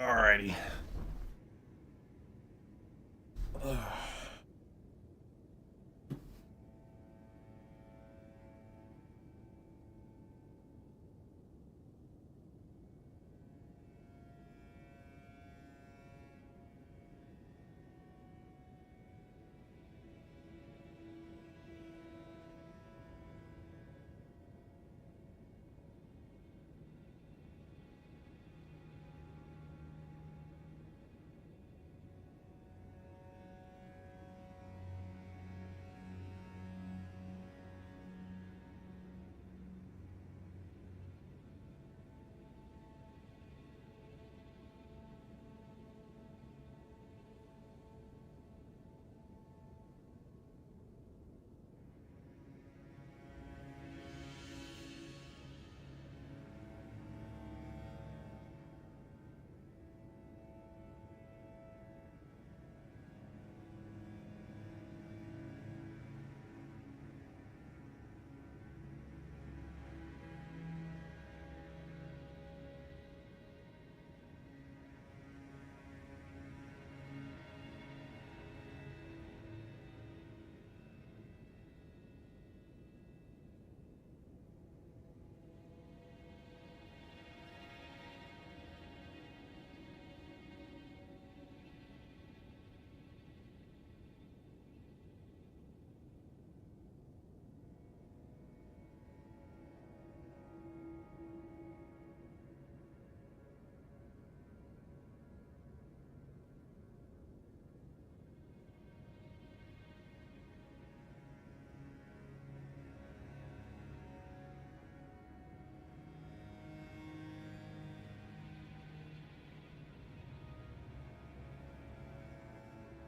Alrighty.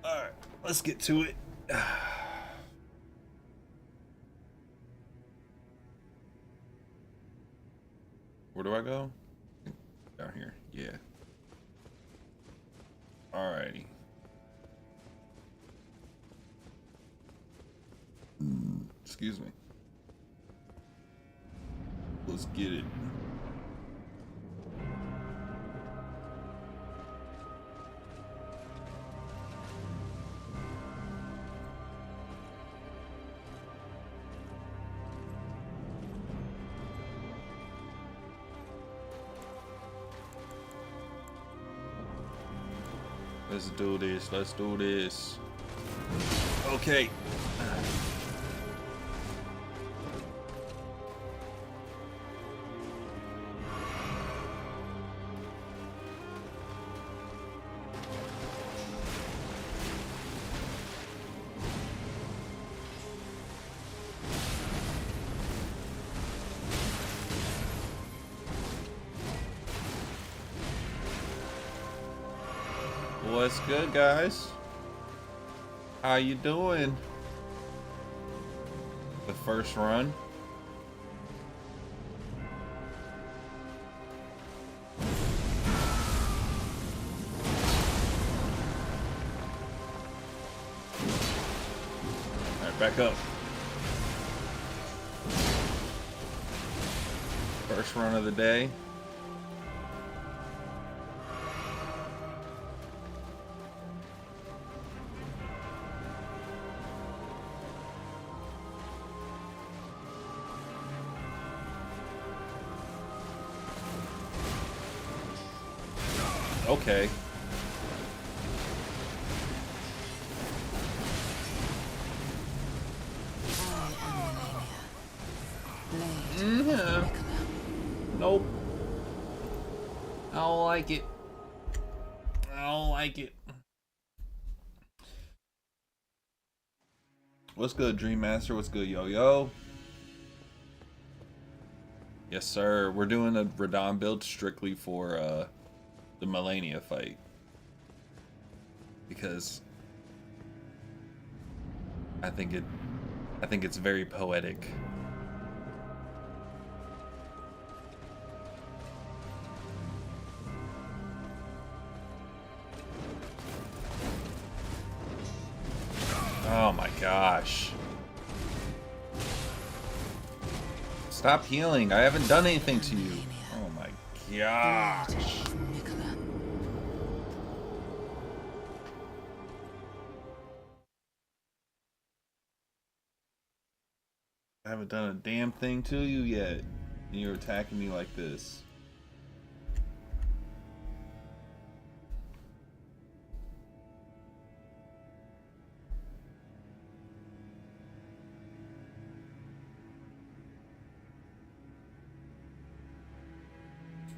Alright, let's get to it. Where do I go? Down here, yeah. Alrighty. Excuse me. Let's get it. Let's do this. Let's do this. Okay. What's good, guys? How you doing? The first run. All right, back up. First run of the day. Okay. Nope. I don't like it. I don't like it. What's good, Dream Master? What's good, Yo-Yo? Yes, sir. We're doing a Radon build strictly for the Melania fight, because I think it's very poetic. Oh my gosh. Stop healing. I haven't done anything to you. Oh my gosh. haven't done a damn thing to you yet, and you're attacking me like this.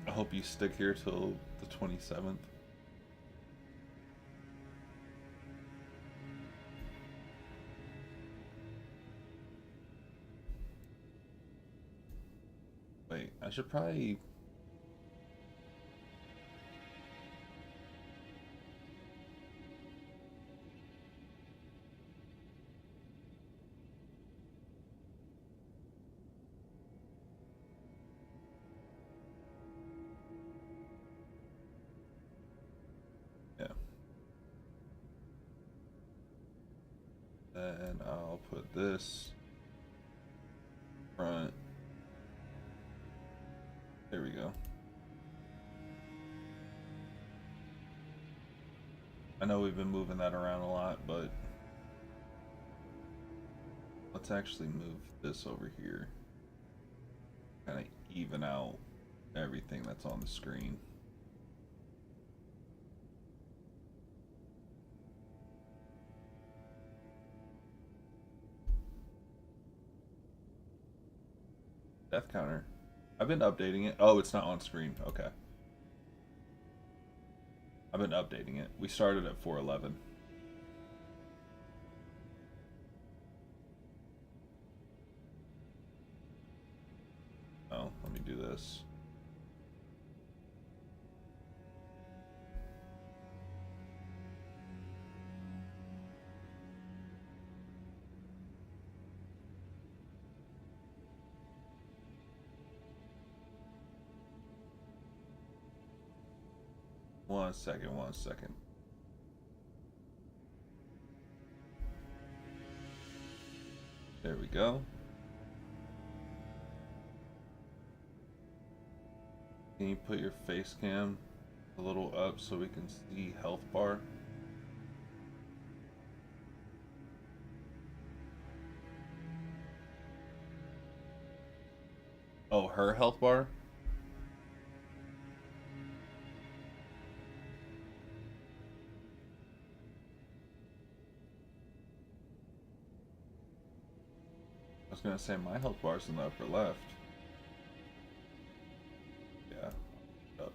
I hope you stick here till the 27th. Wait, I should probably... Yeah. Then I'll put this front. There we go. I know we've been moving that around a lot, but let's actually move this over here. Kind of even out everything that's on the screen. Death counter. I've been updating it. Oh, it's not on screen. Okay. I've been updating it. We started at 411. Oh, let me do this. One second. There we go. Can you put your face cam a little up so we can see health bar? Oh, her health bar? I was gonna say my health bar's in the upper left. Yeah. Up.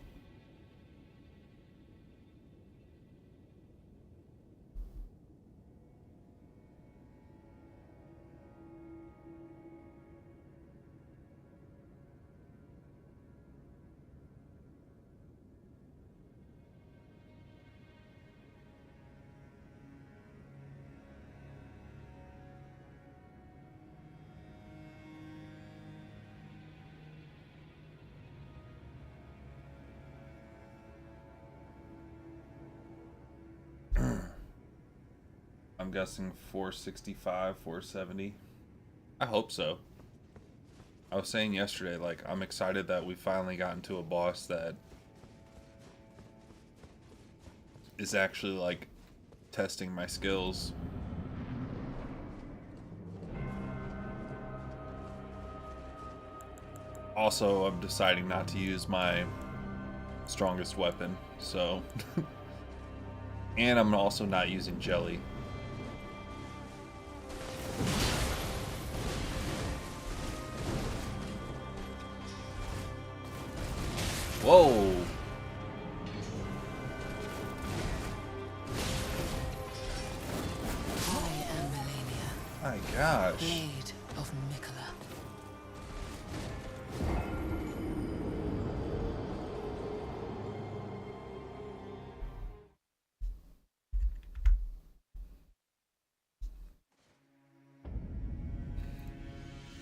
I'm guessing 465, 470. I hope so. I was saying yesterday, like, I'm excited that we finally got into a boss that is actually, like, testing my skills. Also, I'm deciding not to use my strongest weapon, so... And I'm also not using jelly. Whoa! I am Melania, My gosh. Blade of Mikola.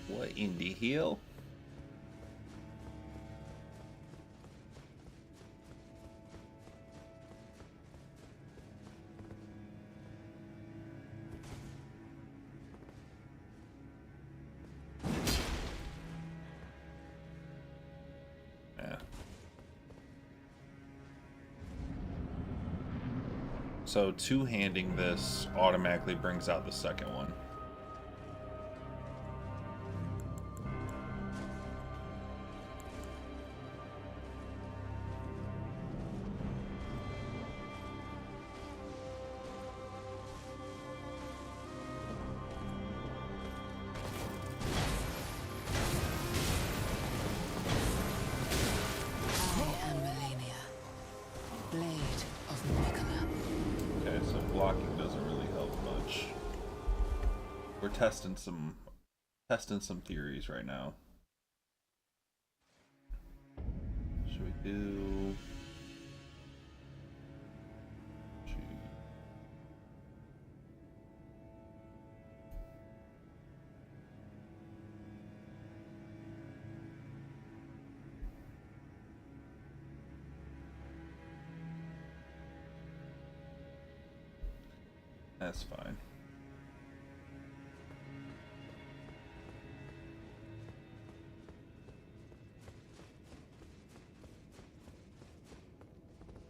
What in the hell? So two-handing this automatically brings out the second one. blocking doesn't really help much. We're testing some theories right now. Should we do? That's fine.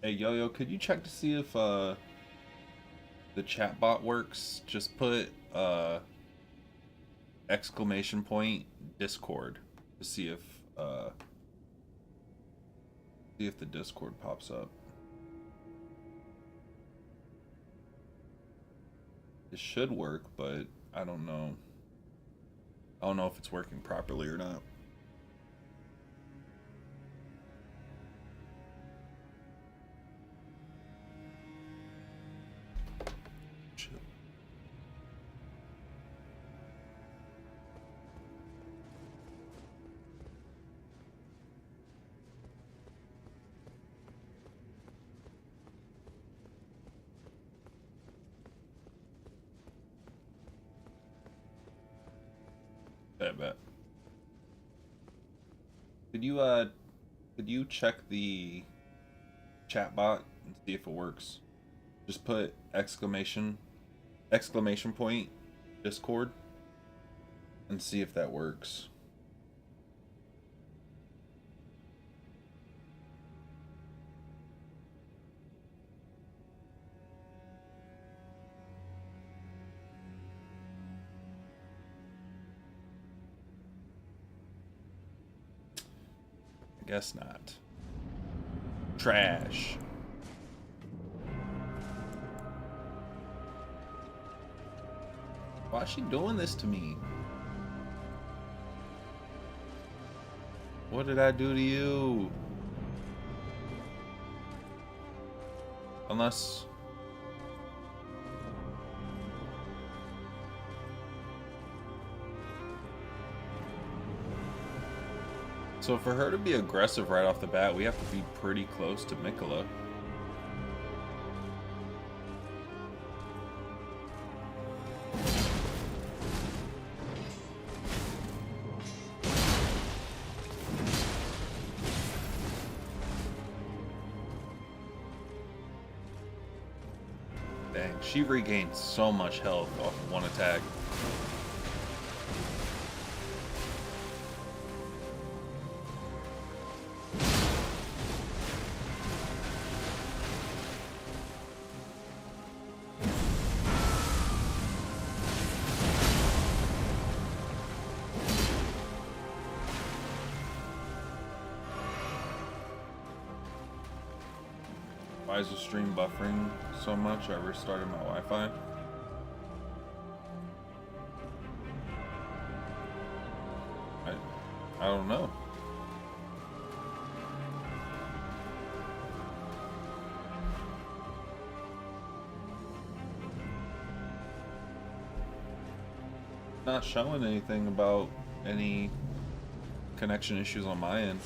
Hey Yo-Yo, could you check to see if the chat bot works? Just put exclamation point Discord to see if the Discord pops up. It should work, but I don't know. I don't know if it's working properly or not. Bet. Could you check the chat bot and see if it works? Just put exclamation point Discord and see if that works. Guess not. Trash. Why is she doing this to me? What did I do to you? Unless... So for her to be aggressive right off the bat, we have to be pretty close to Mikola. Dang, she regained so much health off of one attack. Why is the stream buffering so much? I restarted my Wi-Fi. I don't know. Not showing anything about any connection issues on my end.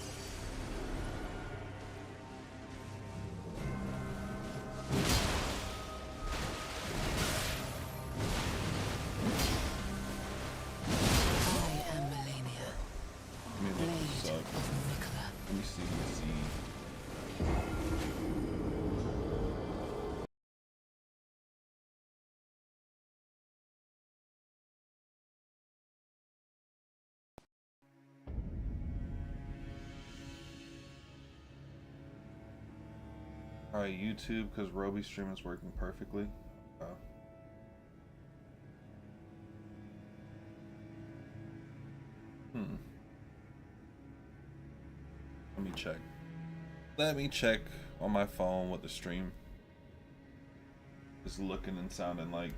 YouTube, because Roby's stream is working perfectly. Let me check. Let me check on my phone what the stream is looking and sounding like.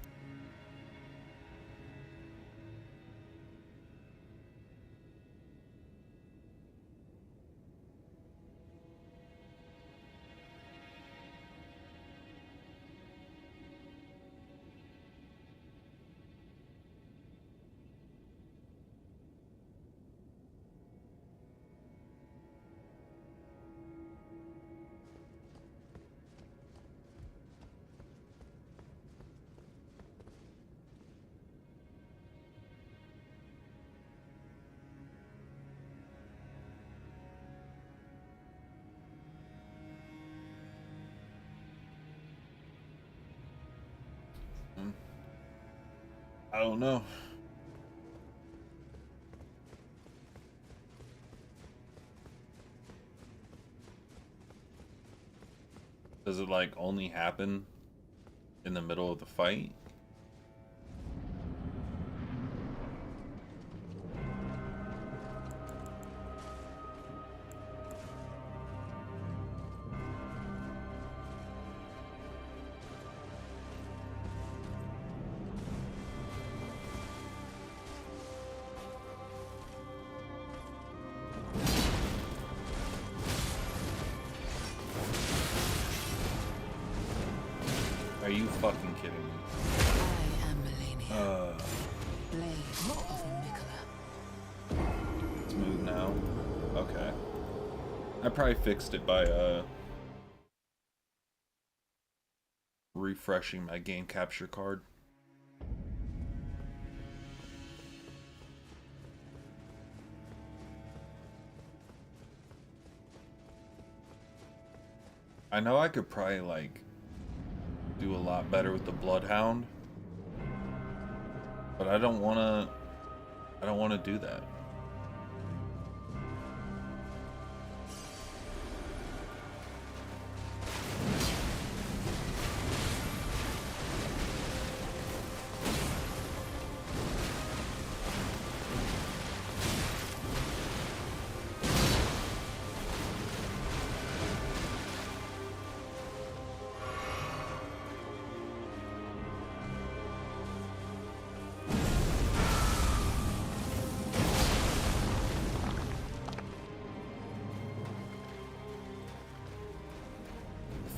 Mm, I don't know. Does it like only happen in the middle of the fight? Are you fucking kidding me? I am Melania, blade of Mikola. Smooth now. Okay. I probably fixed it by refreshing my game capture card. I know I could probably like do a lot better with the Bloodhound, but I don't want to do that.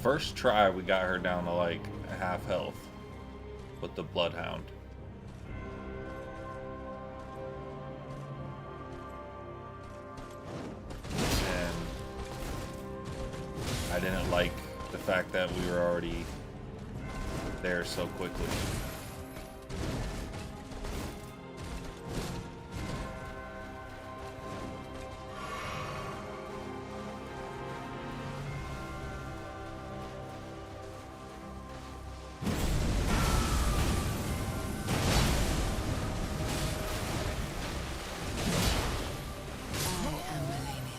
First try, we got her down to like half health with the Bloodhound. And I didn't like the fact that we were already there so quickly.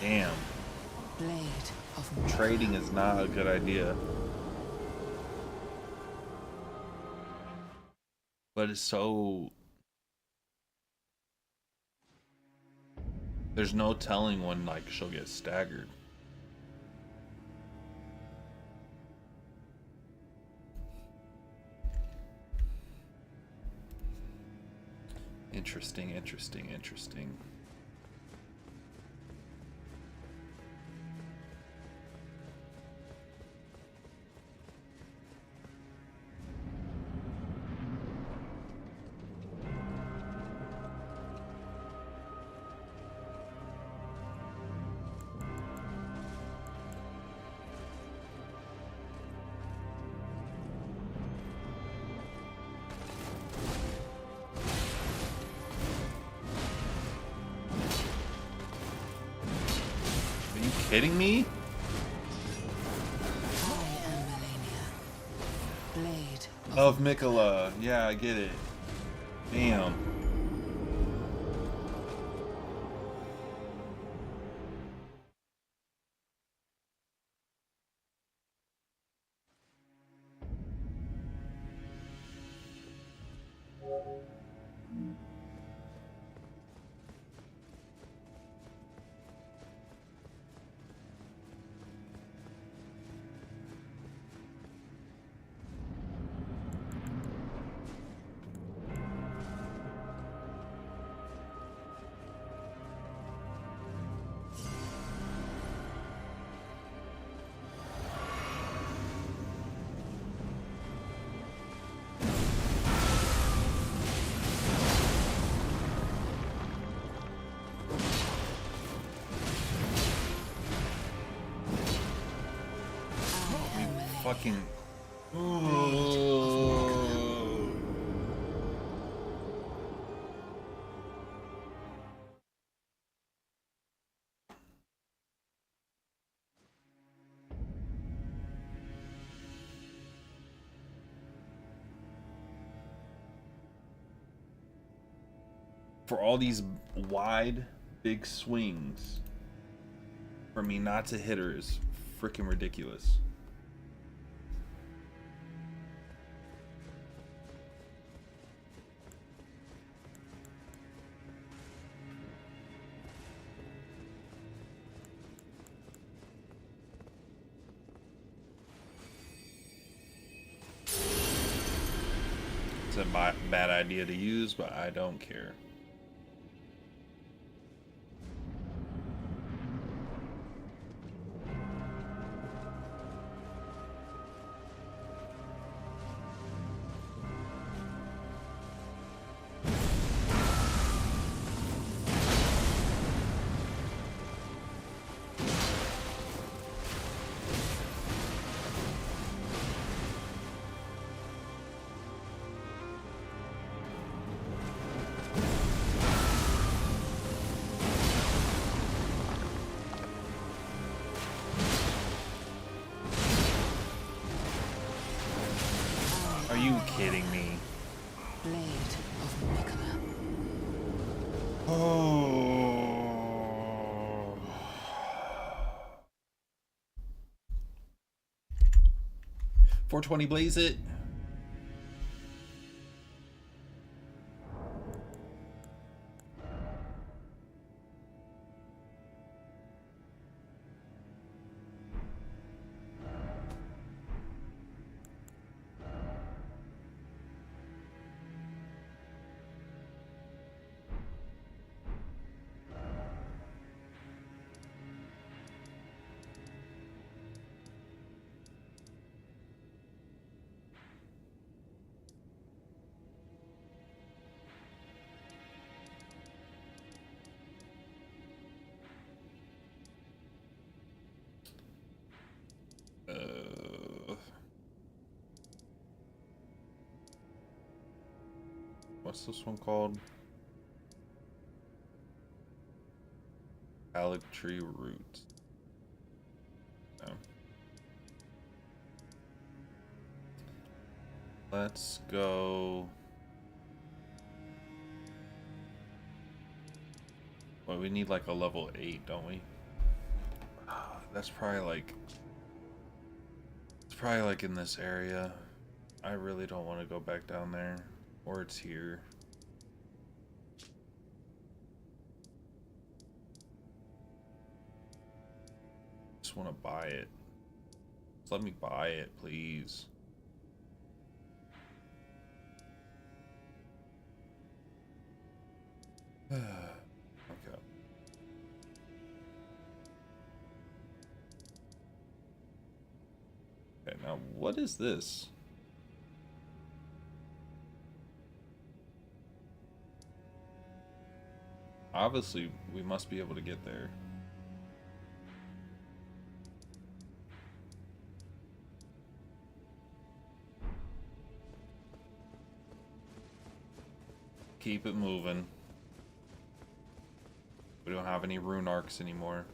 Damn. Blade of Mikola. Trading is not a good idea. But it's so... There's no telling when like she'll get staggered. Interesting, interesting, interesting. Are you kidding me? I am Melania, blade Of Mikola. Yeah, I get it. Damn. Fucking. For all these wide, big swings, for me not to hit her is freaking ridiculous. It's a bad idea to use, but I don't care. Are you kidding me? Blade of Mikola. Oh. 420 blaze it. What's this one called? Alec tree roots. No. Let's go. Well, we need like a level 8, don't we? That's probably like. It's probably like in this area. I really don't want to go back down there. Or it's here. Just want to buy it. Just let me buy it, please. Okay. Okay, now what is this? Obviously, we must be able to get there. Keep it moving. We don't have any rune arcs anymore.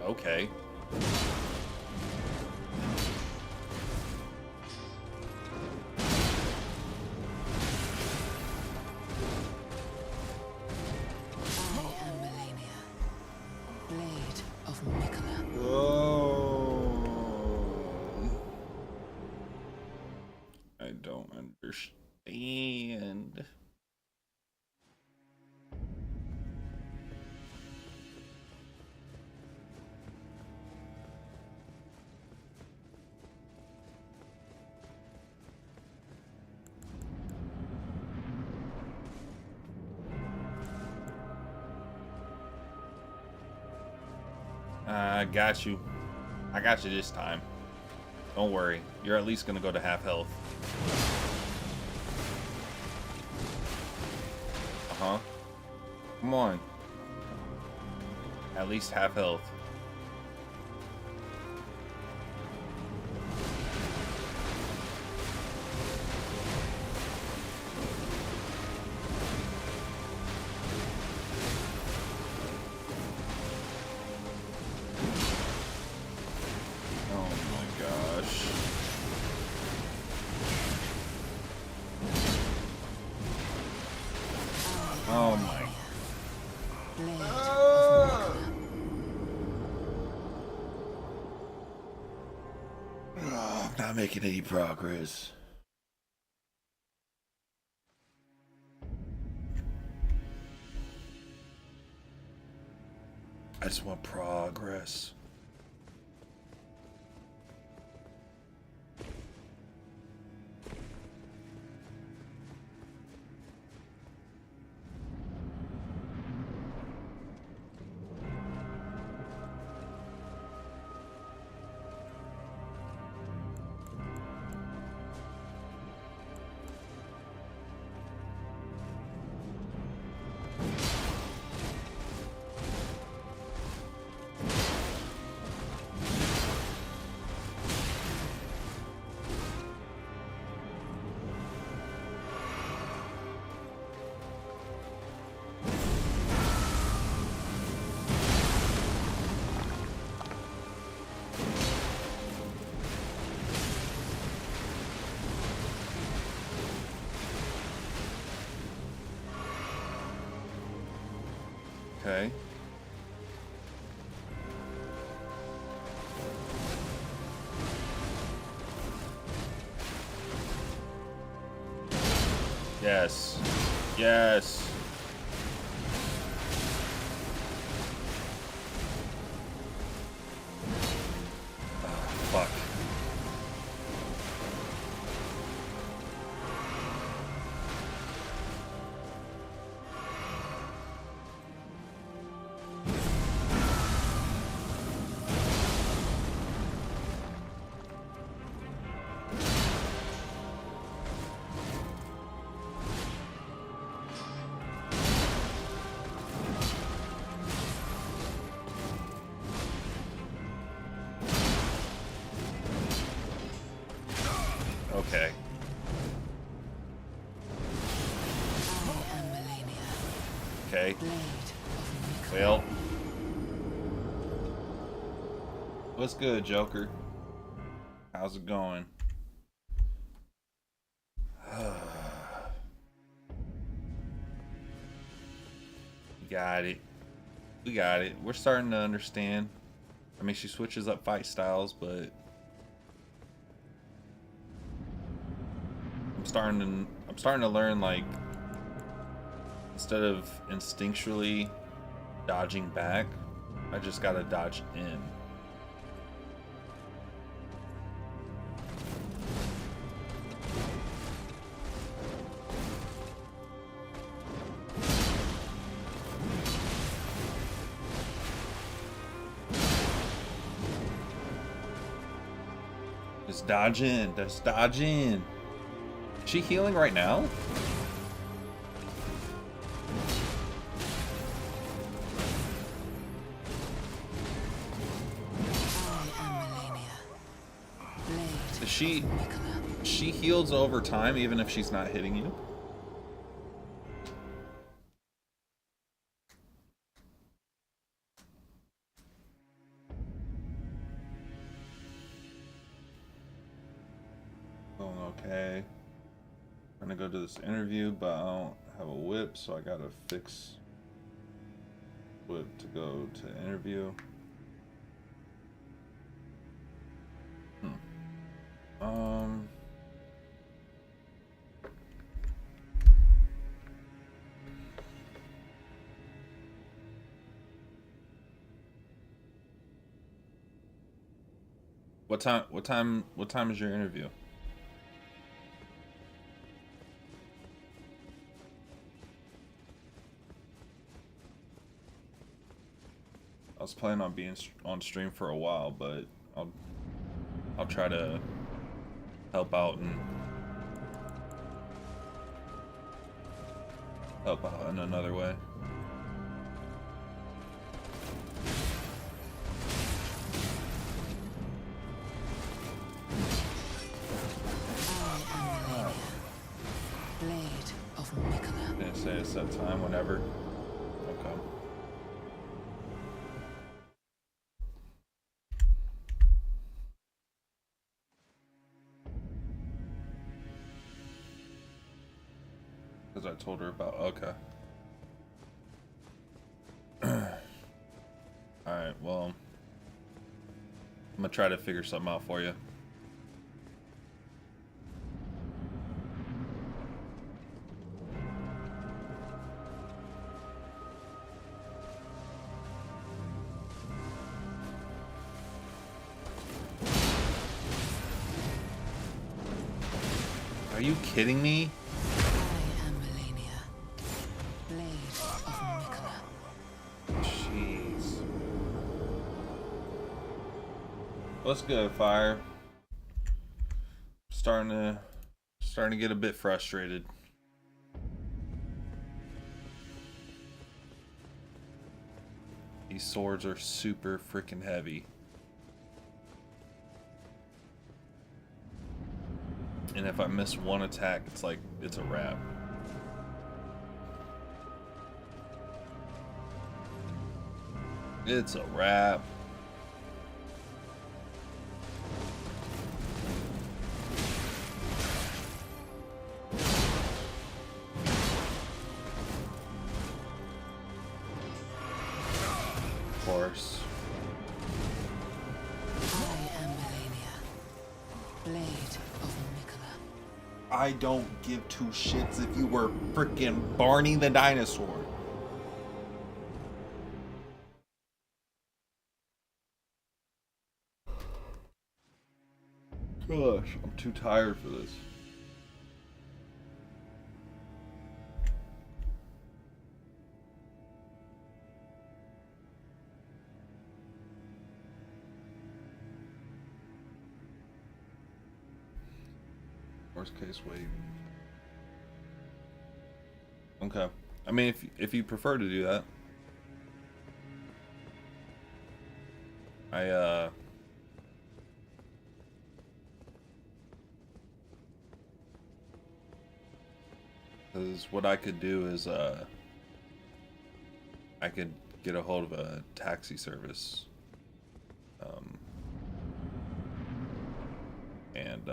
Okay. I don't understand. I got you. I got you this time. Don't worry. You're at least gonna go to half health. Uh-huh. Come on. At least half health. Not making any progress. I just want progress. Okay. Yes. Yes. Oh, fuck. Okay. I am Melania, Okay. blade of Mikola. Well. What's good, Joker? How's it going? Got it. We got it. We're starting to understand. I mean, she switches up fight styles, but I'm starting to learn, like, instead of instinctually dodging back, I just gotta dodge in. Just dodge in. Just dodge in. Is she healing right now? I am Melania, blade Is she... of Mikola. She heals over time even if she's not hitting you? Going okay. I'm gonna go to this interview, but I don't have a whip, so I gotta fix whip to go to interview. Um... What time? What time? What time is your interview? I was planning on being on stream for a while, but I'll I'll try to help out and help out in another way. I am Melania, blade of Mikola. Didn't say it's that time. Whenever. Okay. Because I told her about. Okay. All right. Well, I'm gonna try to figure something out for you. Are you kidding me? I am Melania, blade of Mikola. Jeez. What's good, Fire? Starting to get a bit frustrated. These swords are super freaking heavy. And if I miss one attack, it's like, it's a wrap. It's a wrap. Of course. I am Melania, blade of Mikola. I don't give two shits if you were freaking Barney the dinosaur. Gosh, I'm too tired for this. Worst case, wait. Okay. I mean, if you prefer to do that. Because what I could do is, I could get a hold of a taxi service. And,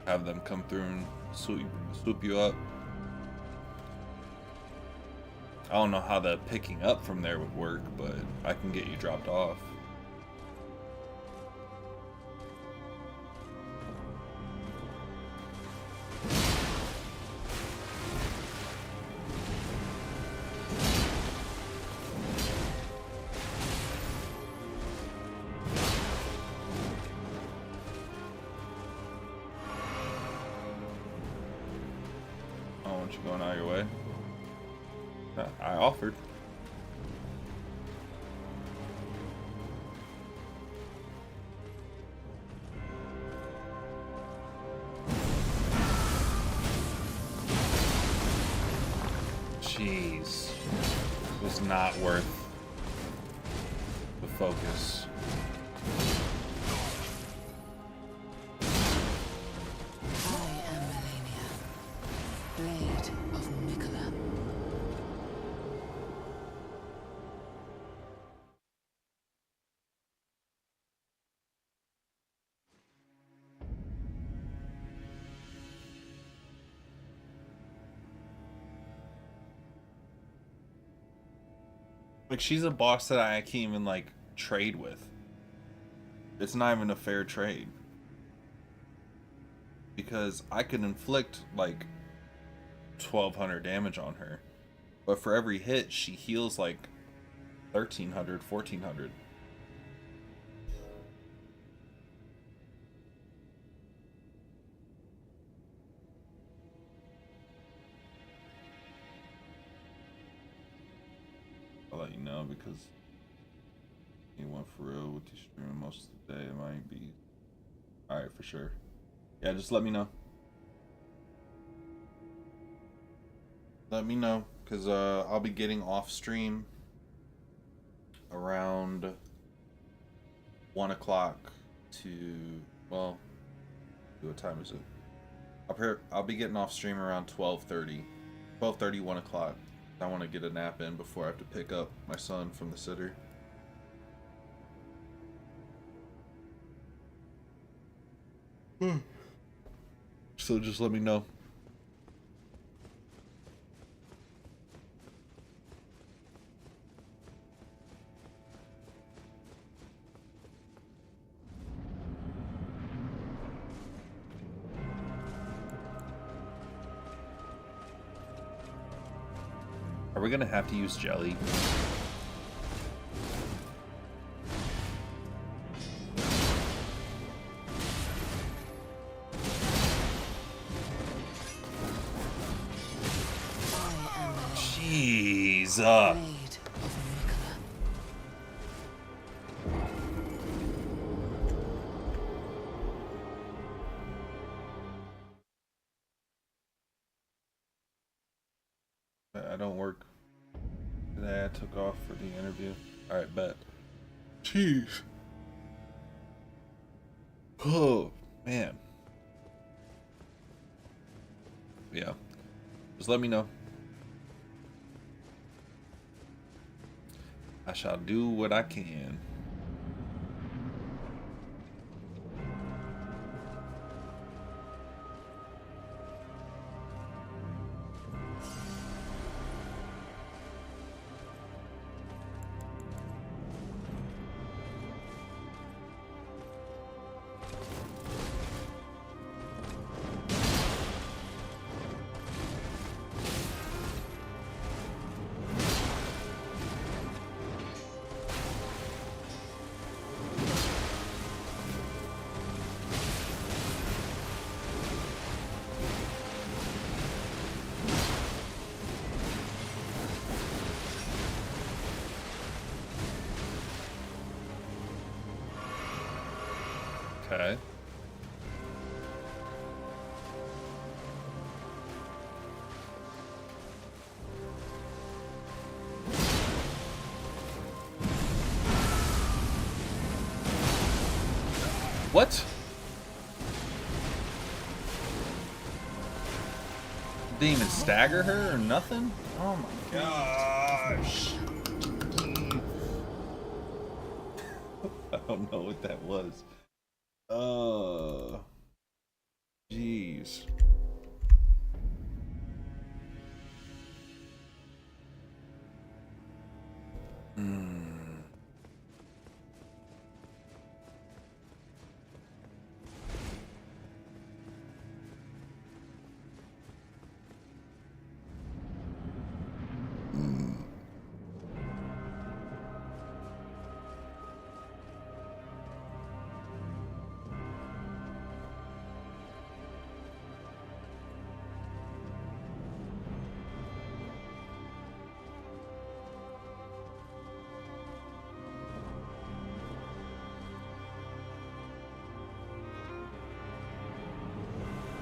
have them come through and swoop you up. I don't know how the picking up from there would work, but I can get you dropped off. I don't want you going out of your way. I offered. Jeez. It was not worth the focus. I am Melania, blade of Mikola. Like, she's a boss that I can't even, like, trade with. It's not even a fair trade. Because I can inflict, like, 1,200 damage on her. But for every hit, she heals, like, 1,300, 1,400. I'll let you know because you went for real with the stream most of the day. It might be alright for sure. Yeah, just let me know. Let me know because I'll be getting off stream around 1 o'clock to, well, what time is it? I'll be getting off stream around 12:30, 12:30, 1 o'clock. I want to get a nap in before I have to pick up my son from the sitter. So just let me know. Are we gonna have to use jelly? Blade of Mikola. I don't work today. I took off for the interview. Alright, bet. Jeez. Oh, man. Yeah. Just let me know. I shall do what I can. Okay. What? Didn't even stagger her or nothing? Oh my gosh. I don't know what that was. Jeez.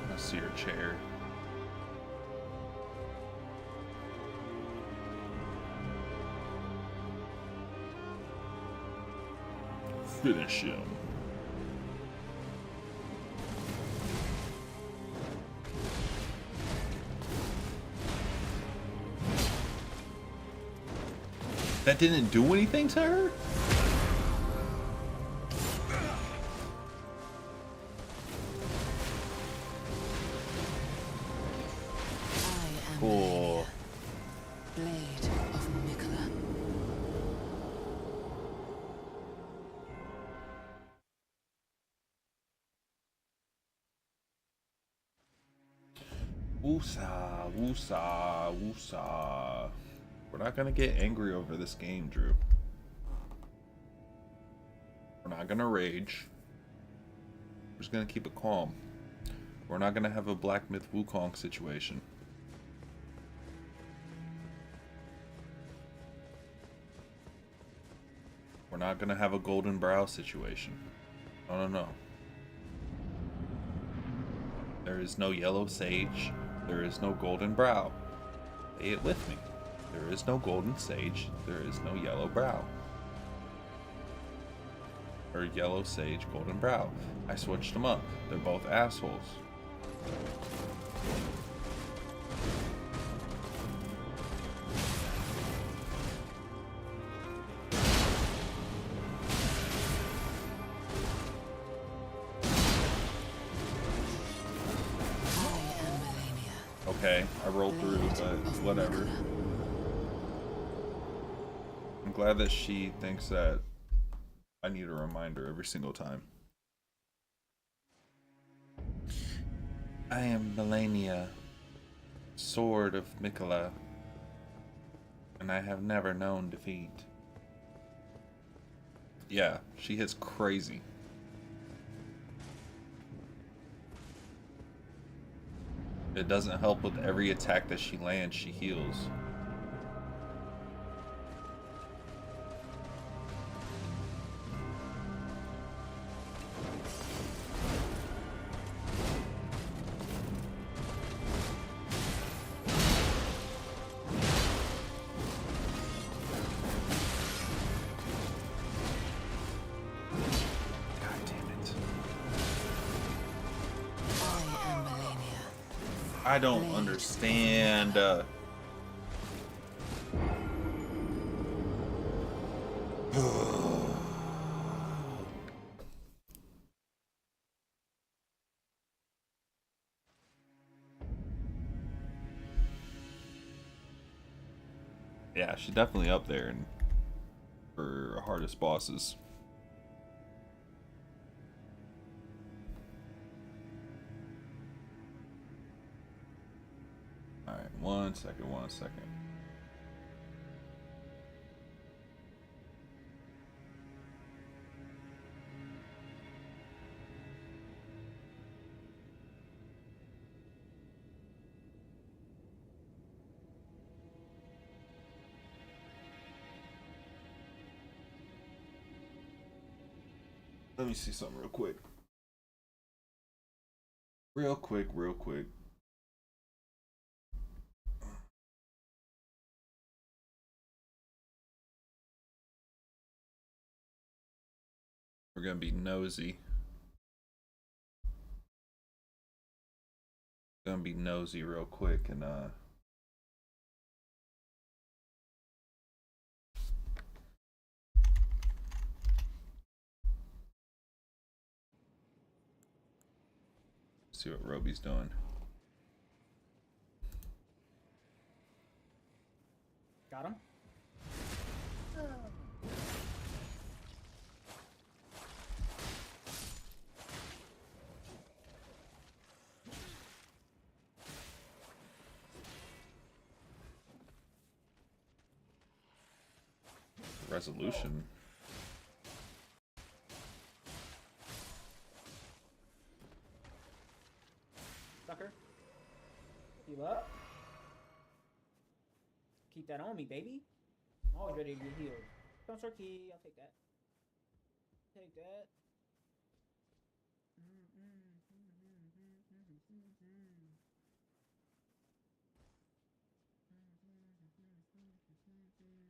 I see her chair. Finish him. That didn't do anything to her? I am Cool. Blade of Mikola. Woosah, woosah, woosah. We're not gonna get angry over this game, Drew. We're not gonna rage. We're just gonna keep it calm. We're not gonna have a Black Myth Wukong situation. We're not gonna have a Golden Brow situation. No. There is no yellow sage. There is no golden brow. Say it with me. There is no golden sage. There is no yellow brow. Or yellow sage, golden brow. I switched them up. They're both assholes. Okay, I rolled through, but whatever. I'm glad that she thinks that I need a reminder every single time. I am Melania, Sword of Mikola, and I have never known defeat. Yeah, she hits crazy. It doesn't help with every attack that she lands, she heals. I don't understand. Yeah, she's definitely up there for hardest bosses. Alright, 1 second, 1 second. Let me see something real quick. Real quick. We're gonna be nosy. Gonna be nosy real quick and see what Roby's doing. Got him. Resolution. Sucker. Heal up. Keep that on me, baby. I'm always ready to get healed. Don't start key. I'll take that. Take that.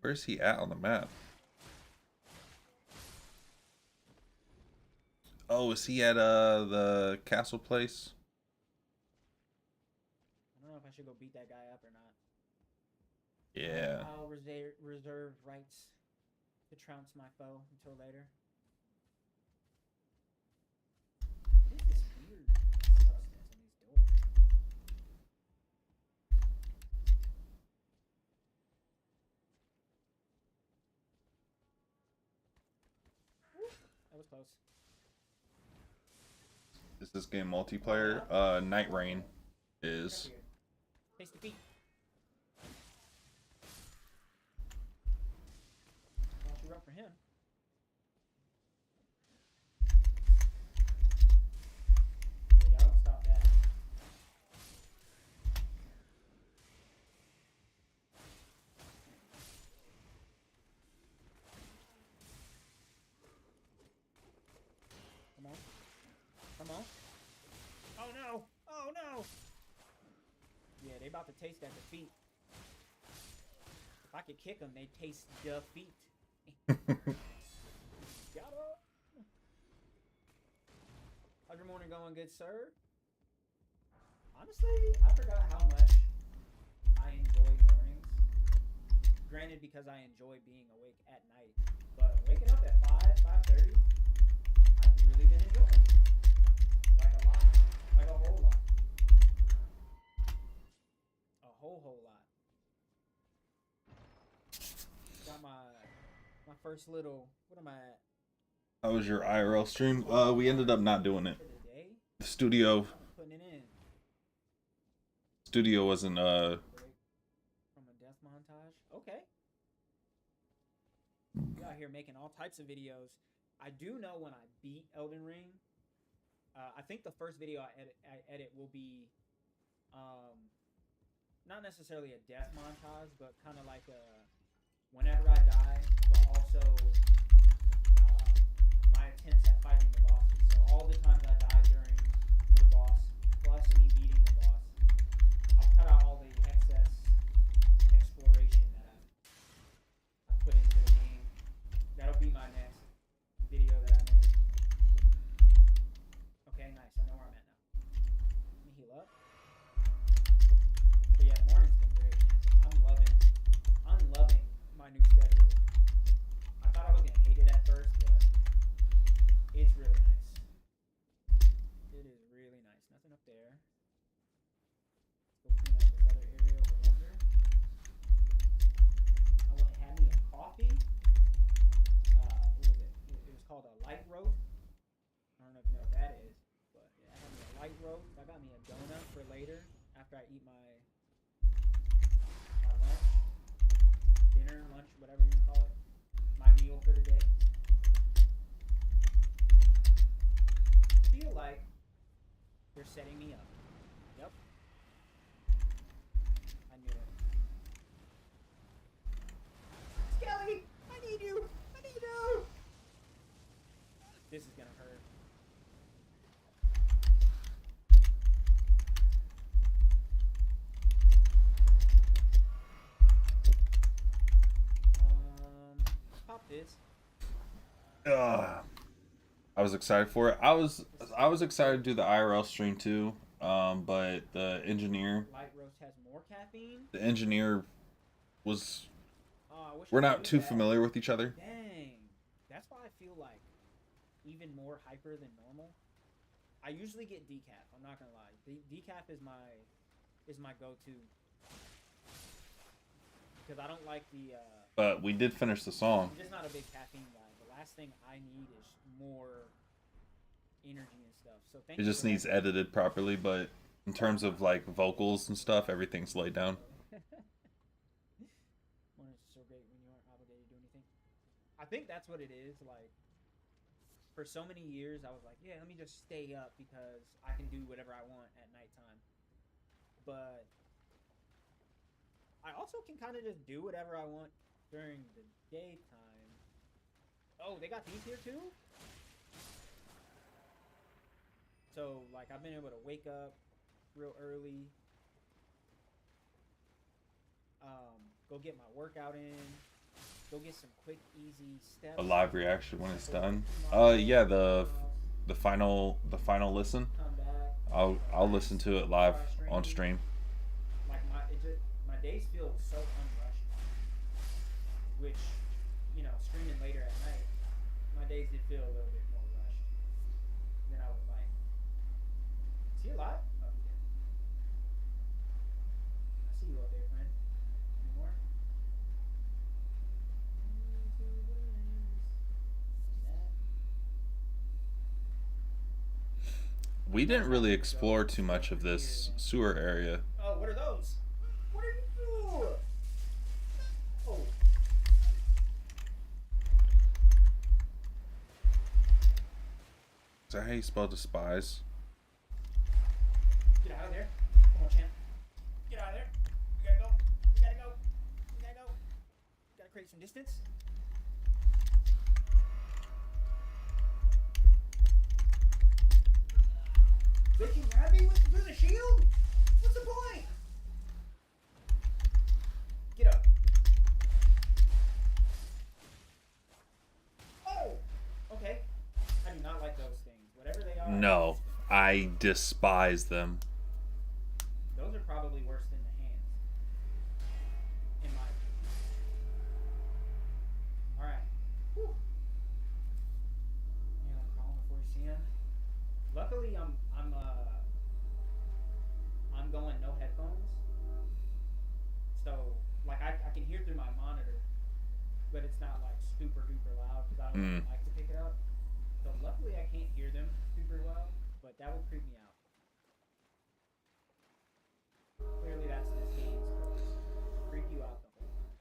Where's he at on the map? Oh, is he at the castle place? I don't know if I should go beat that guy up or not. Yeah. I'll reserve rights to trounce my foe until later. What is this weird substance on these doors? That was close. Is this game multiplayer? Night Rain is. Face defeat. I'll shoot up for him. Yeah, y'all don't stop that. Come on. Come on. Oh no! Oh no! Yeah, they about to taste that defeat. If I could kick them, they taste defeat. Got her. How's your morning going, good sir? Honestly, I forgot how much I enjoy mornings. Granted, because I enjoy being awake at night. But waking up at 5:30, I've really been enjoying it. Like a lot. Like a whole lot. A whole lot. Got my first little, what am I at? How was your IRL stream? We ended up not doing it. For the day? The studio Putting it in. wasn't Break from a death montage. Okay. You out here making all types of videos. I do know when I beat Elden Ring. I think the first video I edit will be, not necessarily a death montage, but kind of like a whenever I die, but also my attempts at fighting the bosses. So all the times I die during the boss, plus me beating the boss. I'll cut out all the excess exploration that I put into the game. That'll be my next video that I make. Okay, nice. I know where I'm at now. Let me heal up. got me a donut for later after I eat my lunch, dinner, lunch, whatever you want to call it, my meal for the day. Feel like they're setting me up. Yep. I knew it. Skelly, I need you. I need you. This is gonna hurt. Pop this. I was excited for it. I was excited to do the IRL stream too. But the engineer Light roast has more caffeine. was Oh, I wish we're I not knew too that. familiar with each other. Dang, that's why I feel like even more hyper than normal. I usually get decaf. I'm not gonna lie. Decaf is my go-to because I don't like the. But we did finish the song. I'm just not a big caffeine guy. The last thing I need is more energy and stuff. So thank It you just for needs that. edited properly, but in terms of like vocals and stuff, everything's laid down. When it's so great when you aren't obligated to do anything. I think that's what it is. Like, for so many years, I was like, yeah, let me just stay up because I can do whatever I want at nighttime. But I also can kind of just do whatever I want during the daytime. Oh, they got these here too? So, like, I've been able to wake up real early. Go get my workout in. Go get some quick, easy steps. A live reaction when it's done. Yeah, the final listen. Come back. I'll listen to it live on stream. Like my days feel so unrushed. Which, streaming later at night, my days did feel a little bit more rushed than I would like. Is he alive? Oh, he did. I see you out there, friend. Any more? We didn't really explore too much of this sewer area. Oh, what are those? What are you doing? Oh. Is that how you spell despise? Get out of there. Come on, champ. Get out of there. We gotta go. We gotta go. We gotta go. Gotta create some distance. They can grab me through the shield? What's the point? Get up. Oh! Okay. I do not like those things. Whatever they are. No, I despise them. Those are probably worse than the hands. In my opinion. Alright. Whew. You know, calm before you see him. Luckily, I'm going no headphones. So, like, I can hear through my monitor, but it's not, like, super duper loud because I don't like to pick it up. So, luckily, I can't hear them super well, but that would creep me out. Clearly, that's this game's purpose. Creep you out the whole time.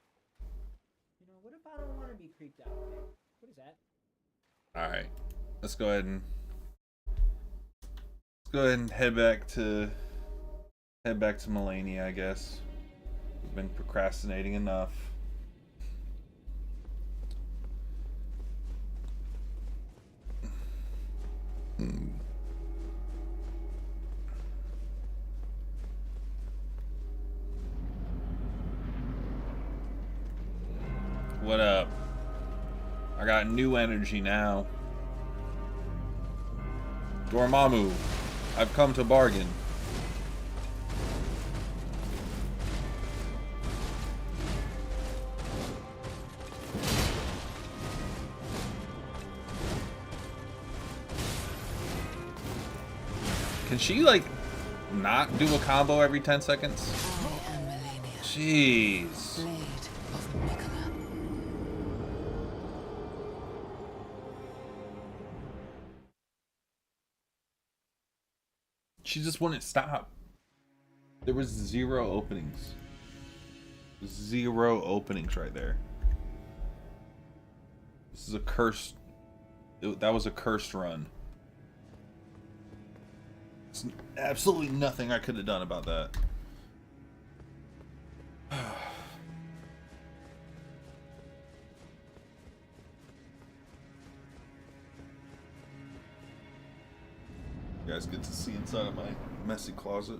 You know, what if I don't want to be creeped out? What is that? Alright. Let's go ahead and head back to Melania, I guess. We've been procrastinating enough. What up? I got new energy now. Dormammu, I've come to bargain. Can she, like, not do a combo every 10 seconds? I am Melania, Jeez. Blade of Mikola. She just wouldn't stop. There was 0 openings. 0 openings right there. This is a cursed... that was a cursed run. There's absolutely nothing I could have done about that. You guys get to see inside of my messy closet.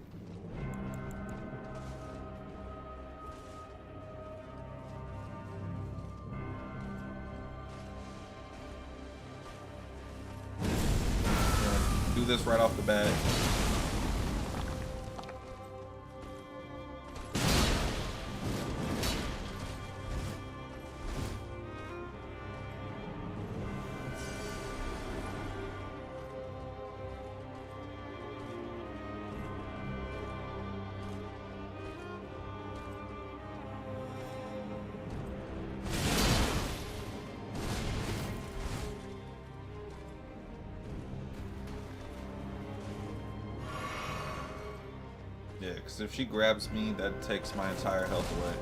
Do this right off the bat. Yeah, because if she grabs me, that takes my entire health away.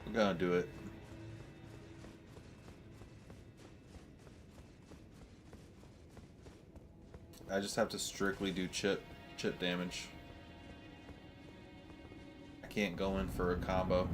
We're gonna do it. I just have to strictly do chip damage. I can't go in for a combo.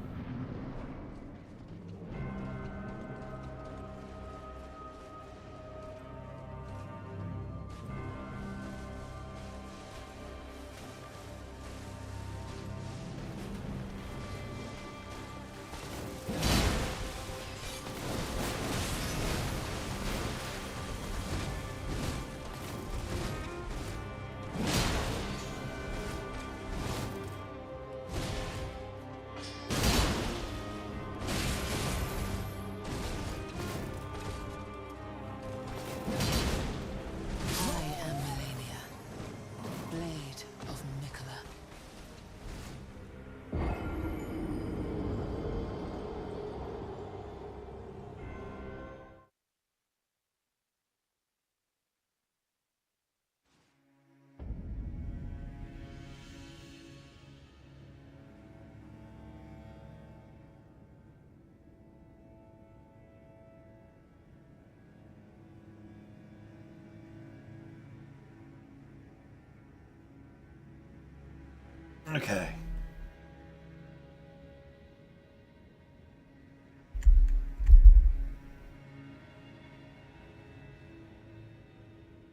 Okay.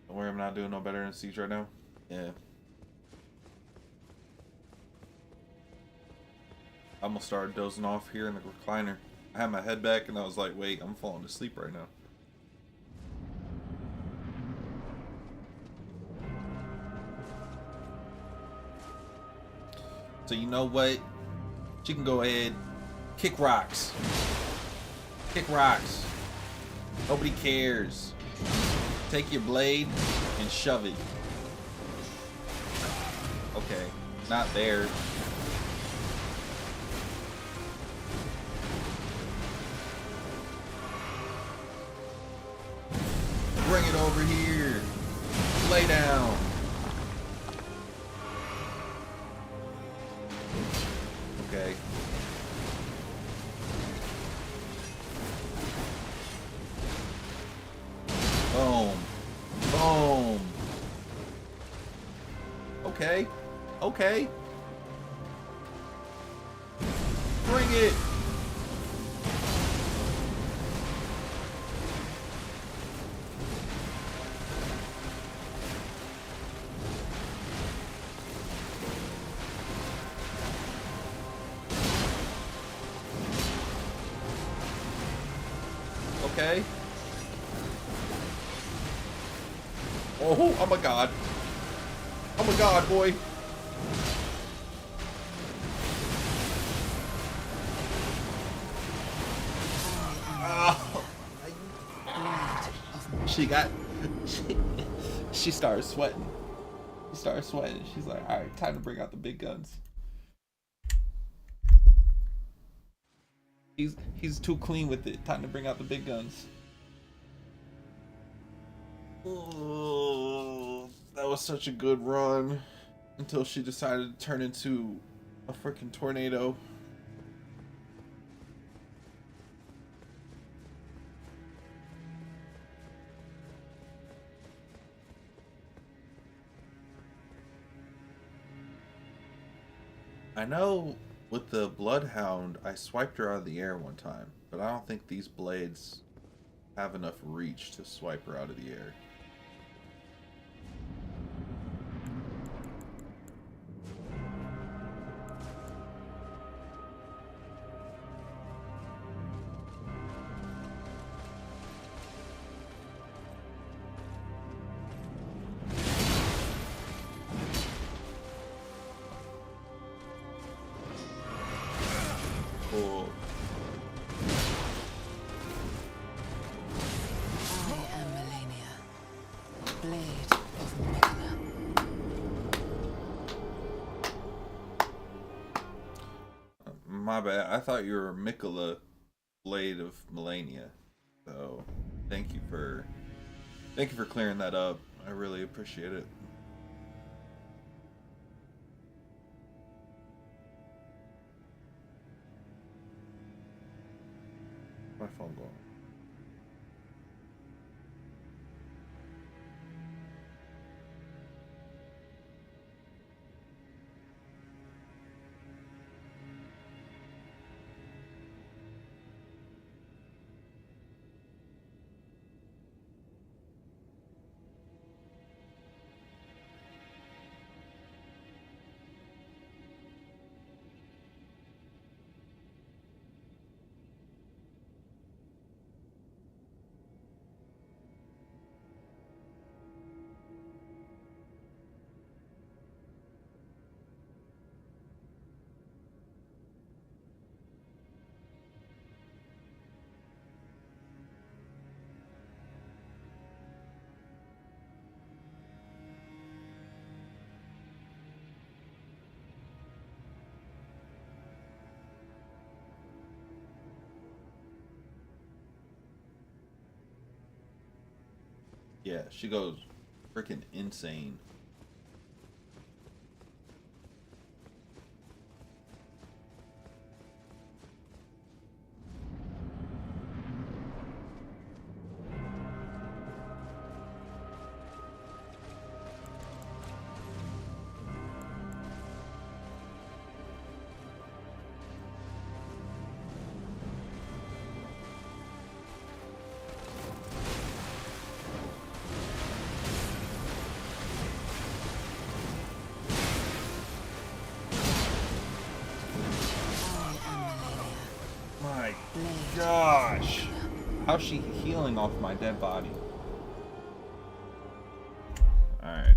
Don't worry, I'm not doing no better in Siege right now. Yeah. I'm gonna start dozing off here in the recliner. I had my head back and I was like, wait, I'm falling asleep right now. So you know what? She can go ahead, kick rocks. Kick rocks. Nobody cares. Take your blade and shove it. Okay, not there. Bring it over here. Lay down. Okay. Boom. Boom. Okay. Okay. Bring it. Okay. Oh, I'm a god. I'm a god, boy. Oh. She got... She started sweating. She started sweating. She's like, alright, time to bring out the big guns. He's too clean with it. Time to bring out the big guns. Oh, that was such a good run until she decided to turn into a freaking tornado. I know with the Bloodhound, I swiped her out of the air one time, but I don't think these blades have enough reach to swipe her out of the air. Cool. I am Melania, blade of Mikola. My bad. I thought you were Mikola, blade of Melania. So, thank you for clearing that up. I really appreciate it. My phone going. Yeah, she goes freaking insane. My gosh. How's she healing off my dead body? Alright.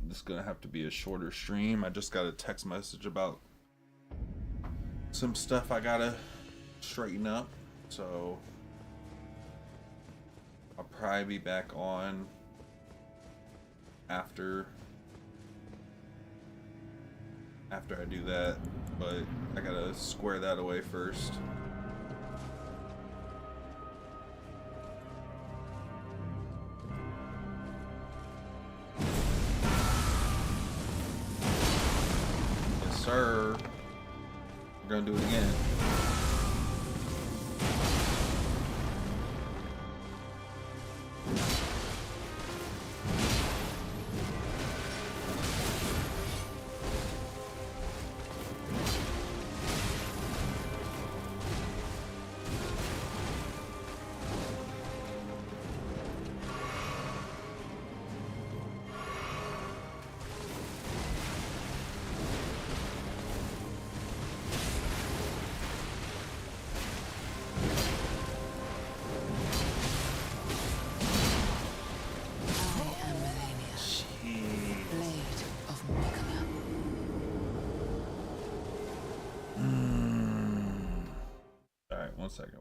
This is gonna have to be a shorter stream. I just got a text message about some stuff I gotta straighten up. So I'll probably be back on after I do that, but I gotta square that away first. Yes, sir. We're gonna do it again. I am Melania, Jeez. Blade of Mikala. Alright, 1 second.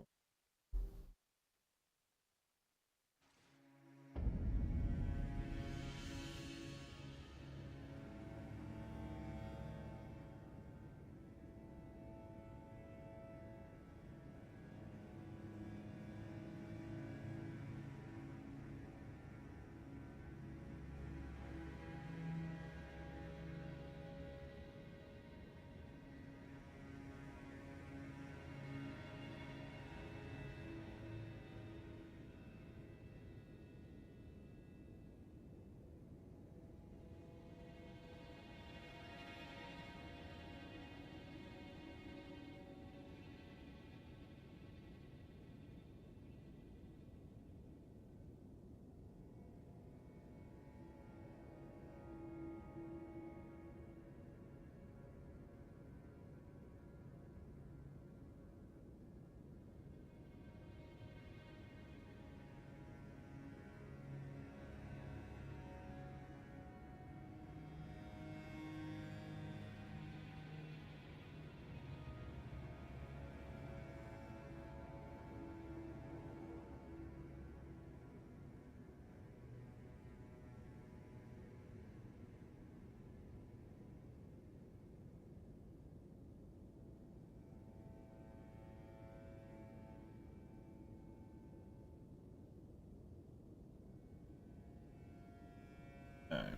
Alright.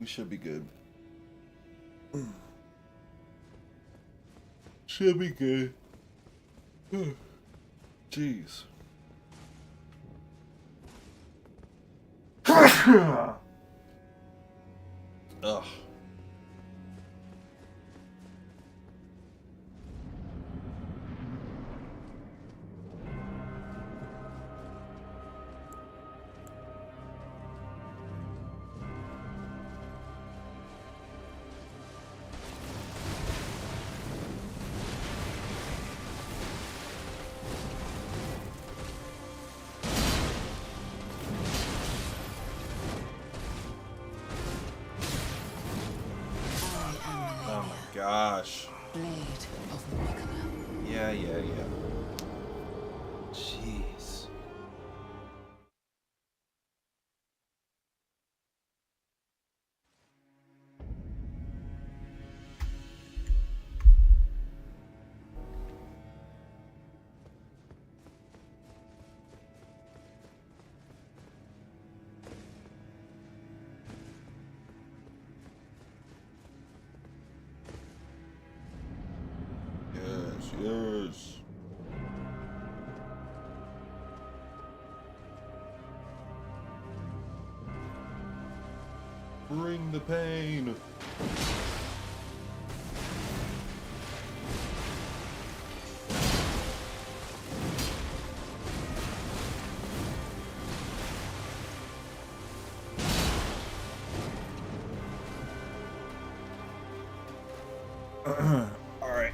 We should be good. Should be good. Jeez. Ugh. Gosh. Blade of Mikala. Yeah. Jeez. Yes. Bring the pain. All right.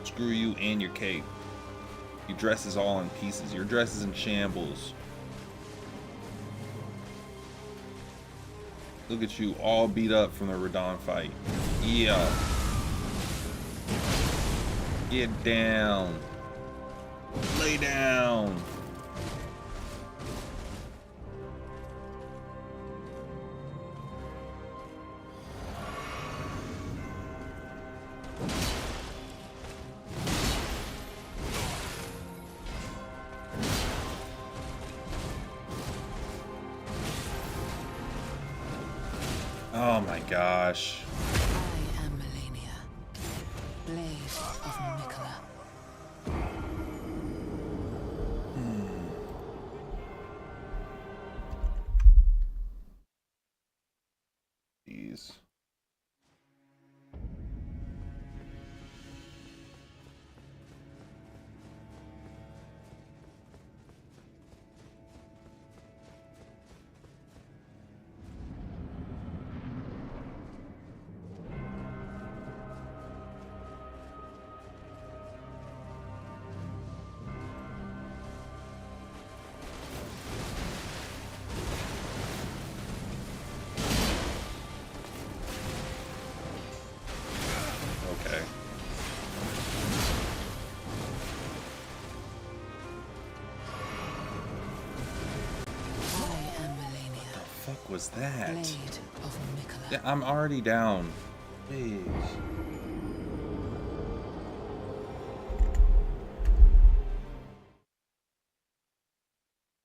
Screw you and your cape. Your dress is all in pieces. Your dress is in shambles. Look at you, all beat up from the Radon fight. Yeah. Get down. Lay down. my gosh. I am Melania, blade of Mikola. Jeez. Okay. I am Melania, The fuck was that? blade of Mikola. Yeah, I'm already down. Jeez.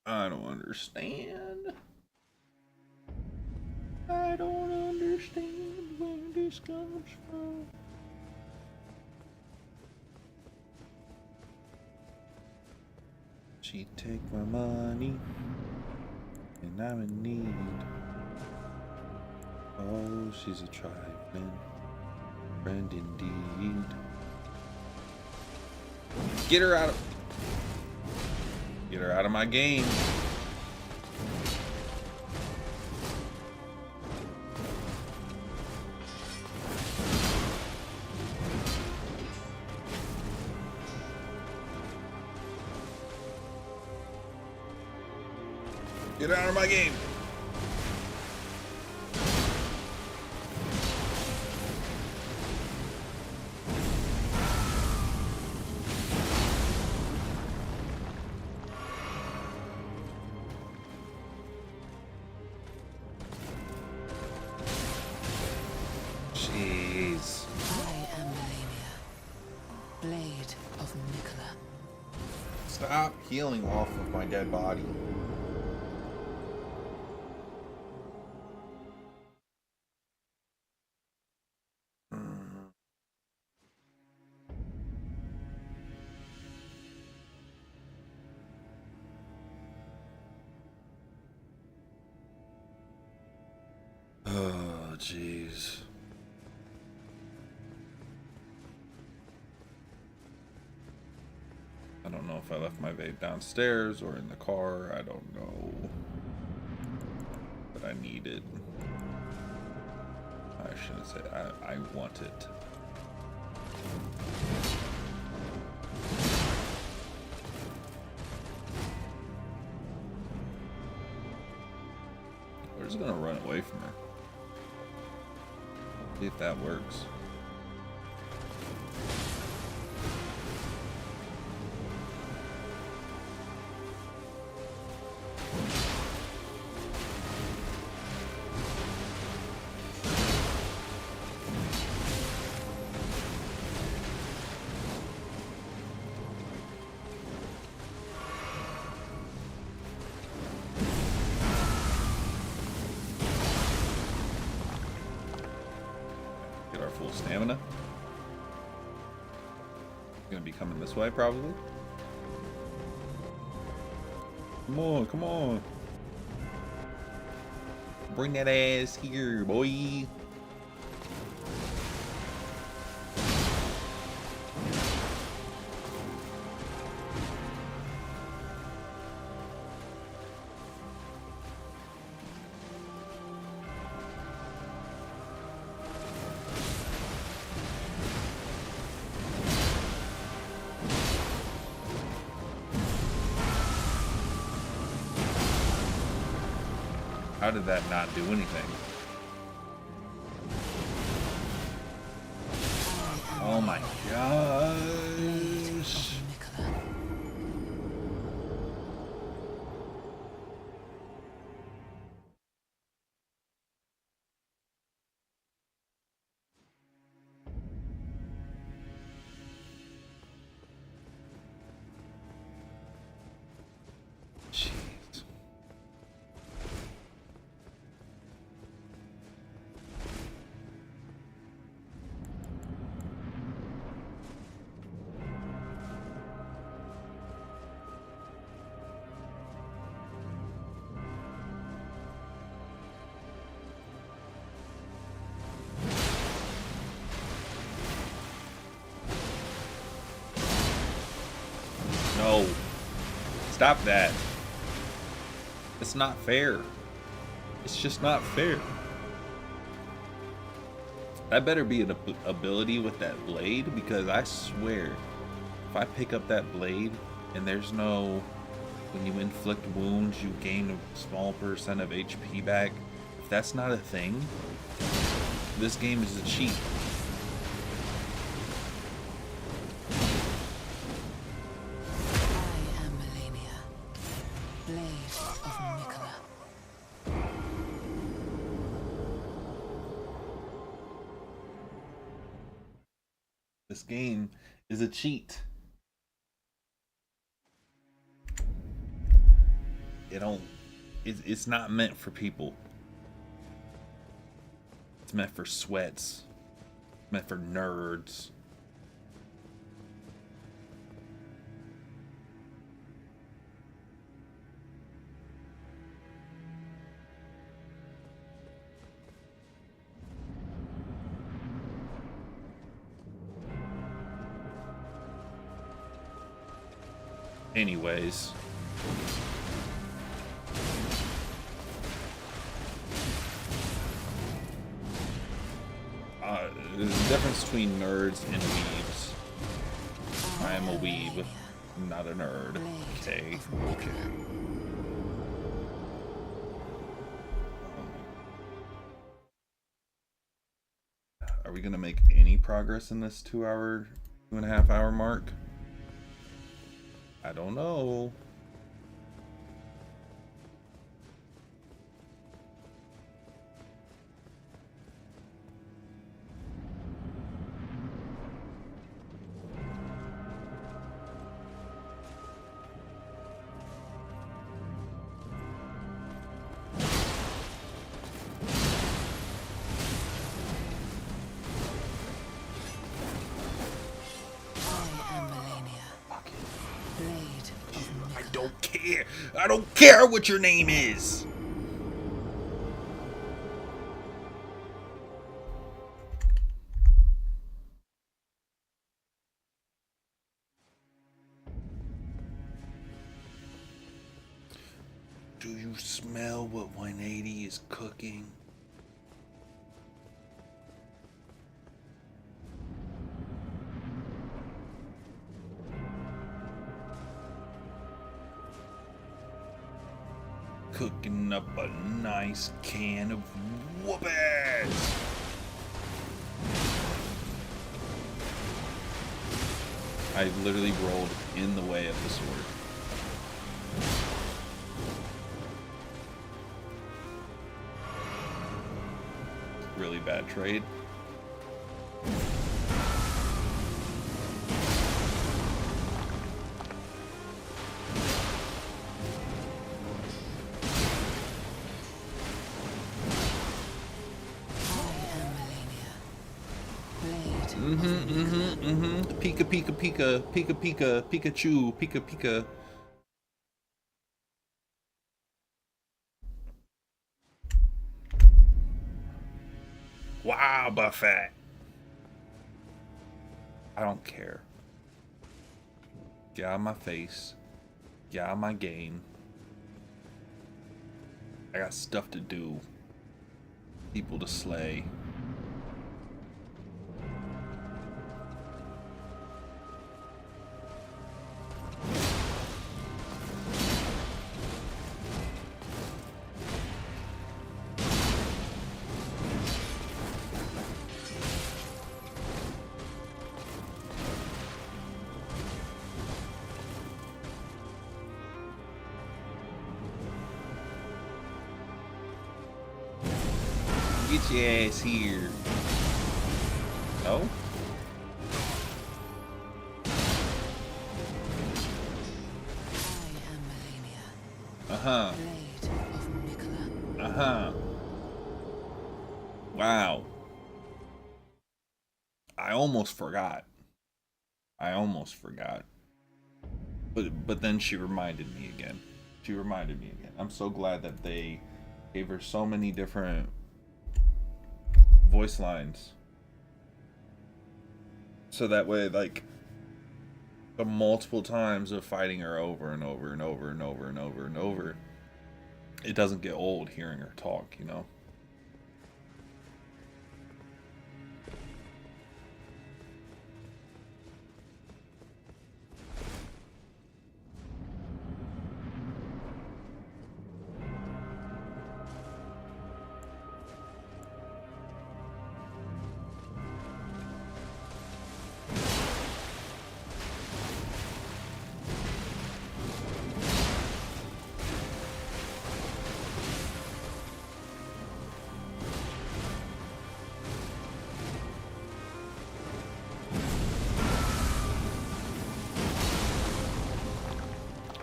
I don't understand. I don't understand where this comes from. She take my money, and I'm in need. Oh, she's a trifling friend indeed. Get her out of my game. Get out of my game. Jeez. I am Melania, blade of Mikola. Stop healing off of my dead body. Oh, jeez. I don't know if I left my vape downstairs or in the car. I don't know. But I need it. I shouldn't say I want it. We're just gonna run away from her. See if that works. Get our full stamina. Gonna be coming this way probably. Come on, come on. Bring that ass here, boy. How did that not do anything? Oh my gosh. Jeez. No. Stop that. It's not fair. It's just not fair. That better be an ability with that blade, because I swear, if I pick up that blade and there's no, when you inflict wounds, you gain a small percent of HP back. If that's not a thing, this game is a cheat. I am Melania, blade of Nicola. This game is a cheat. It's not meant for people. It's meant for sweats. It's meant for nerds. Anyways. There's a difference between nerds and weebs. I am a weeb, not a nerd. Okay. Okay. Are we gonna make any progress in this 2.5 hour mark? I don't know. I don't care what your name is. Do you smell what 180 is cooking? Cooking up a nice can of whoopers. I literally rolled in the way of the sword. Really bad trade. Pika pika pika pika pika Pikachu pika pika. Wow, Buffett. I don't care. Get out of my face. Get out of my game. I got stuff to do. People to slay. Get your ass here. No? I am Melania, Uh-huh. blade of Nicola. Uh-huh. Wow. I almost forgot. But then she reminded me again. I'm so glad that they gave her so many different voice lines. So that way, like, the multiple times of fighting her over and over and over and over and over and over, it doesn't get old hearing her talk, you know?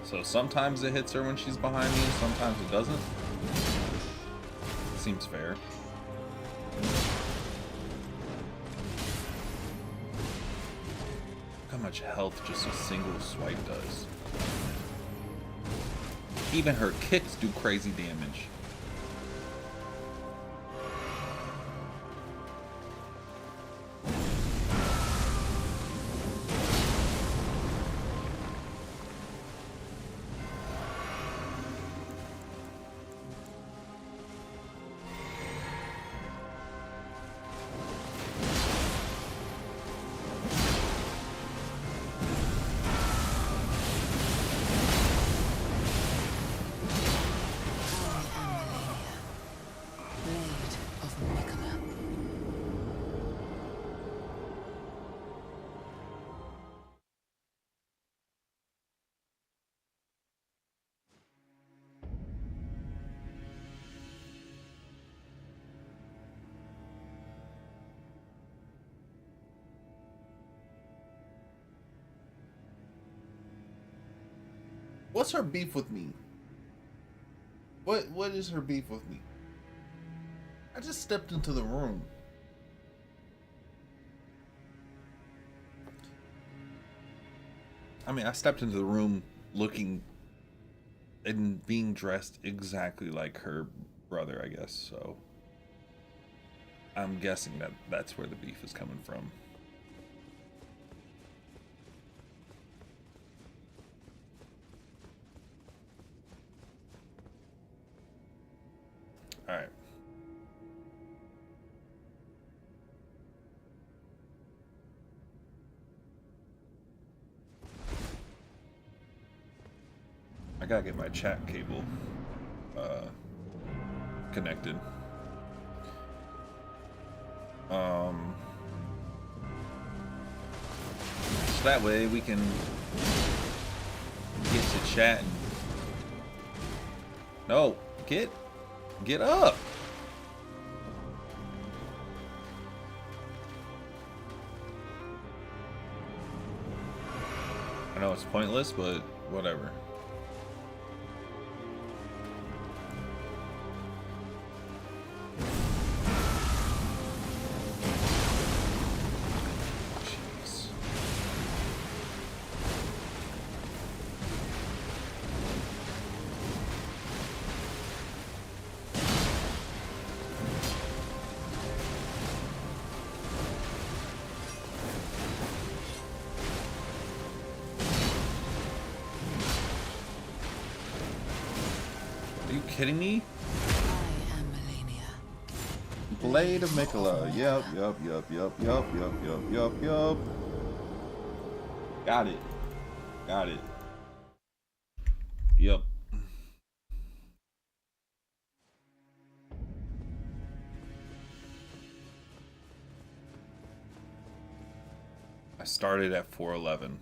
So sometimes it hits her when she's behind me, sometimes it doesn't. Seems fair. Look how much health just a single swipe does. Even her kicks do crazy damage. What's her beef with me? What is her beef with me? I just stepped into the room. I mean, I stepped into the room looking and being dressed exactly like her brother, I guess. So I'm guessing that that's where the beef is coming from. All right. I gotta get my chat cable connected. So that way we can get to chat. No, get up. I know it's pointless, but whatever. Kidding me? I am Melania. Blade of Mikola. Yep. Got it. Yep. I started at 411.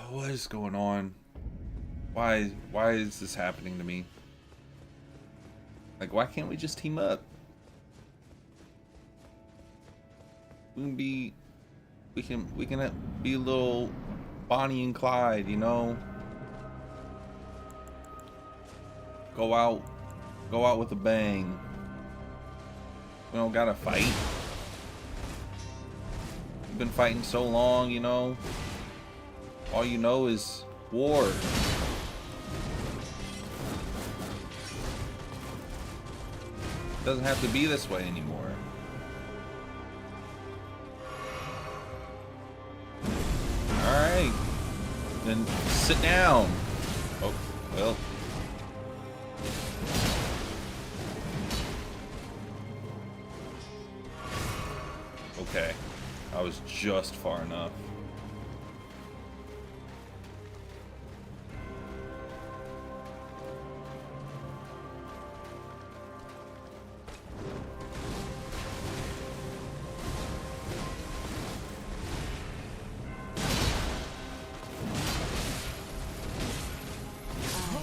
What is going on? Why is this happening to me? Like, why can't we just team up? We can be, we can be a little Bonnie and Clyde, you know. Go out with a bang. We don't gotta fight. We've been fighting so long, you know. All you know is war. It doesn't have to be this way anymore. Alright. Then sit down. Oh, well. Okay. I was just far enough.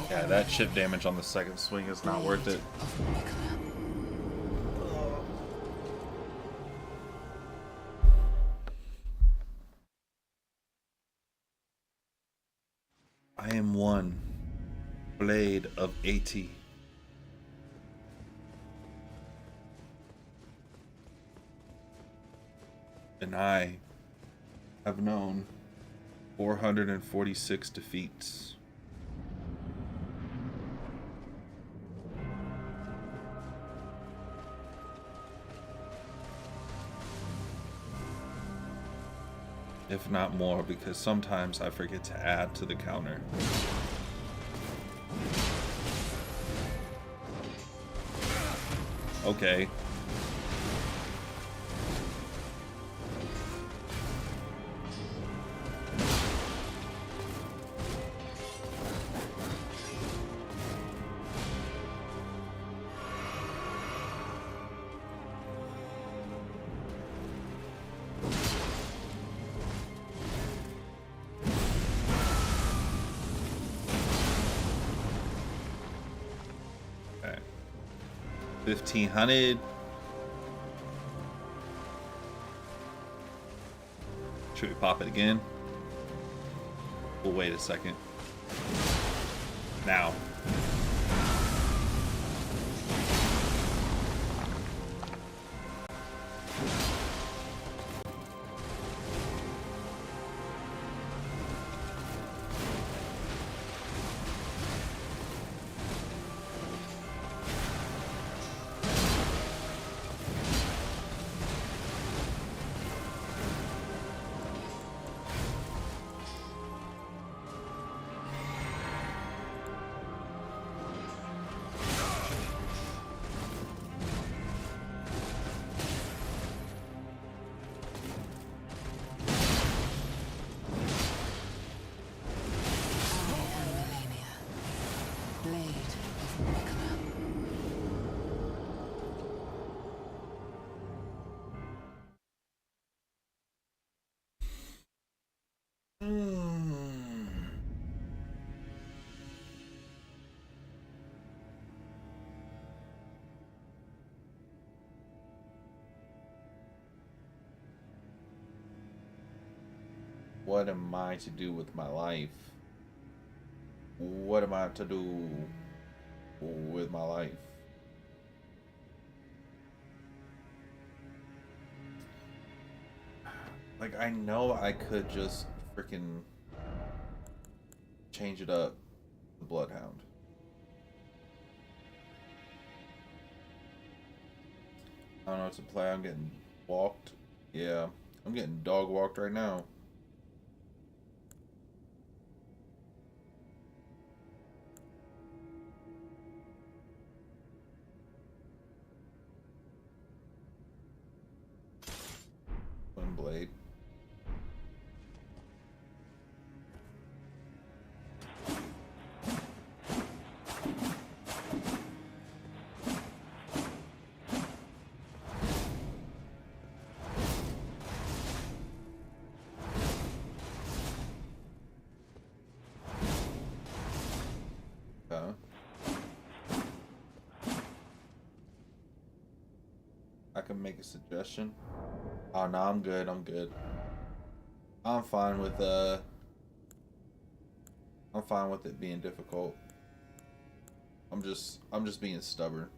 Yeah, that chip damage on the second swing is not worth it. Of Nicola. I am one blade of 80. And I have known 446 defeats. If not more, because sometimes I forget to add to the counter. Okay. Okay. 1500. Should we pop it again? We'll wait a second. Now. Blade of Nicola. What am I to do with my life? What am I to do with my life? Like, I know I could just freaking change it up, the Bloodhound. I don't know what to play. I'm getting walked. Yeah, I'm getting dog walked right now. One blade. I can make a suggestion. Oh no, I'm good. I'm good. I'm fine with I'm fine with it being difficult. I'm just being stubborn.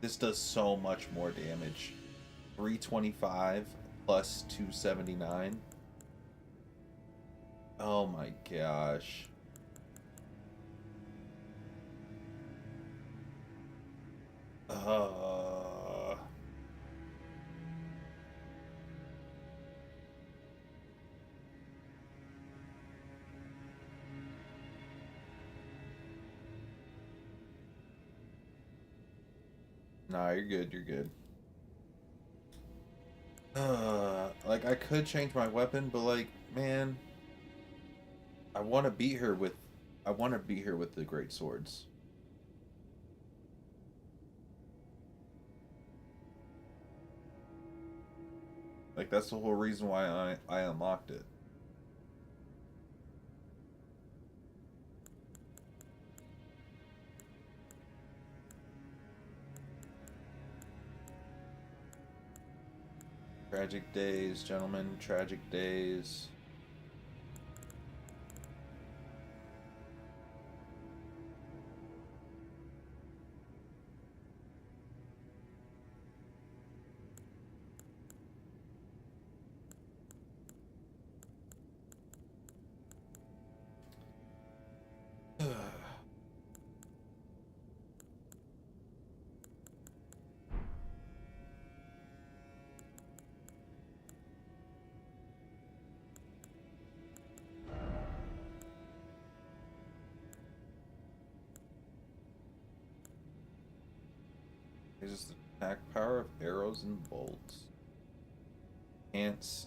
This does so much more damage. 325 plus 279. Oh my gosh. Uh, nah, you're good. You're good. Like I could change my weapon, but like, man, I want to beat her with, I want to beat her with the great swords. Like that's the whole reason why I unlocked it. Tragic days, gentlemen. Tragic days. It's just the attack power of arrows and bolts. Enhance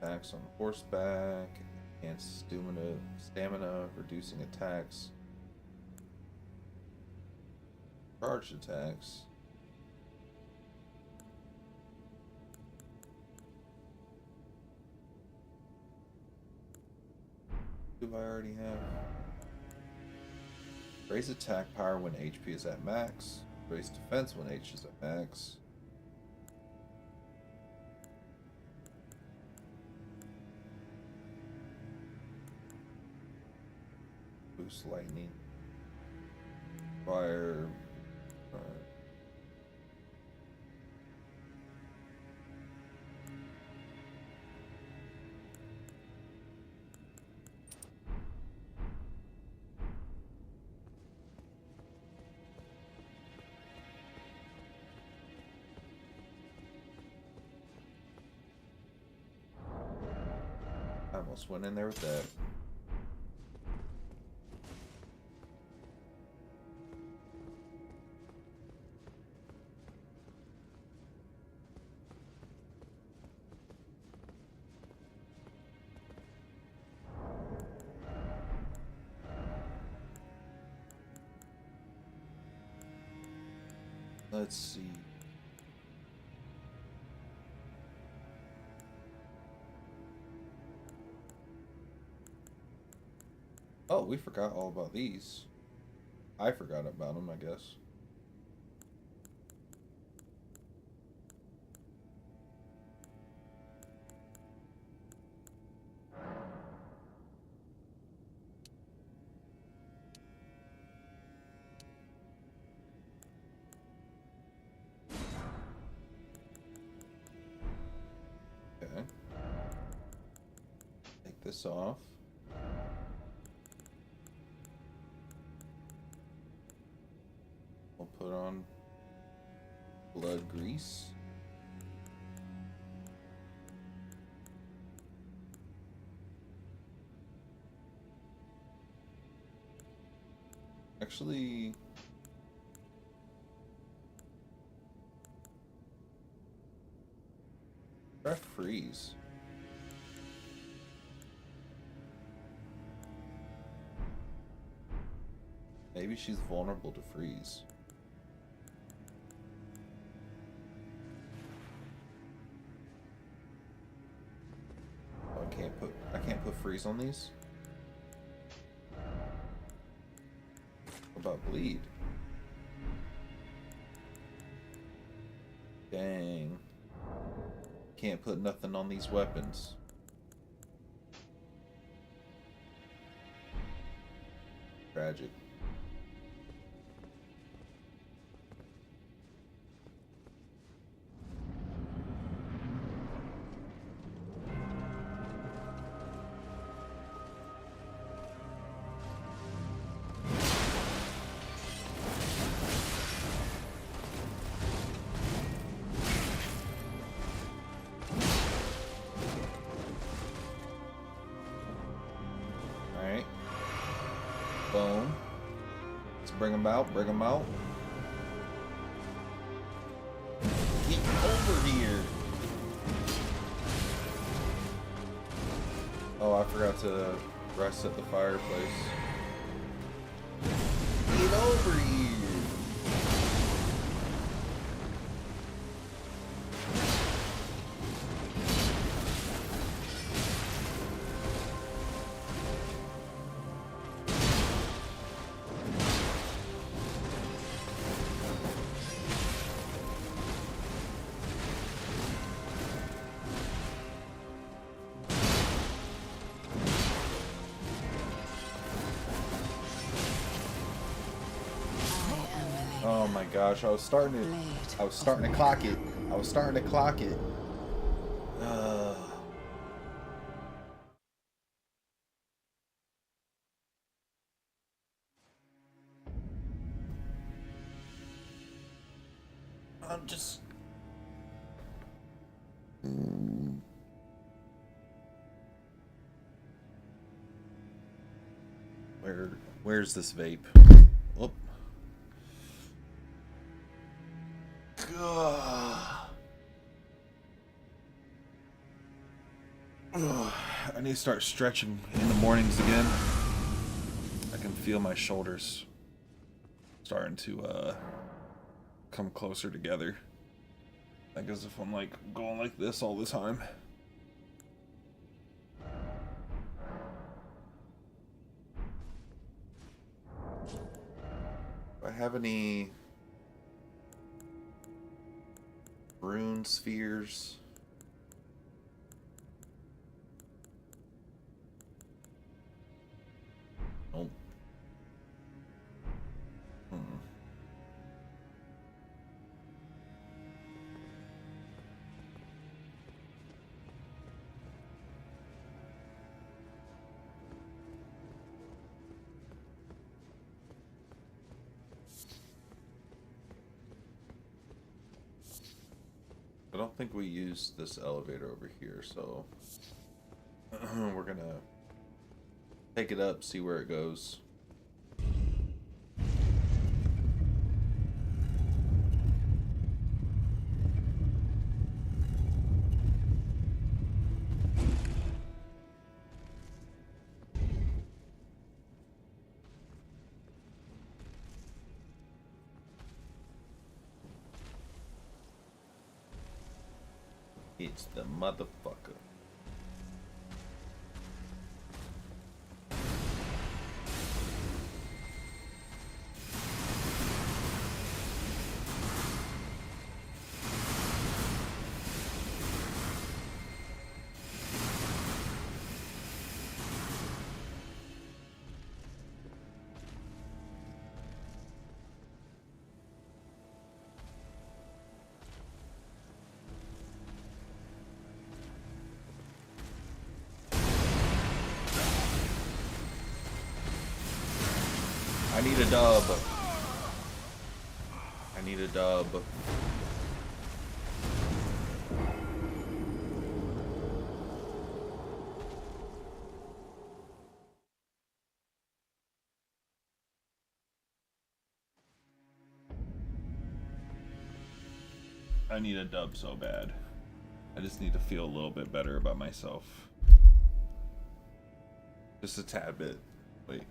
attacks on horseback. Enhance stamina, reducing attacks. Charged attacks. Who do I already have? Raise attack power when HP is at max. Raise defense when H is at max. Boost lightning. Fire. I almost went in there with that. Let's see. Oh, we forgot all about these. I forgot about them, I guess. Okay. Take this off. We'll put on blood grease. Actually, Try freeze. Maybe she's vulnerable to freeze. Oh, I can't put freeze on these? What about bleed? Dang. Can't put nothing on these weapons. Tragic. Alright. Boom. Let's bring him out, bring him out. Get over here! Oh, I forgot to reset the fireplace. Get over here! Oh my gosh, I was starting to clock it. I was starting to clock it. I'm just... Where's this vape? Whoop. I need to start stretching in the mornings again. I can feel my shoulders starting to come closer together. I guess if I'm like going like this all the time. Do I have any rune spheres? Nope. I don't think we used this elevator over here, so we're gonna take it up, see where it goes. It's the motherfucker. I need a dub. I need a dub. I need a dub so bad. I just need to feel a little bit better about myself. Just a tad bit. Wait.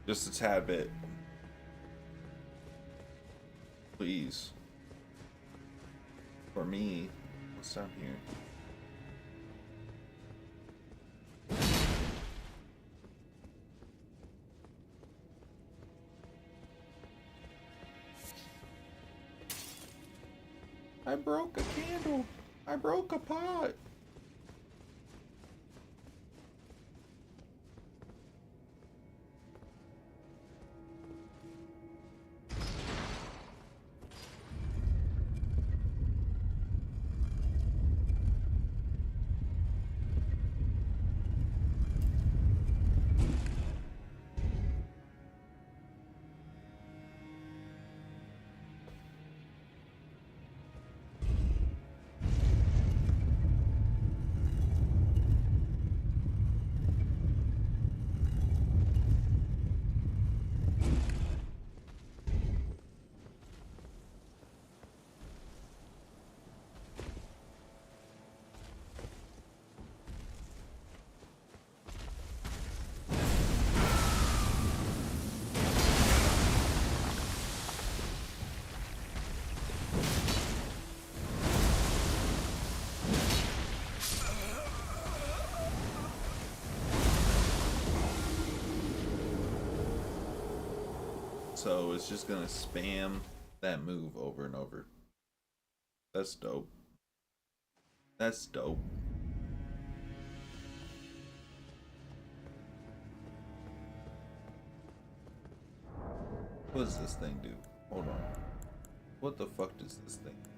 Just a tad bit. Please. For me. What's down here? I broke a candle. I broke a pot. So it's just gonna spam that move over and over. That's dope. That's dope. What does this thing do? Hold on. What the fuck does this thing do?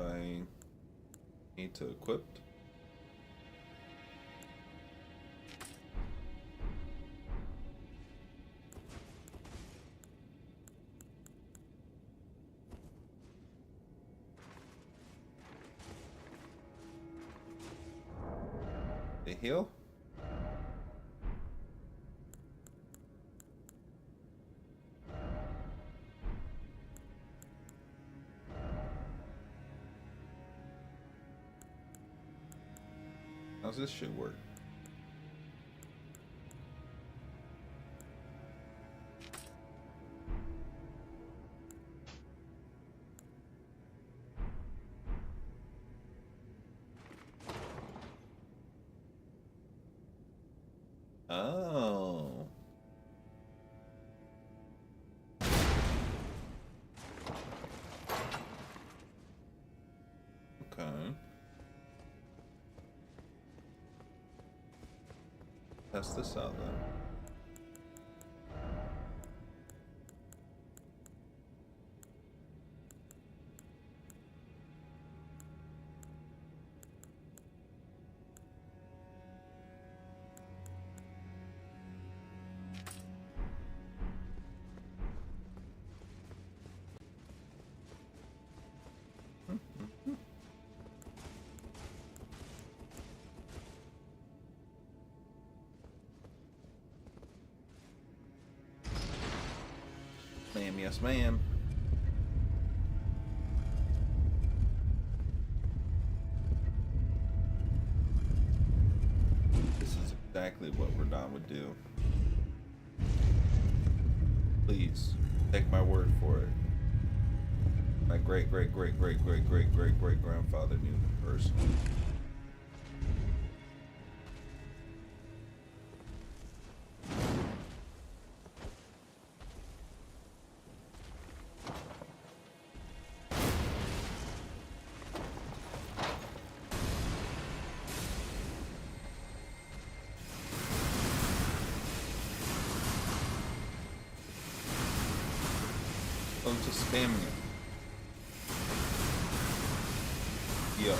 I need to equip. The heal? How's this shit work? Oh. Okay. Test this out then. Ma'am, yes ma'am. This is exactly what Radon would do. Please, take my word for it. My great grandfather knew him personally. I'm just spamming it. Yo.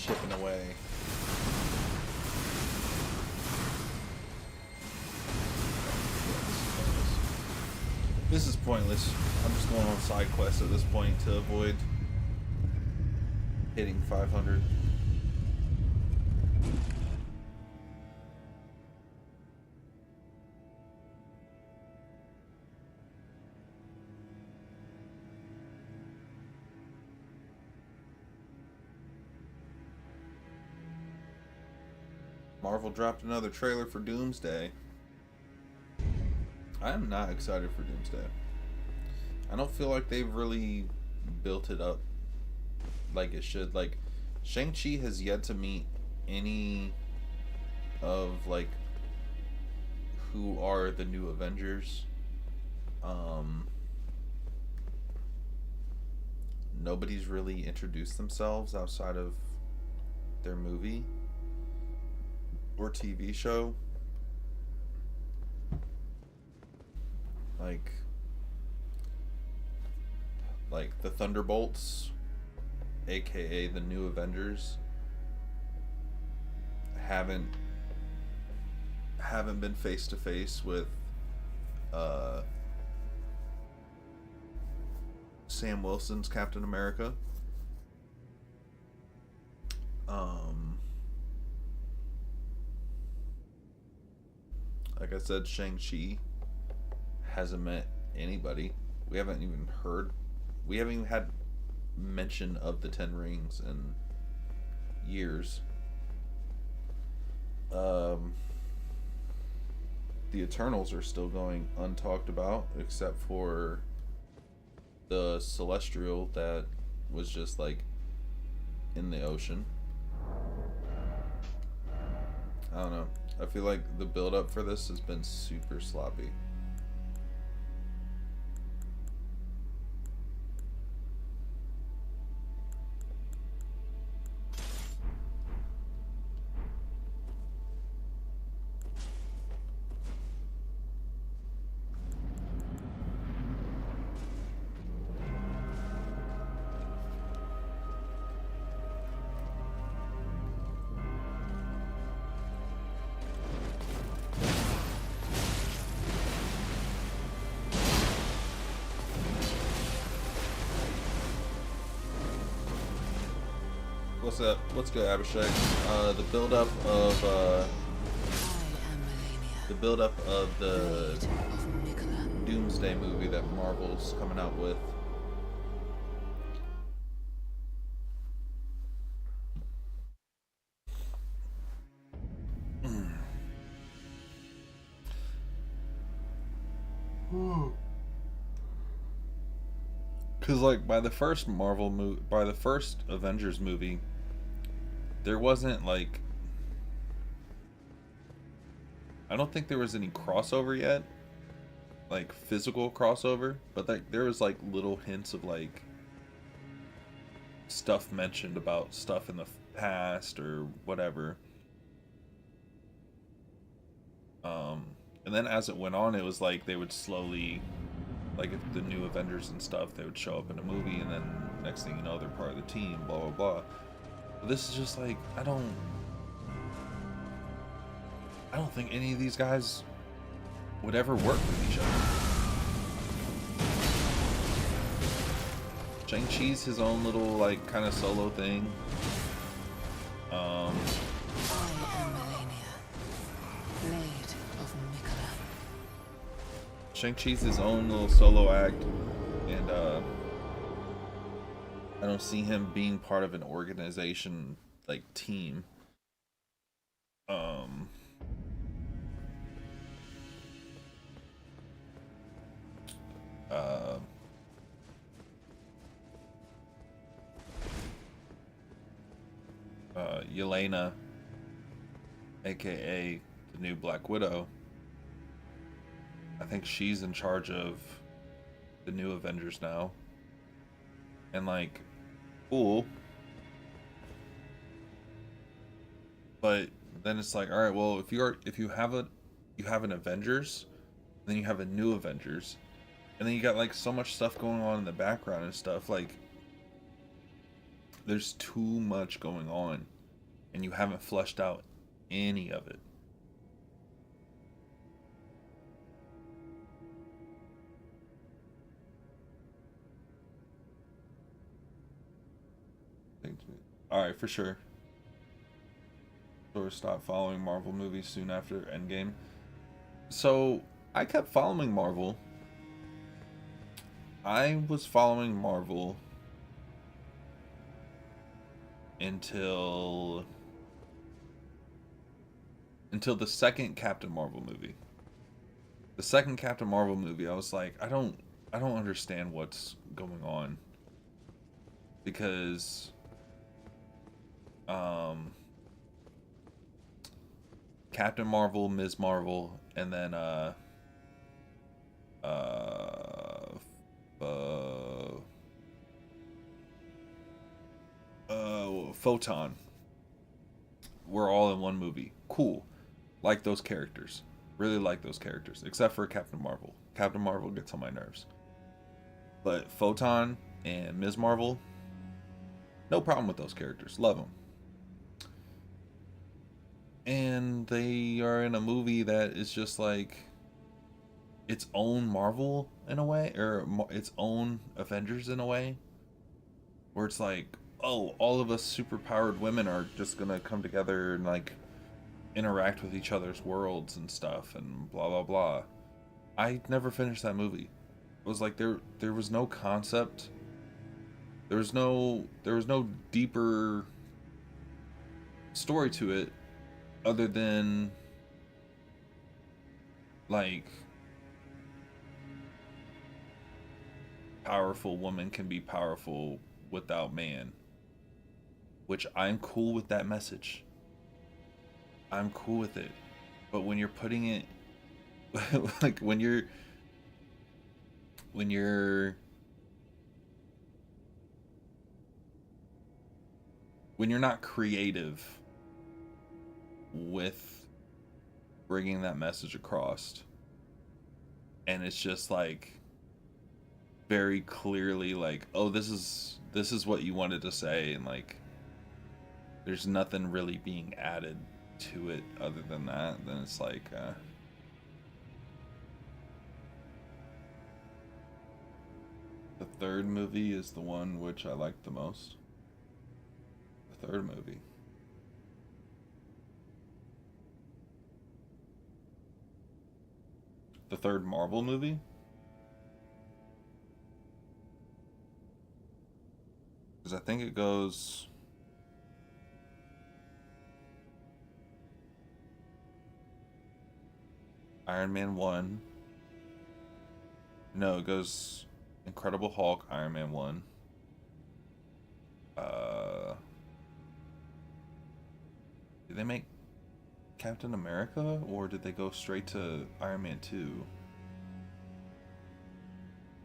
chipping away. This is pointless. I'm just going on side quests at this point to avoid hitting 500. Marvel dropped another trailer for Doomsday. I am not excited for Doomsday. I don't feel like they've really built it up like it should. Like, Shang-Chi has yet to meet any of, like, who are the new Avengers. Nobody's really introduced themselves outside of their movie or TV show. Like the Thunderbolts, aka the new Avengers, haven't been face to face with Sam Wilson's Captain America. Like I said, Shang-Chi hasn't met anybody. We haven't even had mention of the Ten Rings in years. The Eternals are still going untalked about, except for the Celestial that was just like in the ocean. I don't know. I feel like the build up for this has been super sloppy. What's up? What's good, Abhishek? The build-up of the Doomsday movie that Marvel's coming out with. Cause like by the first Avengers movie, there wasn't like, I don't think there was any crossover yet, like physical crossover, but like there was like little hints of like stuff mentioned about stuff in the past or whatever. And then as it went on, it was like they would slowly, like if the new Avengers and stuff, they would show up in a movie, and then next thing you know, they're part of the team, blah blah blah. But this is just like, I don't think any of these guys would ever work with each other. Shang-Chi's his own little like kind of solo thing. Shang-Chi's his own little solo act, and I don't see him being part of an organization like team. Yelena, aka the new Black Widow, I think she's in charge of the new Avengers now. And like, cool. But then it's like, all right, well, if you have an Avengers, then you have a new Avengers, and then you got like so much stuff going on in the background and stuff. Like, there's too much going on. and you haven't fleshed out any of it. Alright, for sure. Or stop following Marvel movies soon after Endgame. So, I kept following Marvel. I was following Marvel until the second Captain Marvel movie. The second Captain Marvel movie, I was like, I don't understand what's going on. Because Captain Marvel, Ms. Marvel, and then Photon were all in one movie. Cool. Like those characters. Really like those characters. Except for Captain Marvel. Captain Marvel gets on my nerves. But Photon and Ms. Marvel, no problem with those characters. Love them. And they are in a movie that is just like its own Marvel in a way, or its own Avengers in a way, where it's like, oh, all of us superpowered women are just gonna come together and like interact with each other's worlds and stuff and blah blah blah. I never finished that movie. It was like there was no concept. There was no deeper story to it other than like powerful woman can be powerful without man, which I'm cool with that message. I'm cool with it. But when you're putting it like when you're not creative with bringing that message across, and it's just like very clearly like, oh, this is what you wanted to say, and like there's nothing really being added to it other than that, then it's like the third movie is the one which I liked the most. The third movie. The third Marvel movie? Because I think it goes Iron Man 1. No, it goes Incredible Hulk, Iron Man 1. Did they make Captain America, or did they go straight to Iron Man 2?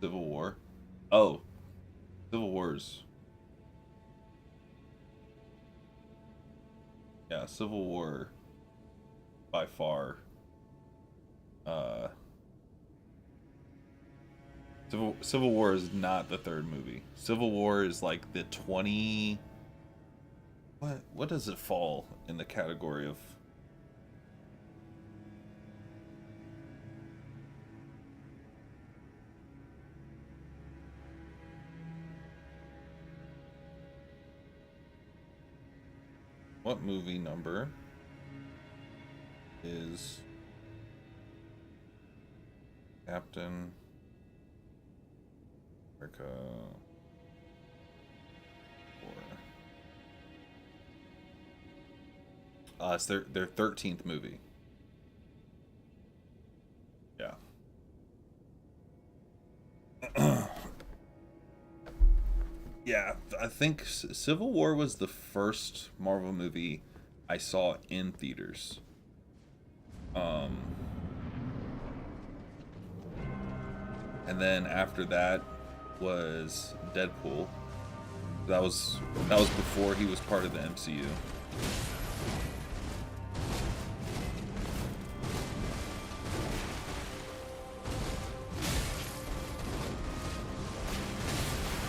Civil War? Oh, Civil Wars. Yeah, Civil War by far. Civil War is not the third movie. Civil War is like the 20. What does it fall in the category of? What movie number is Captain America War? It's their 13th movie. Yeah. Yeah, I think Civil War was the first Marvel movie I saw in theaters. And then after that was Deadpool. That was before he was part of the MCU.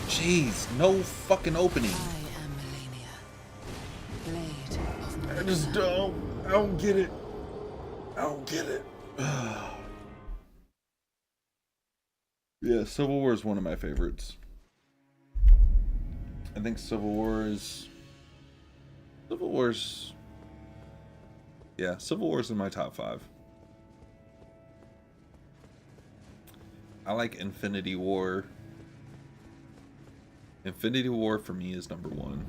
Jeez, no fucking opening. I am Melania, blade of I don't get it. I don't get it. Yeah, Civil War is one of my favorites. I think Civil War's in my top 5. I like Infinity War. Infinity War for me is number 1.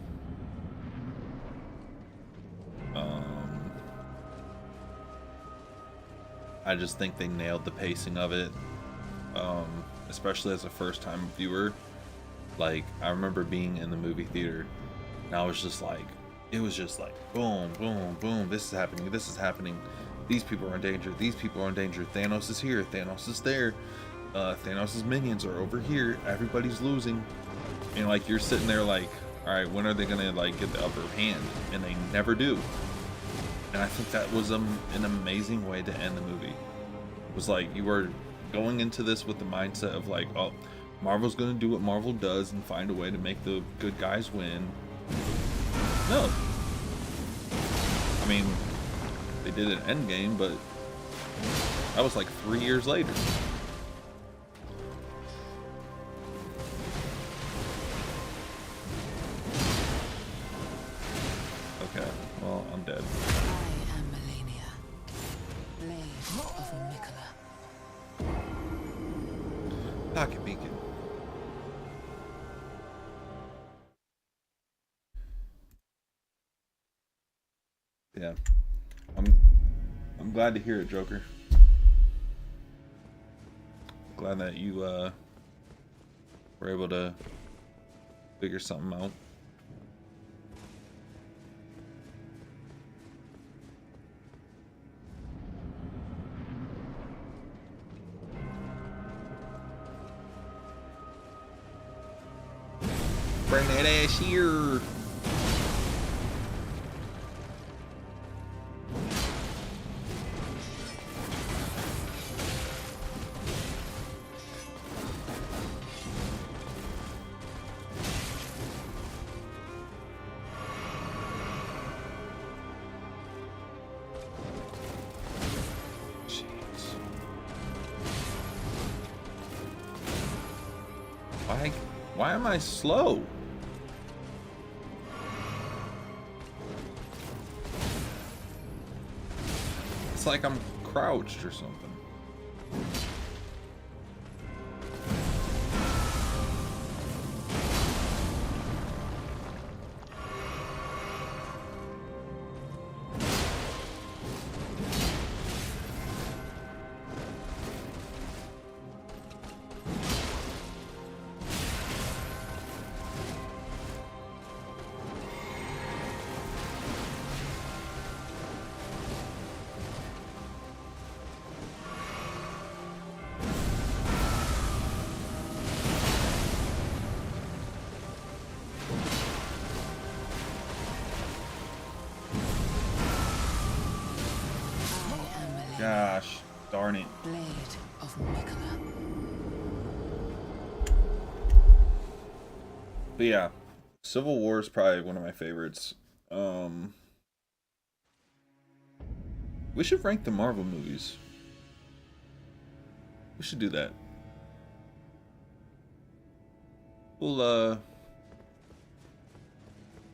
I just think they nailed the pacing of it, especially as a first-time viewer. Like, I remember being in the movie theater, and I was just like, it was just like, boom, boom, boom, this is happening, these people are in danger, Thanos is here, Thanos is there, Thanos' minions are over here, everybody's losing, and like, you're sitting there like, alright, when are they gonna like get the upper hand? And they never do. And I think that was an amazing way to end the movie. It was like, you were going into this with the mindset of like, oh, Marvel's gonna do what Marvel does and find a way to make the good guys win. No. I mean, they did an Endgame, but that was like 3 years later. Okay, well, I'm dead. I am Melania, Blade of Mikola. Pocket Beacon. Yeah. I'm glad to hear it, Joker. Glad that you were able to figure something out. Bring that ass here. Why am I slow? It's like I'm crouched or something. Gosh, darn it. Blade of Mikola. But yeah, Civil War is probably one of my favorites. We should rank the Marvel movies. We should do that. We'll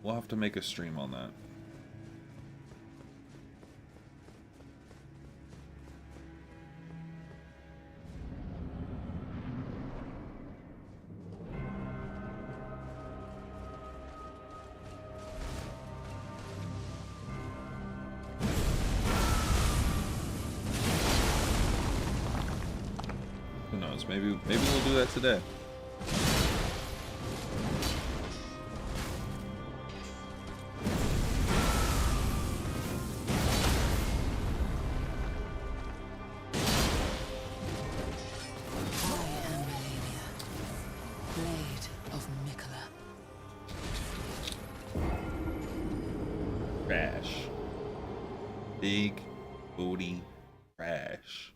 have to make a stream on that. Who knows? Maybe we'll do that today. Crash. Big booty crash.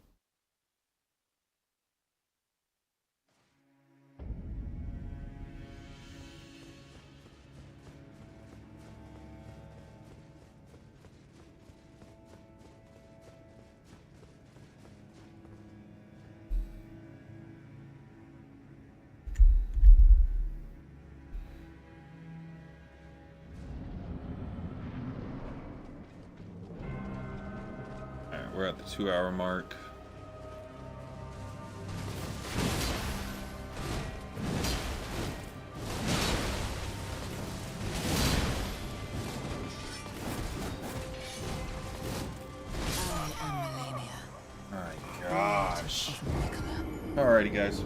We're at the 2-hour mark. I am Melania, My gosh. of Nicola. Alrighty, guys.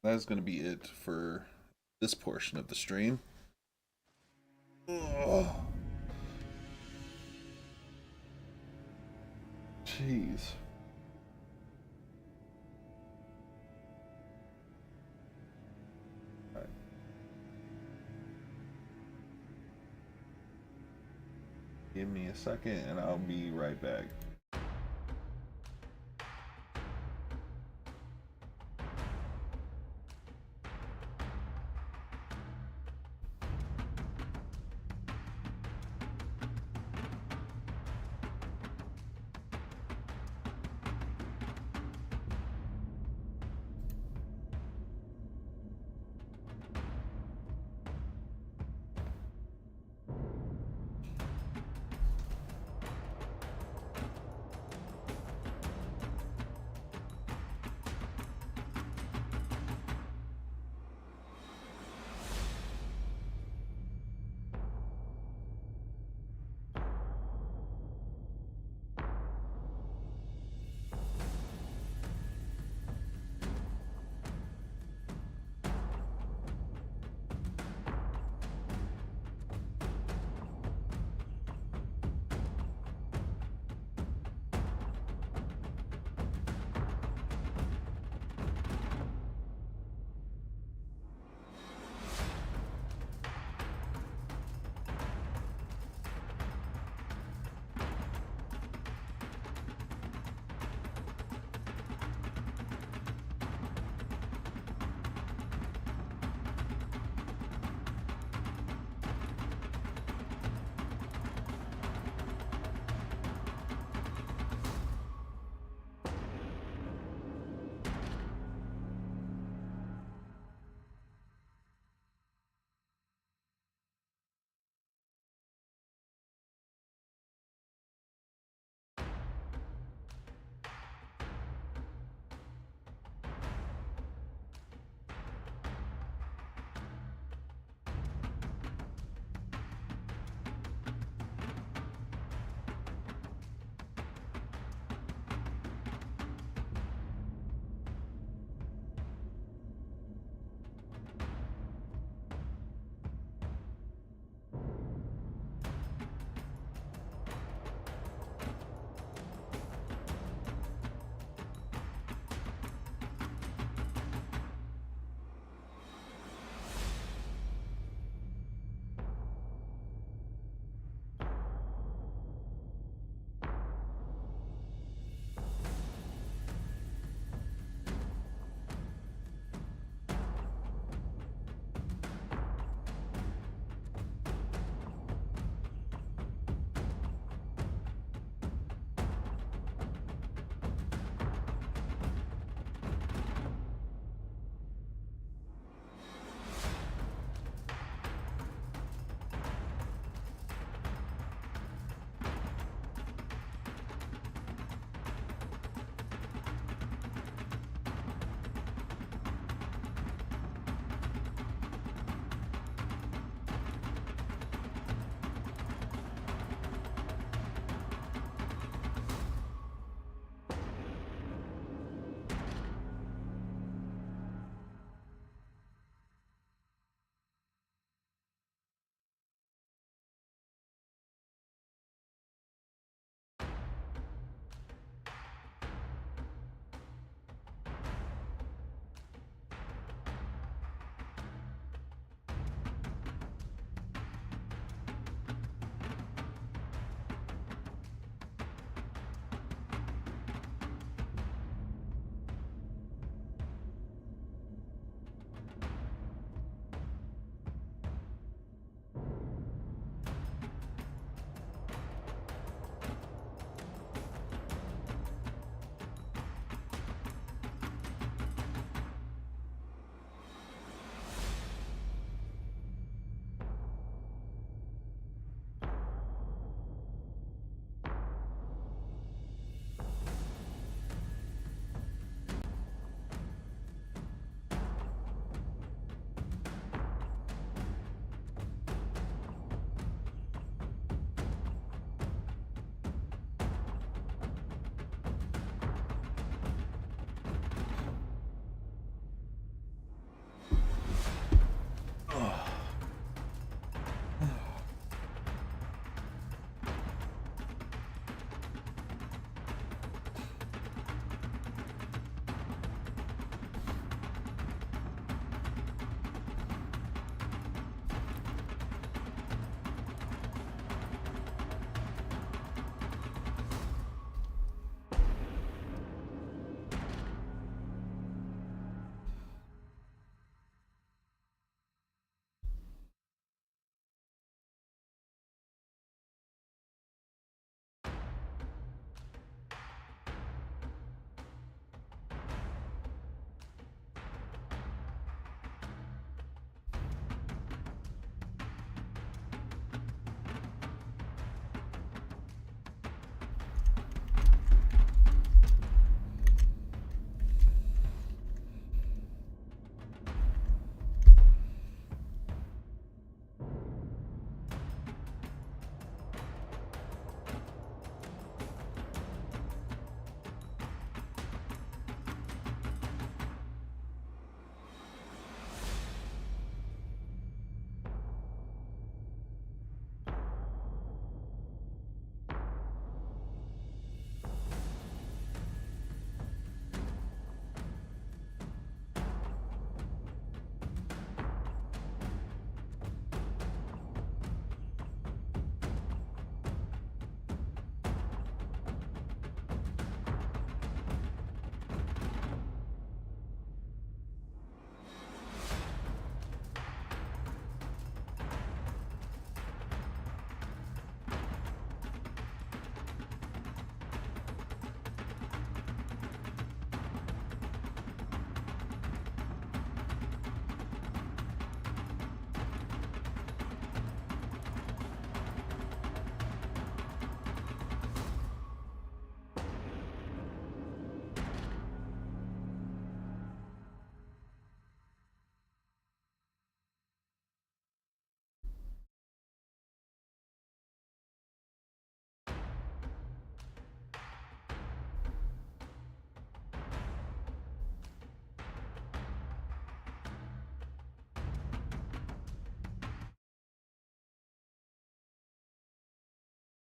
That's going to be it for this portion of the stream. Oh. Jeez. Alright. Give me a second and I'll be right back.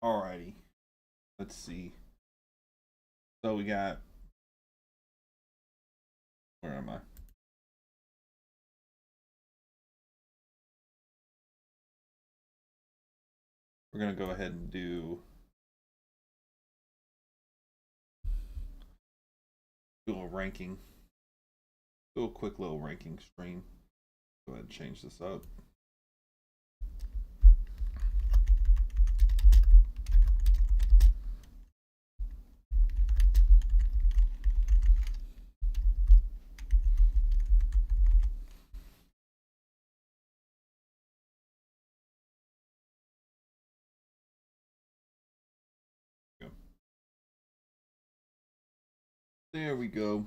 Alrighty. Let's see. So we got. Where am I? We're gonna go ahead and do a little ranking. Do a quick little ranking stream. Go ahead and change this up. There we go.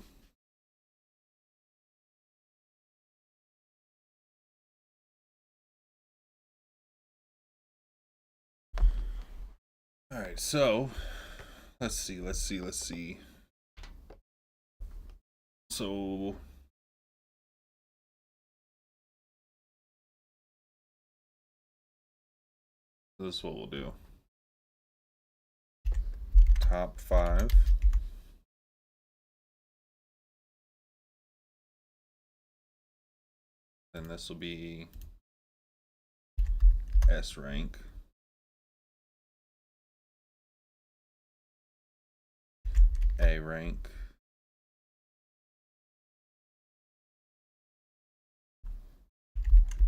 All right, so let's see. So this is what we'll do. Top 5. Then this will be S rank. A rank.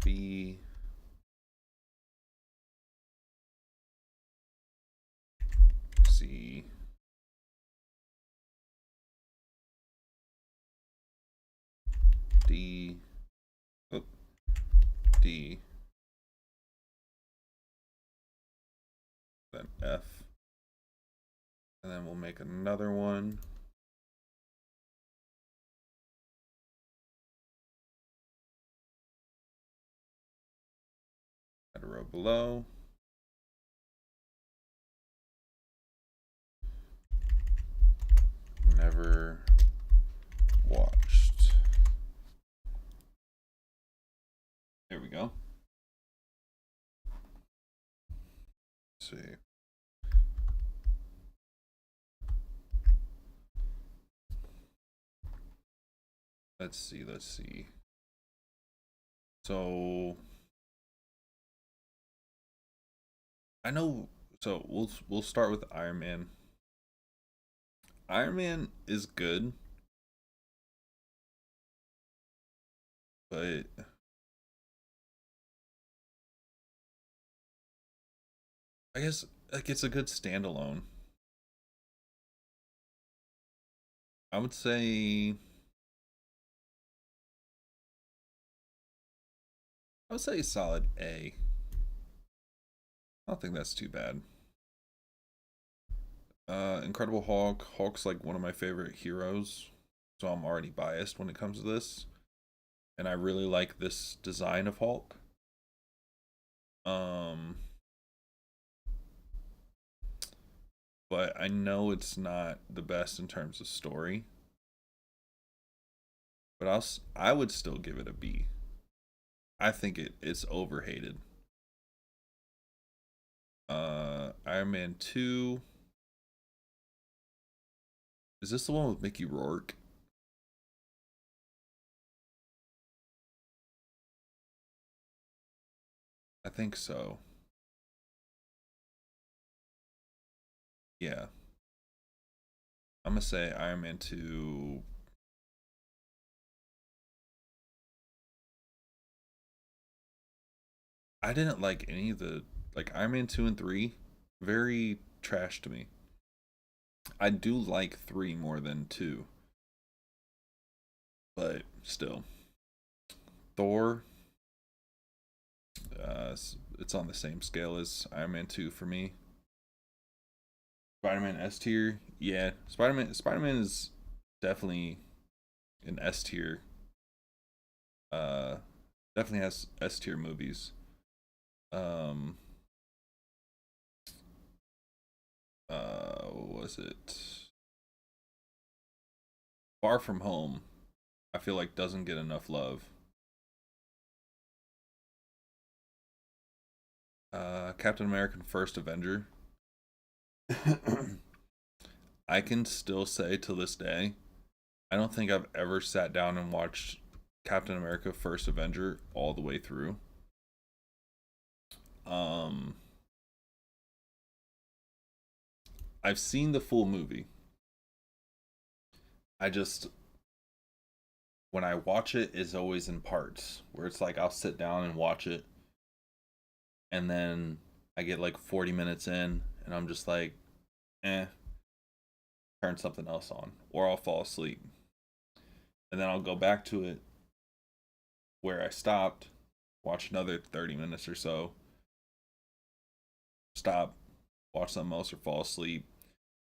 B. C. D. Oh, D. Then F. And then we'll make another one. Add a row below. Never watched. There we go. Let's see. Let's see. So I know. So we'll start with Iron Man. Iron Man is good, but I guess like it's a good standalone. I would say. I would say solid A. I don't think that's too bad. Incredible Hulk. Hulk's like one of my favorite heroes, so I'm already biased when it comes to this. And I really like this design of Hulk. But I know it's not the best in terms of story. But I would still give it a B. I think it's overhated. Iron Man 2. Is this the one with Mickey Rourke? I think so. Yeah. I'm gonna say Iron Man 2. I didn't like any of the like Iron Man 2 and 3. Very trash to me. I do like 3 more than 2. But still. Thor. It's on the same scale as Iron Man 2 for me. Spider-Man S tier. Yeah, Spider-Man is definitely an S tier. Definitely has S tier movies. What was it? Far From Home, I feel like doesn't get enough love. Captain American First Avenger. I can still say to this day, I don't think I've ever sat down and watched Captain America First Avenger all the way through. Um, I've seen the full movie. I just, when I watch it, is always in parts where it's like I'll sit down and watch it, and then I get like 40 minutes in, and I'm just like, turn something else on, or I'll fall asleep, and then I'll go back to it where I stopped, watch another 30 minutes or so, stop, watch something else, or fall asleep.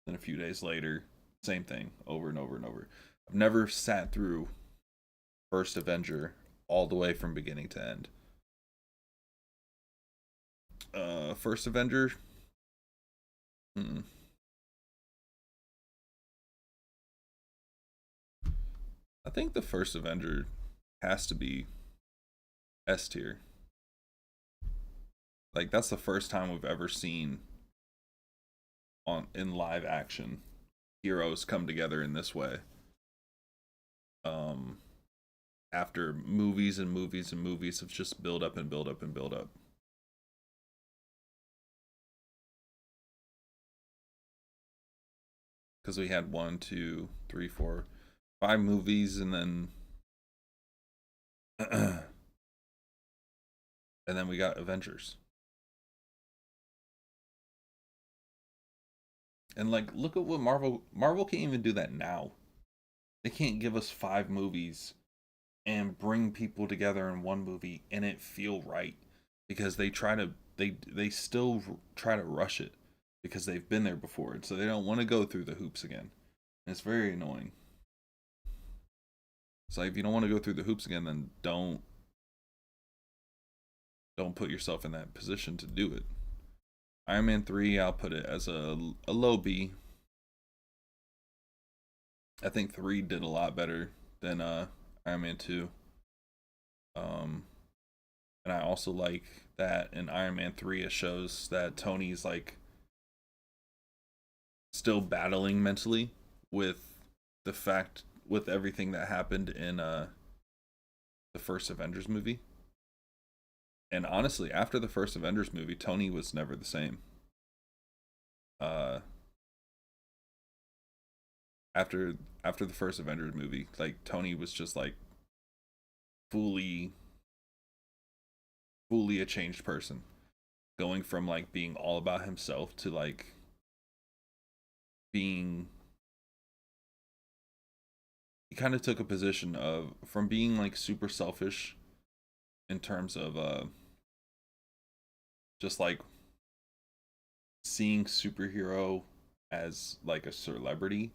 Then a few days later, same thing, over and over and over. I've never sat through First Avenger all the way from beginning to end. First Avenger. I think the first Avenger has to be S tier. Like that's the first time we've ever seen in live action heroes come together in this way. After movies and movies and movies of just build up and build up and build up. Because we had 1, 2, 3, 4, 5 movies, and then and then we got Avengers. And like, look at what Marvel can't even do that now. They can't give us 5 movies and bring people together in one movie and it feel right, because they still try to rush it because they've been there before, and so they don't want to go through the hoops again. And it's very annoying. It's like, if you don't want to go through the hoops again, then don't put yourself in that position to do it. Iron Man 3, I'll put it as a low B. I think 3 did a lot better than Iron Man 2. And I also like that in Iron Man 3 it shows that Tony's like still battling mentally with everything that happened in the first Avengers movie. And honestly, after the first Avengers movie, Tony was never the same. After the first Avengers movie, like Tony was just like fully a changed person, going from like being all about himself to like being, he kind of took a position of, from being like super selfish in terms of just like seeing superhero as like a celebrity.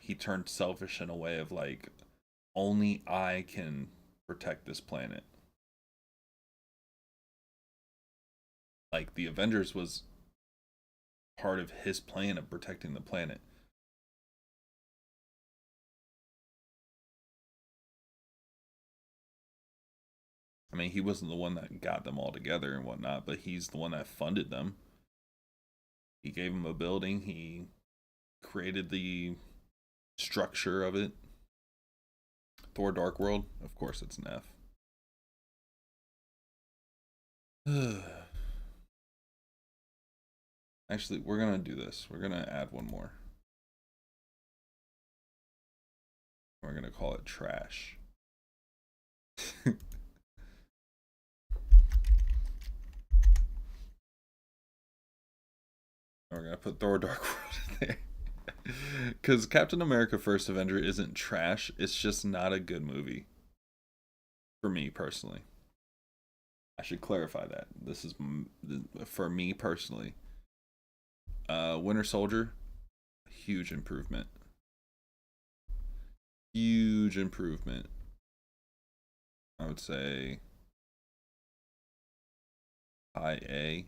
He turned selfish in a way of like, only I can protect this planet. Like the Avengers was part of his plan of protecting the planet. I mean, he wasn't the one that got them all together and whatnot, but he's the one that funded them. He gave them a building. He created the structure of it. Thor Dark World, of course it's an F. Actually, we're gonna do this. We're gonna add one more. We're gonna call it trash. We're gonna put Thor Dark World in there. Because Captain America First Avenger isn't trash, it's just not a good movie. For me personally. I should clarify that. This is for me personally. Winter Soldier, huge improvement. Huge improvement. I would say high A.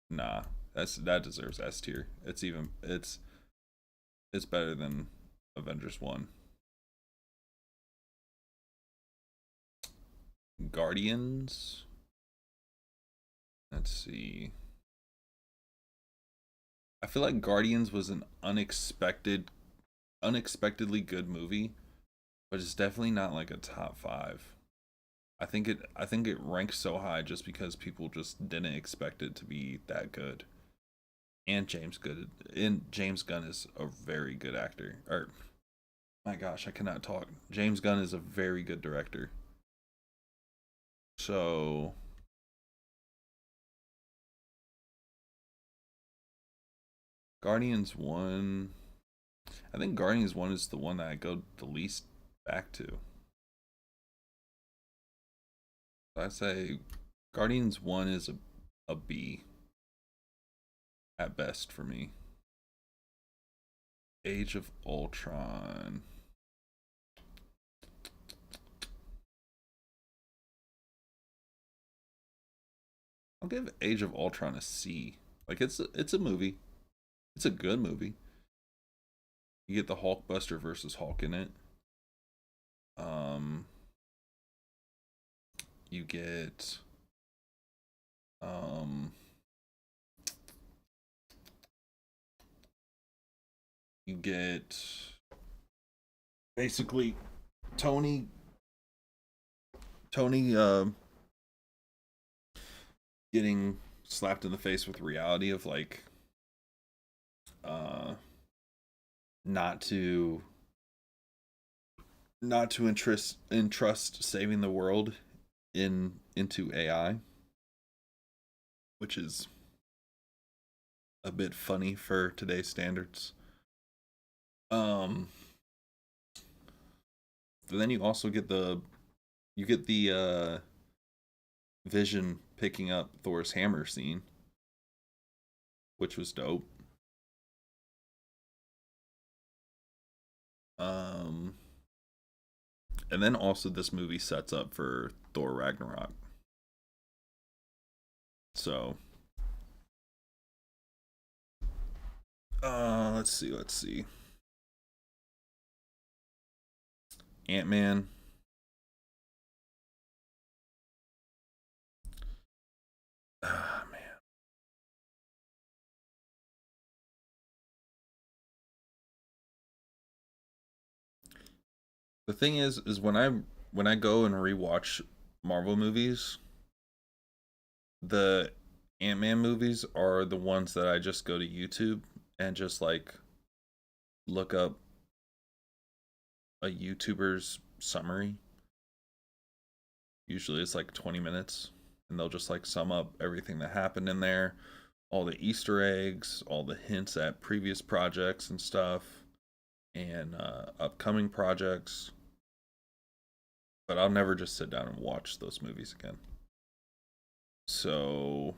Nah, that deserves S tier. It's better than Avengers 1. Guardians. Let's see. I feel like Guardians was an unexpectedly good movie, but it's definitely not like a top 5. I think it ranks so high just because people just didn't expect it to be that good. And James Gunn is a very good actor. Or my gosh, I cannot talk. James Gunn is a very good director. So Guardians 1, I think Guardians 1 is the one that I go the least back to. I say Guardians 1 is a B at best for me. Age of Ultron. I'll give Age of Ultron a C. Like it's a movie. It's a good movie. You get the Hulkbuster versus Hulk in it. Um you get um you get basically Tony Tony getting slapped in the face with reality of like uh not to entrust saving the world into AI, which is a bit funny for today's standards. Um then you also get the Vision picking up Thor's hammer scene, which was dope. Um and then also this movie sets up for Thor Ragnarok. So let's see. Ant-Man. Ah, man. The thing is when I go and rewatch Marvel movies, the Ant-Man movies are the ones that I just go to YouTube and just like look up a YouTuber's summary. Usually it's like 20 minutes and they'll just like sum up everything that happened in there, all the Easter eggs, all the hints at previous projects and stuff, and upcoming projects. But I'll never just sit down and watch those movies again. So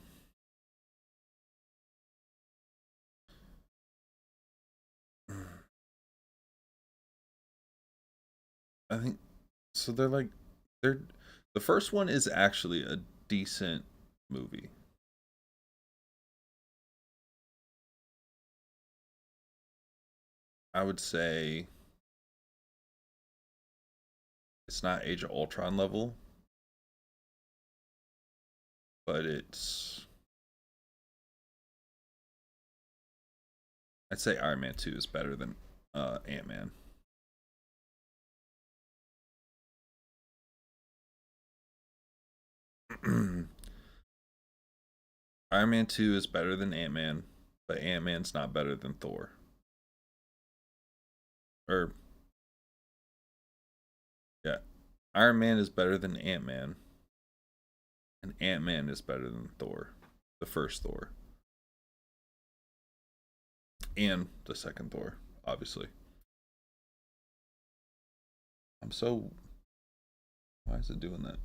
I think so. They're the first one is actually a decent movie. I would say it's not Age of Ultron level, but I'd say Iron Man 2 is better than Ant-Man. Iron Man 2 is better than Ant-Man, but Ant-Man's not better than Thor. Or yeah, Iron Man is better than Ant-Man, and Ant-Man is better than Thor, the first Thor, and the second Thor, obviously. I'm so why is it doing that?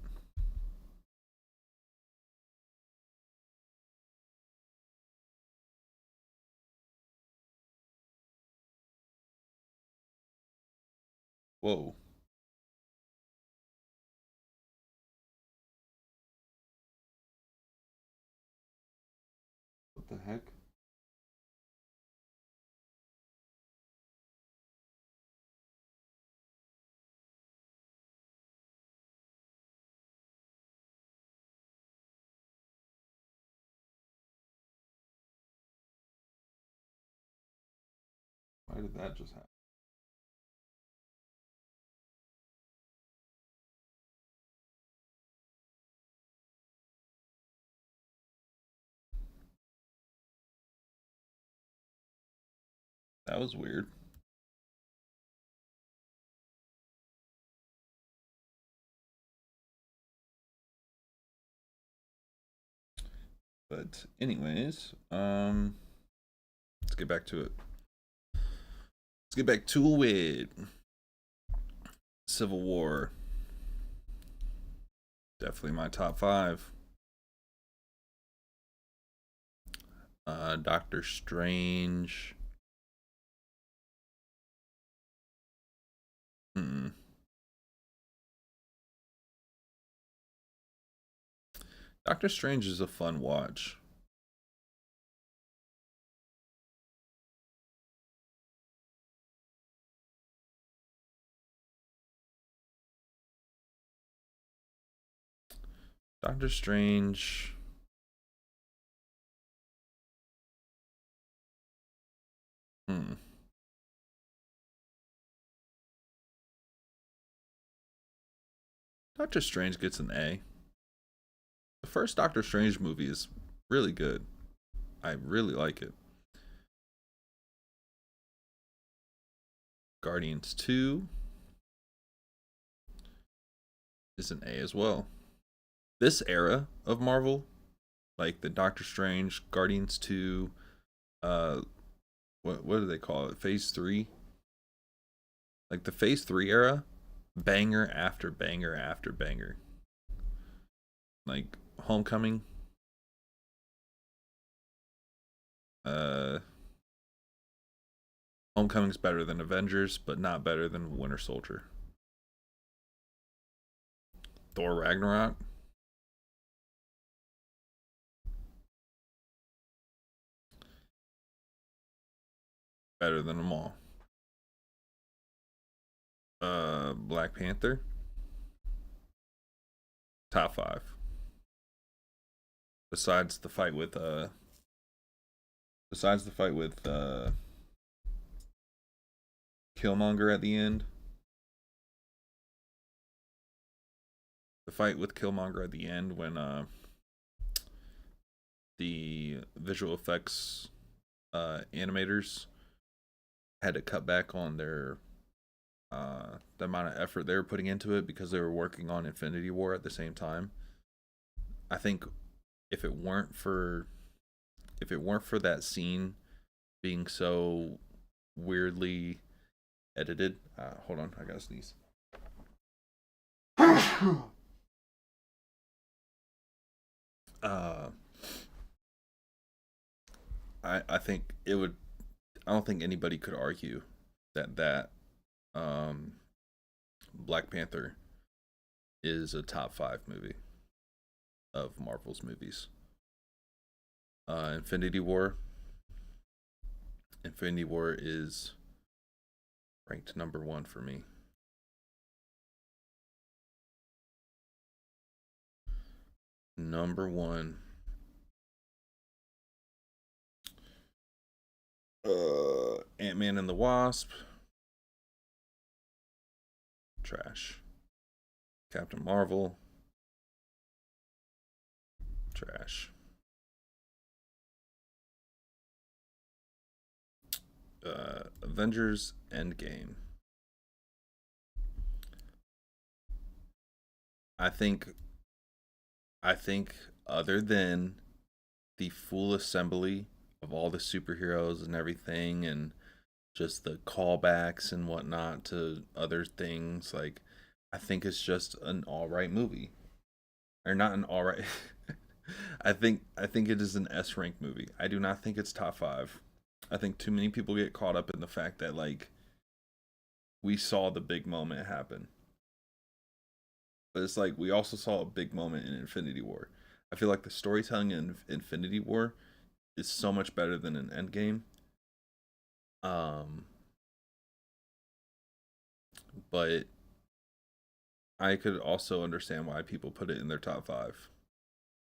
Whoa. What the heck? Why did that just happen? That was weird. But anyways, let's get back to it. Let's get back to it. Civil War. Definitely my top 5. Doctor Strange. Doctor Strange is a fun watch. Doctor Strange. Doctor Strange gets an A. The first Doctor Strange movie is really good. I really like it. Guardians 2 is an A as well. This era of Marvel, like the Doctor Strange, Guardians 2, what do they call it? Phase 3? Like the Phase 3 era, banger after banger after banger. Like Homecoming. Homecoming's better than Avengers, but not better than Winter Soldier. Thor Ragnarok. Better than them all. Black Panther. Top 5. Besides the fight with Killmonger at the end. The fight with Killmonger at the end when the visual effects animators had to cut back on their the amount of effort they were putting into it because they were working on Infinity War at the same time. I think if it weren't for that scene being so weirdly edited, hold on, I gotta sneeze. I think it would. I don't think anybody could argue that Black Panther is a top 5 movie of Marvel's movies. Infinity War is ranked number 1 for me. Number 1. Ant-Man and the Wasp. Trash. Captain Marvel. Trash. Avengers Endgame. I think other than the full assembly of all the superheroes and everything and just the callbacks and whatnot to other things, like I think it's just an alright movie. Or not an alright I think it is an S rank movie. I do not think it's top 5. I think too many people get caught up in the fact that like we saw the big moment happen. But it's like we also saw a big moment in Infinity War. I feel like the storytelling in Infinity War is so much better than in Endgame. But I could also understand why people put it in their top 5.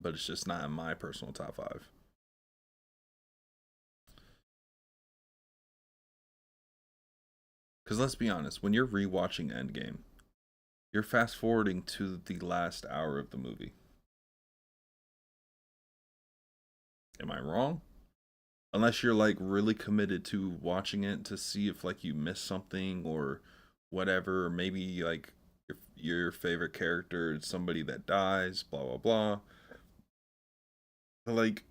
But it's just not in my personal top 5. Because let's be honest, when you're rewatching Endgame, you're fast forwarding to the last hour of the movie. Am I wrong? Unless you're like really committed to watching it to see if like you missed something or whatever, or maybe like if your favorite character is somebody that dies, blah blah blah. But like,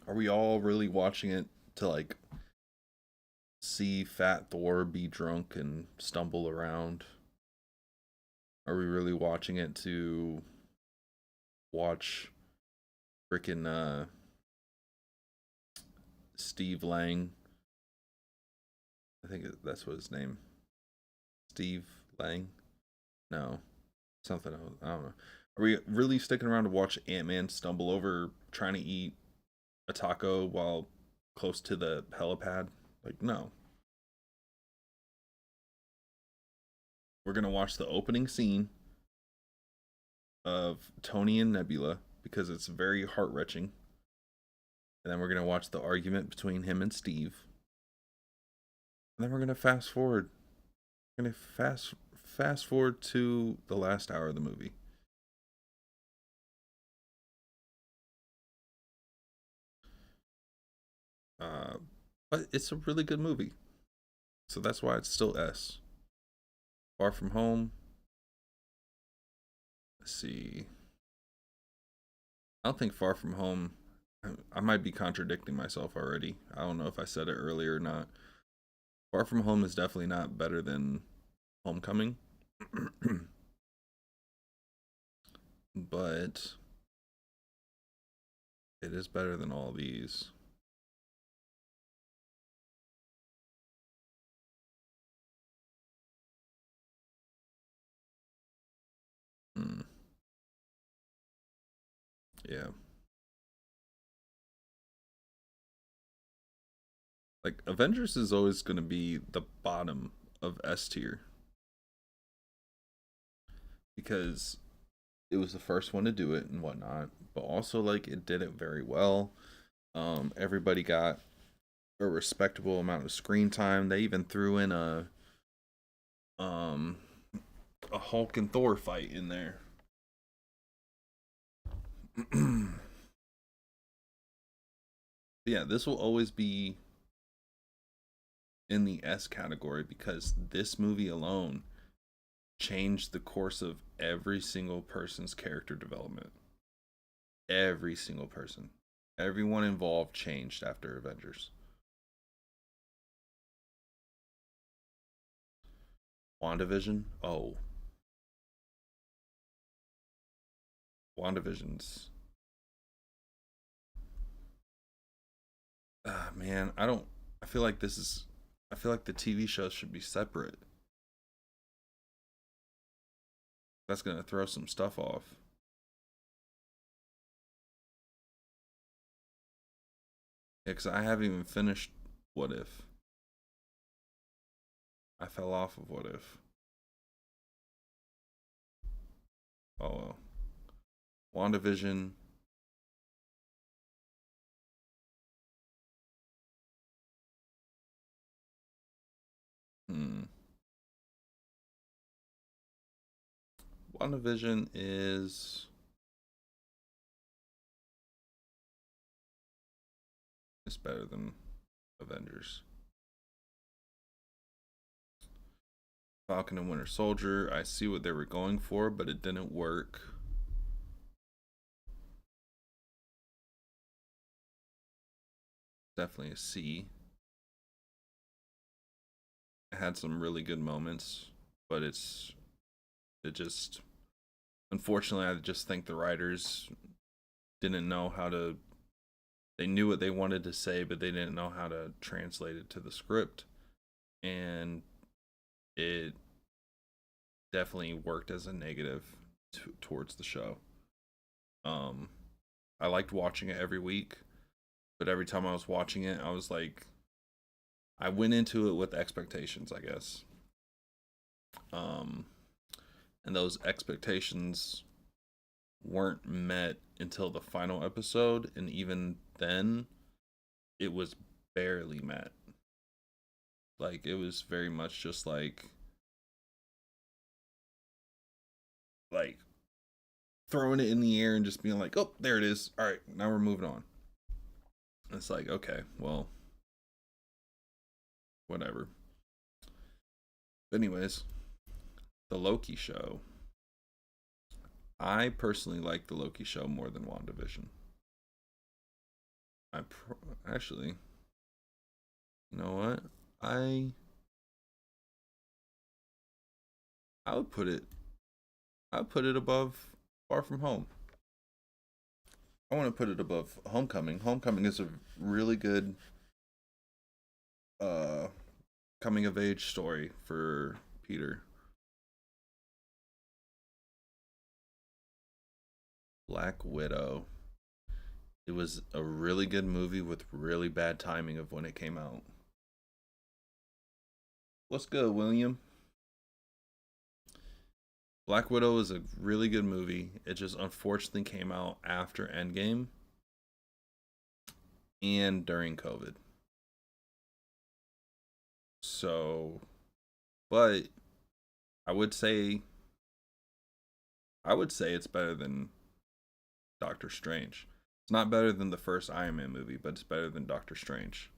are we all really watching it to like see Fat Thor be drunk and stumble around? Are we really watching it to watch freaking Steve Lang? I think that's what his name. Steve Lang? No, something else. I don't know. Are we really sticking around to watch Ant-Man stumble over trying to eat a taco while close to the helipad? Like, no. We're gonna watch the opening scene of Tony and Nebula because it's very heart-wrenching. And then we're gonna watch the argument between him and Steve. And then we're gonna fast forward. We're gonna fast forward to the last hour of the movie. Uh, but it's a really good movie, so that's why it's still S. Far From Home. Let's see. I don't think Far From Home. I might be contradicting myself already. I don't know if I said it earlier or not. Far From Home is definitely not better than Homecoming. But it is better than all these. Hmm. Yeah. Like Avengers is always going to be the bottom of S tier because it was the first one to do it and whatnot, but also like it did it very well. Everybody got a respectable amount of screen time. They even threw in um a Hulk and Thor fight in there. Yeah, this will always be in the S category because this movie alone changed the course of every single person's character development. Every single person. Everyone involved changed after Avengers. WandaVision? Oh. WandaVision's. Man, I don't. I feel like this is. I feel like the TV shows should be separate. That's gonna throw some stuff off. Yeah, because I haven't even finished What If. I fell off of What If. Oh well. WandaVision. Hmm. WandaVision is. It's better than Avengers. Falcon and Winter Soldier. I see what they were going for, but it didn't work. Definitely a C. It had some really good moments, but it just unfortunately I just think the writers didn't know how to they knew what they wanted to say, but they didn't know how to translate it to the script. And it definitely worked as a negative towards the show. I liked watching it every week, but every time I was watching it, I was like, I went into it with expectations, I guess. And those expectations weren't met until the final episode, and even then, it was barely met. Like it was very much just like throwing it in the air and just being like, "Oh, there it is. All right, now we're moving on." It's like, okay, well, whatever. But anyways, the Loki show. I personally like the Loki show more than WandaVision. Actually, you know what? I I would put it above Far From Home. I want to put it above Homecoming. Homecoming is a really good uh coming of age story for Peter. Black Widow. It was a really good movie with really bad timing of when it came out. What's good, William? Black Widow is a really good movie. It just unfortunately came out after Endgame and during COVID. So, but I would say it's better than Doctor Strange. It's not better than the first Iron Man movie, but it's better than Doctor Strange.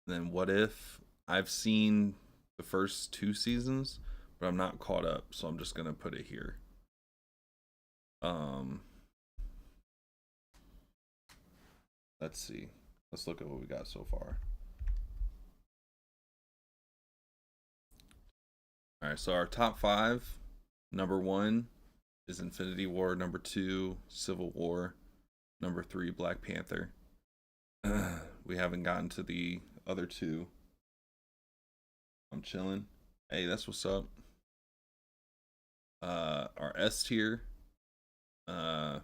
Then what if I've seen the first 2 seasons, but I'm not caught up, so I'm just gonna put it here. Um, let's see. Let's look at what we got so far. All right, so our top 5. Number 1 is Infinity War. Number 2, Civil War. Number 3, Black Panther. We haven't gotten to the other 2. I'm chilling. Hey, that's what's up. Our S tier. I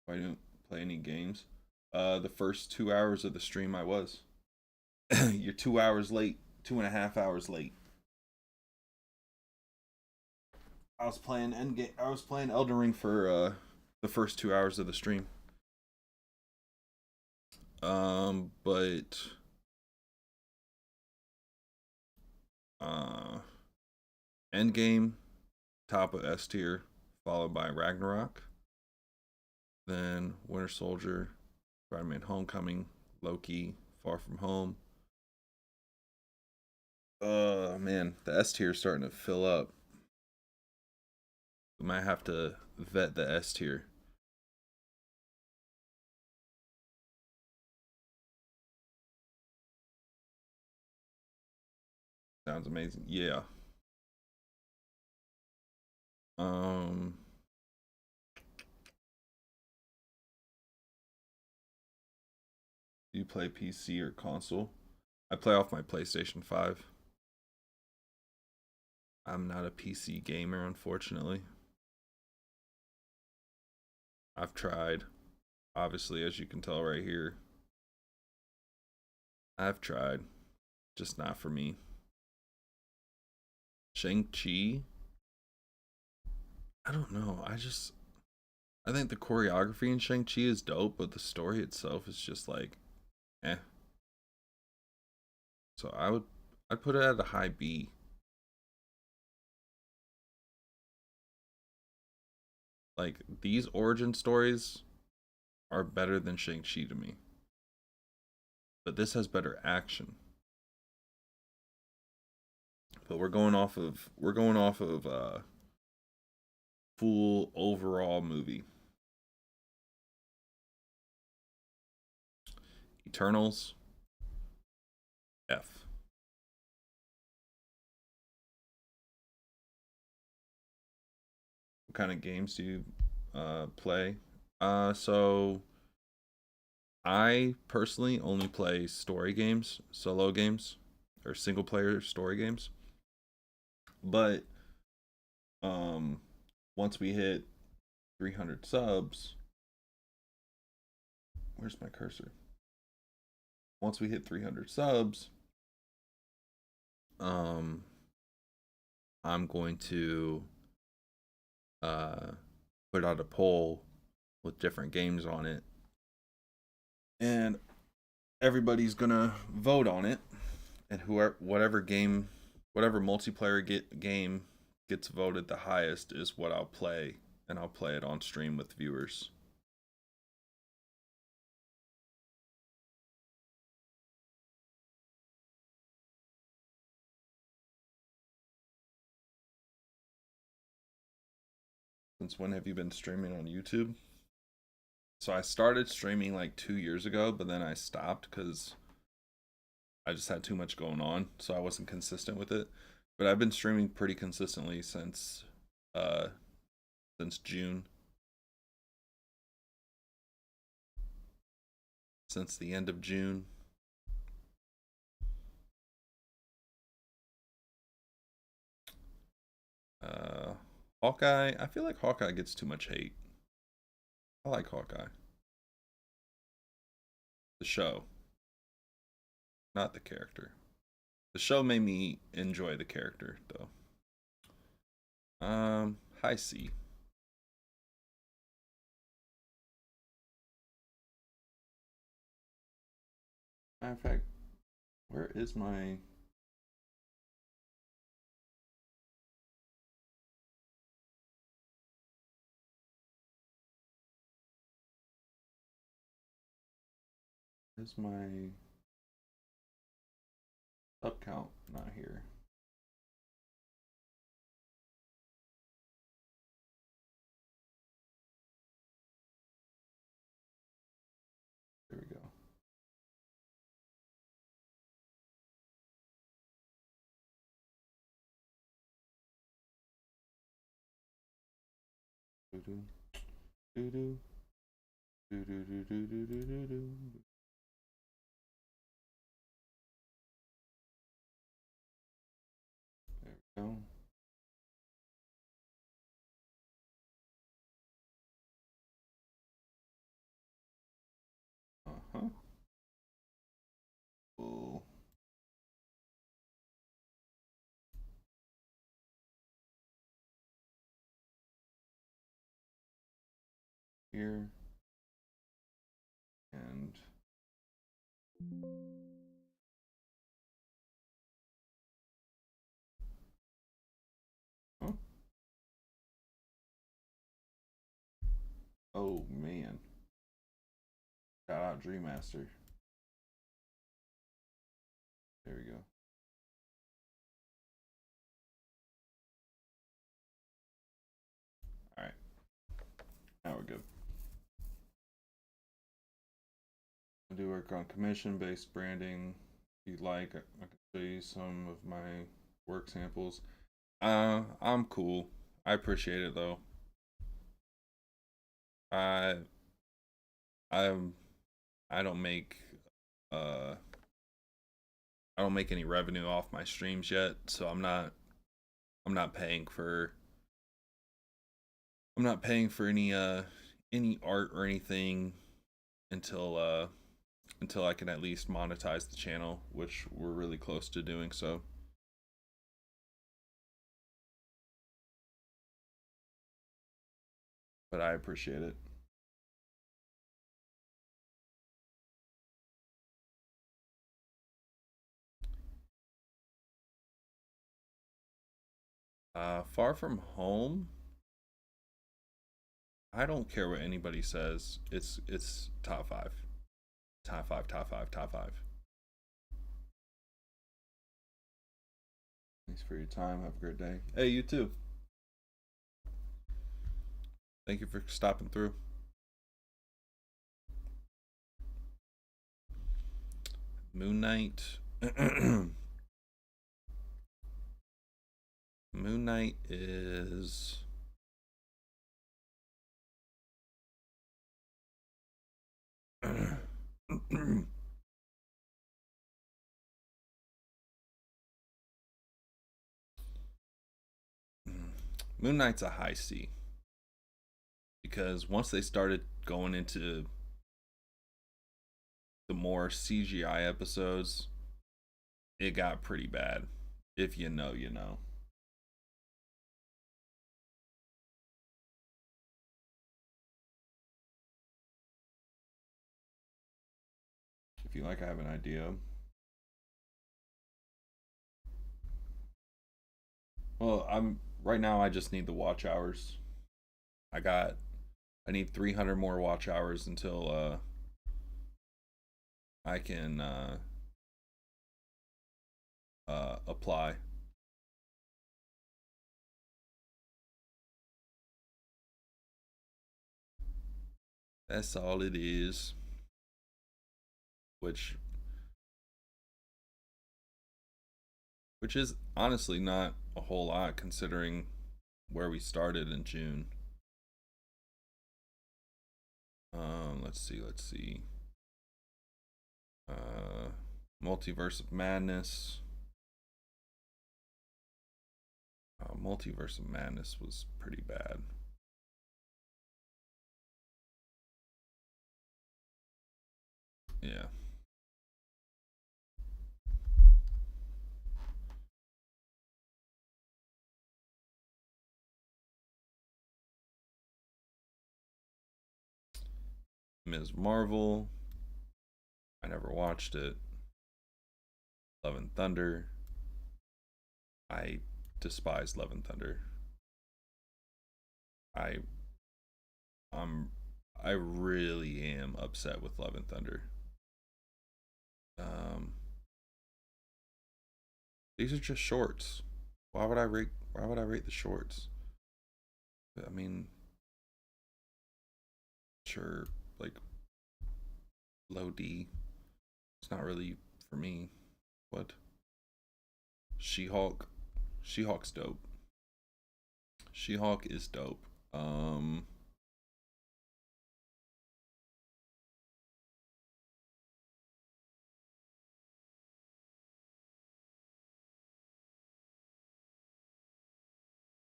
didn't play any games. The first 2 hours of the stream I was. You're 2 hours late, 2.5 hours late. I was playing Endgame. I was playing Elden Ring for the first 2 hours of the stream. But Endgame, top of S tier, followed by Ragnarok, then Winter Soldier, Spider-Man: Homecoming, Loki, Far From Home. Man, the S tier is starting to fill up. We might have to vet the S tier. Sounds amazing. Yeah. Um do you play PC or console? I play off my PlayStation 5. I'm not a PC gamer, unfortunately. I've tried. Obviously, as you can tell right here. I've tried. Just not for me. Shang-Chi? I don't know. I think the choreography in Shang-Chi is dope, but the story itself is just like eh. So I'd put it at a high B. Like these origin stories are better than Shang-Chi to me. But this has better action. But we're going off of full overall movie. Eternals F. What kind of games do you play? So I personally only play story games, solo games, or single player story games. But once we hit 300 subs, where's my cursor? Once we hit 300 subs, I'm going to put out a poll with different games on it, and everybody's gonna vote on it, and whatever multiplayer game gets voted the highest is what I'll play, and I'll play it on stream with viewers. Since when have you been streaming on YouTube? So I started streaming like 2 years ago, but then I stopped because I just had too much going on, so I wasn't consistent with it. But I've been streaming pretty consistently since June. Since the end of June. Hawkeye, I feel like Hawkeye gets too much hate. I like Hawkeye. The show. Not the character. The show made me enjoy the character, though. Hi C. Matter of fact, where is my... Where's my sub count? Not here. There we go. Doo-doo. Doo-doo. Doo-doo-doo-doo-doo-doo-doo. There we go. Uh-huh. Cool. Here. And huh? Oh man. Shout out Dream Master. There we go. Alright. Now we're good. I do work on commission-based branding. If you'd like, I can show you some of my work samples. I'm cool. I appreciate it though. I I'm I don't make I don't make any revenue off my streams yet, so I'm not paying for any art or anything until I can at least monetize the channel, which we're really close to doing so. But I appreciate it. Far From Home. I don't care what anybody says. It's top 5. Top 5, top 5, top 5. Thanks for your time. Have a great day. Hey, you too. Thank you for stopping through. Moon Knight. Moon Knight is Moon Knight's a high C, because once they started going into the more CGI episodes, it got pretty bad. If you know, you know. If you like, I have an idea. Well, I'm right now. I just need the watch hours. I need 300 more watch hours until I can apply. That's all it is. Which is honestly not a whole lot considering where we started in June. Let's see. Multiverse of Madness. Multiverse of Madness was pretty bad. Yeah. Ms. Marvel. I never watched it. Love and Thunder. I despise Love and Thunder. I I'm I really am upset with Love and Thunder. Um, these are just shorts. Why would I rate the shorts? I mean, sure, like low D. It's not really for me. What? She-Hulk. She-Hulk's dope. She-Hulk is dope.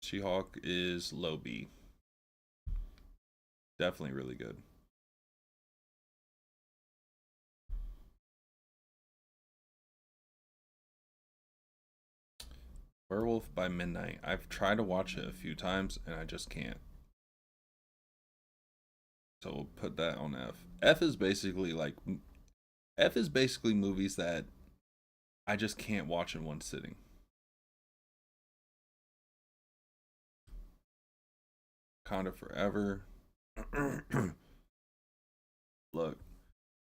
She-Hulk is low B. Definitely really good. Werewolf by Midnight. I've tried to watch it a few times and I just can't. So we'll put that on F. F is basically movies that I just can't watch in one sitting. Wakanda Forever. Look,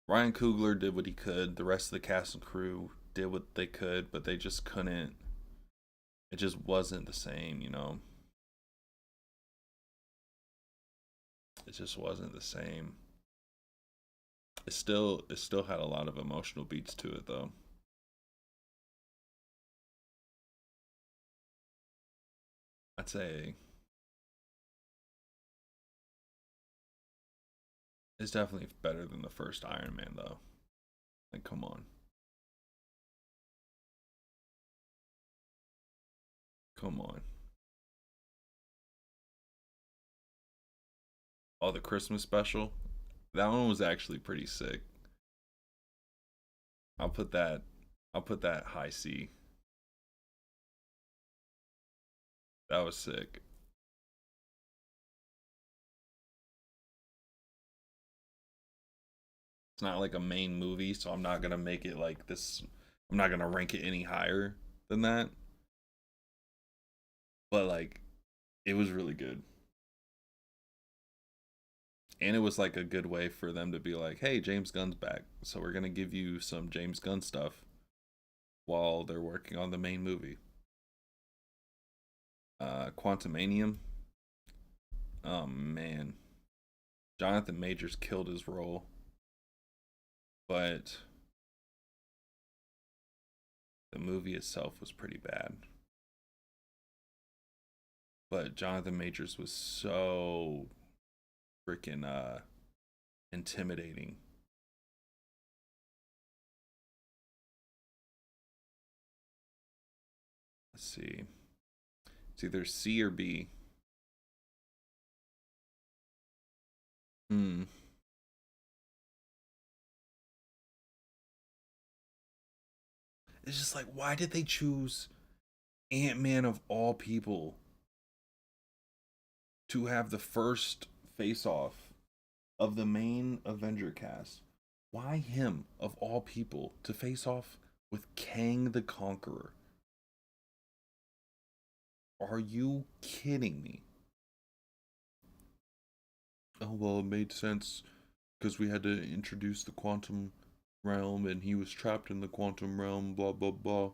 Ryan Coogler did what he could. The rest of the cast and crew did what they could, but they just couldn't. It just wasn't the same, you know? It just wasn't the same. It still had a lot of emotional beats to it though. I'd say it's definitely better than the first Iron Man though. Like come on. Come on. Oh, the Christmas special? That one was actually pretty sick. I'll put that high C. That was sick. It's not like a main movie, so I'm not gonna make it like this. I'm not gonna rank it any higher than that. But like, it was really good, and it was like a good way for them to be like, "Hey, James Gunn's back, so we're gonna give you some James Gunn stuff while they're working on the main movie." Quantumanium. Oh man, Jonathan Majors killed his role, but the movie itself was pretty bad. But Jonathan Majors was so freaking intimidating. Let's see. It's either C or B. Hmm. It's just like, why did they choose Ant-Man of all people to have the first face-off of the main Avenger cast. Why him of all people to face off with Kang the Conqueror? Are you kidding me? Oh, well, it made sense because we had to introduce the quantum realm and he was trapped in the quantum realm, blah, blah, blah.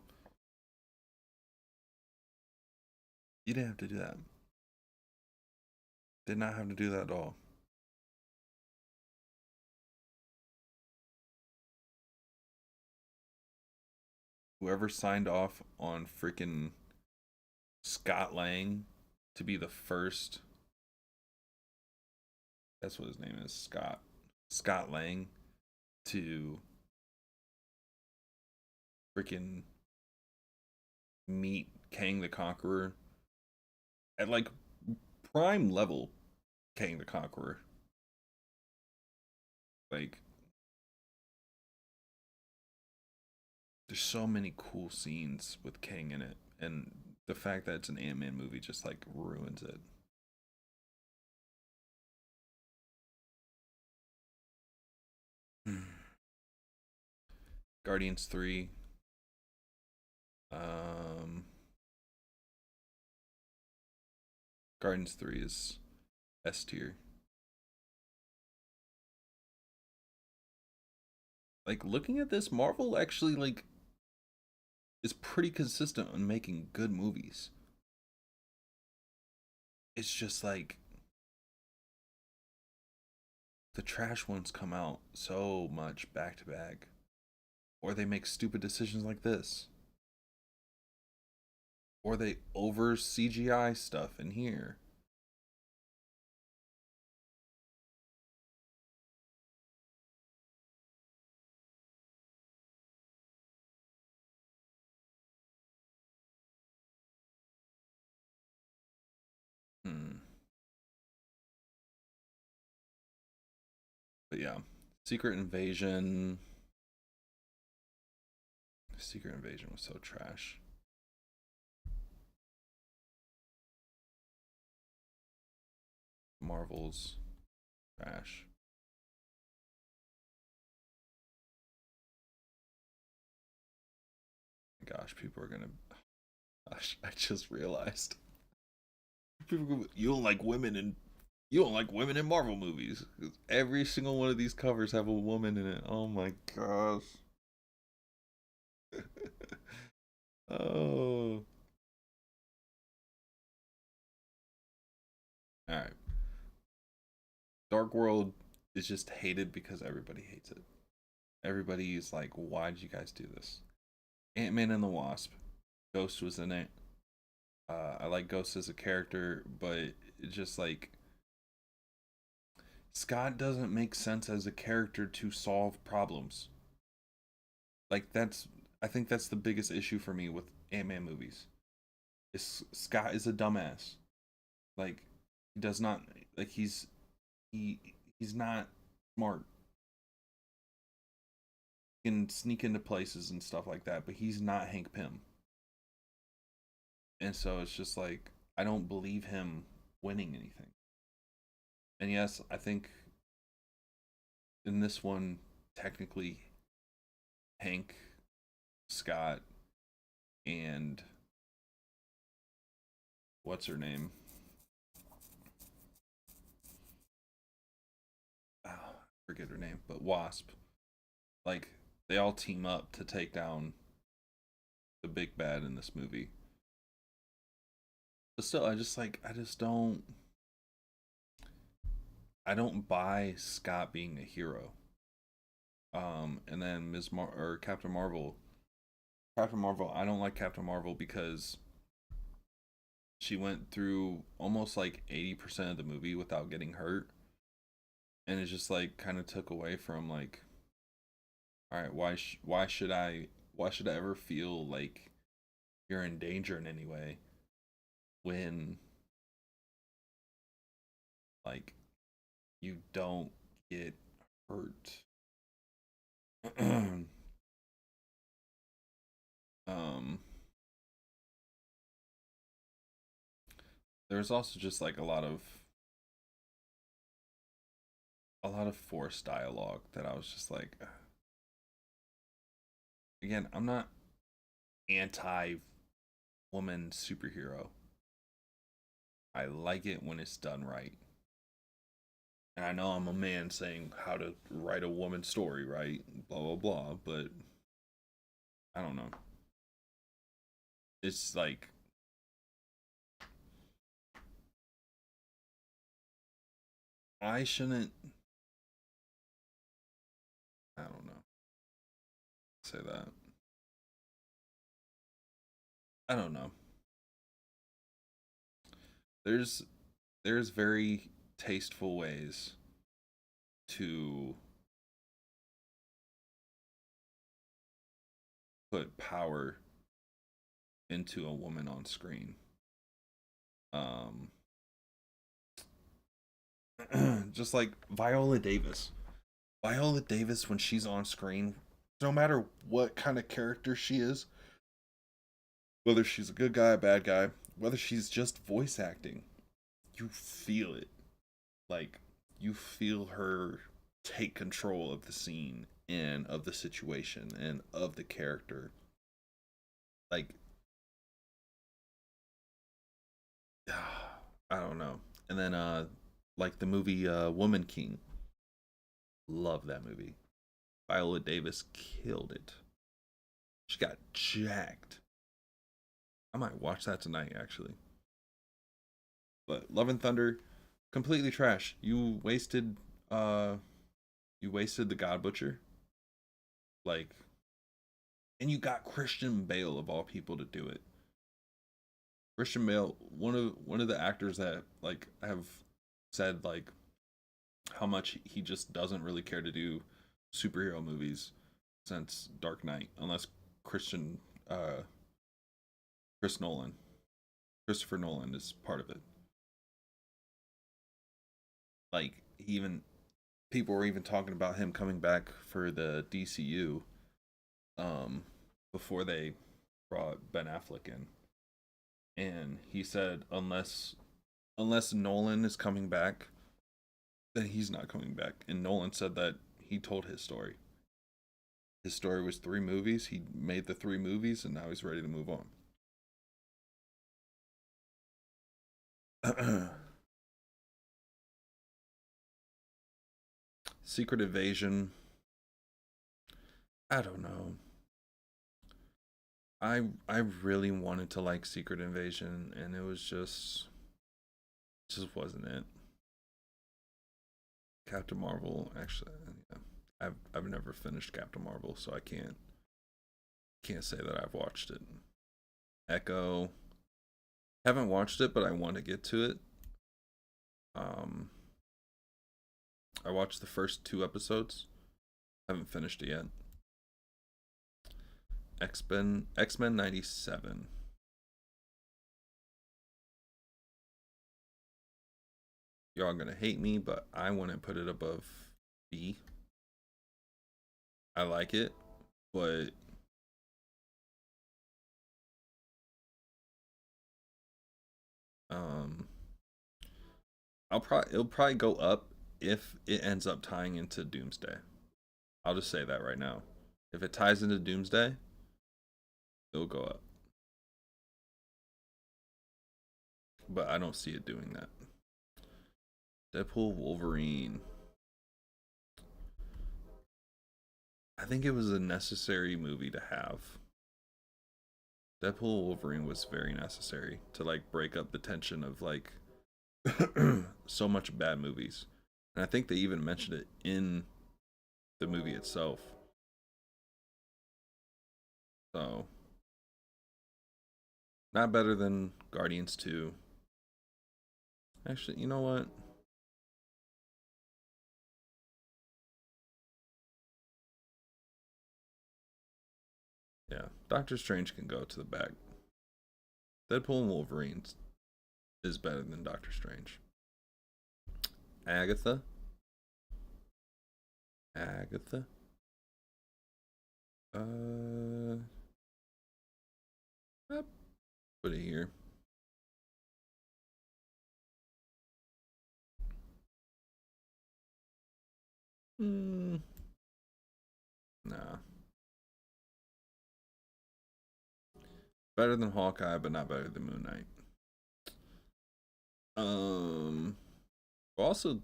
You didn't have to do that. Did not have to do that at all. Whoever signed off on freaking Scott Lang to be the first, that's what his name is, Scott Lang, to freaking meet Kang the Conqueror at like prime level Kang the Conqueror. Like, there's so many cool scenes with Kang in it, and the fact that it's an Ant-Man movie just like ruins it. Guardians 3. Guardians 3 is S tier. Like, looking at this, Marvel actually like is pretty consistent on making good movies. It's just like the trash ones come out so much back to back, or they make stupid decisions like this, or they over CGI stuff in here. But yeah, Secret Invasion. Secret Invasion was so trash. Marvel's trash. Gosh, people are gonna. Gosh, I just realized. People, you don't like women in. You don't like women in Marvel movies. Every single one of these covers have a woman in it. Oh my gosh. Oh. All right. Dark World is just hated because everybody hates it. Everybody's like, why did you guys do this? Ant-Man and the Wasp. Ghost was in it. I like Ghost as a character, but it's just like Scott doesn't make sense as a character to solve problems. Like I think that's the biggest issue for me with Ant-Man movies. Is Scott is a dumbass. Like he does not like he's not smart. He can sneak into places and stuff like that, but he's not Hank Pym. And so it's just like I don't believe him winning anything. And yes, I think in this one, technically, Hank, Scott, and what's her name? Oh, I forget her name, but Wasp. Like, they all team up to take down the big bad in this movie. But still, I don't buy Scott being a hero. And then Captain Marvel. Captain Marvel, I don't like Captain Marvel because she went through almost like 80% of the movie without getting hurt. And it just like kind of took away from like, all right, why should I ever feel like you're in danger in any way when like you don't get hurt? um There's also just like a lot of forced dialogue that I was just like, again, I'm not anti woman superhero. I like it when it's done right. And I know I'm a man saying how to write a woman story, right? Blah blah blah, but I don't know. It's like I shouldn't, I don't know. Say that. I don't know. There's there's very tasteful ways to put power into a woman on screen. Um just like Viola Davis. Viola Davis when she's on screen, no matter what kind of character she is, whether she's a good guy, a bad guy, whether she's just voice acting, you feel it. Like you feel her take control of the scene and of the situation and of the character. Like I don't know. And then like the movie Woman King. Love that movie. Viola Davis killed it. She got jacked. I might watch that tonight actually. But Love and Thunder, completely trash. You wasted the God Butcher. Like and you got Christian Bale of all people to do it. Christian Bale, one of the actors that like have said like how much he just doesn't really care to do superhero movies since Dark Knight, unless Christian Chris Nolan, Christopher Nolan is part of it. Like even people were even talking about him coming back for the DCU um before they brought Ben Affleck in. And he said unless Nolan is coming back, then he's not coming back. And Nolan said that he told his story. His story was 3 movies. He made the 3 movies, and now he's ready to move on. Secret Invasion. I don't know. I really wanted to like Secret Invasion, and it just wasn't it. Captain Marvel, actually, yeah. I've never finished Captain Marvel, so I can't say that I've watched it. Echo, haven't watched it, but I want to get to it. Um, I watched the first 2 episodes. Haven't finished it yet. X Men '97. Y'all gonna hate me, but I wouldn't put it above B. I like it, but um, it'll probably go up if it ends up tying into Doomsday. I'll just say that right now. If it ties into Doomsday, it'll go up. But I don't see it doing that. Deadpool Wolverine. I think it was a necessary movie to have. Deadpool Wolverine was very necessary to like break up the tension of like so much bad movies. And I think they even mentioned it in the movie itself. So, not better than Guardians 2. Actually, you know what? Yeah, Doctor Strange can go to the back. Deadpool and Wolverine is better than Doctor Strange. Agatha. Agatha. I put it here. Hmm. Nah. Better than Hawkeye, but not better than Moon Knight. Also,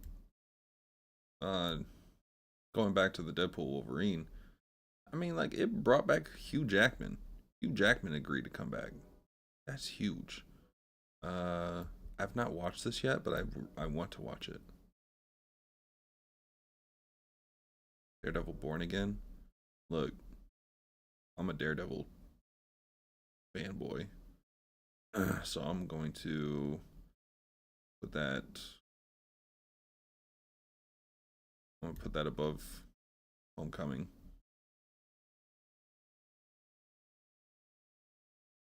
uh, going back to the Deadpool Wolverine, I mean, like, it brought back Hugh Jackman. Hugh Jackman agreed to come back. That's huge. I've not watched this yet, but I want to watch it. Daredevil Born Again. Look, I'm a Daredevil fanboy, so I'm going to put that. I'm gonna put that above Homecoming.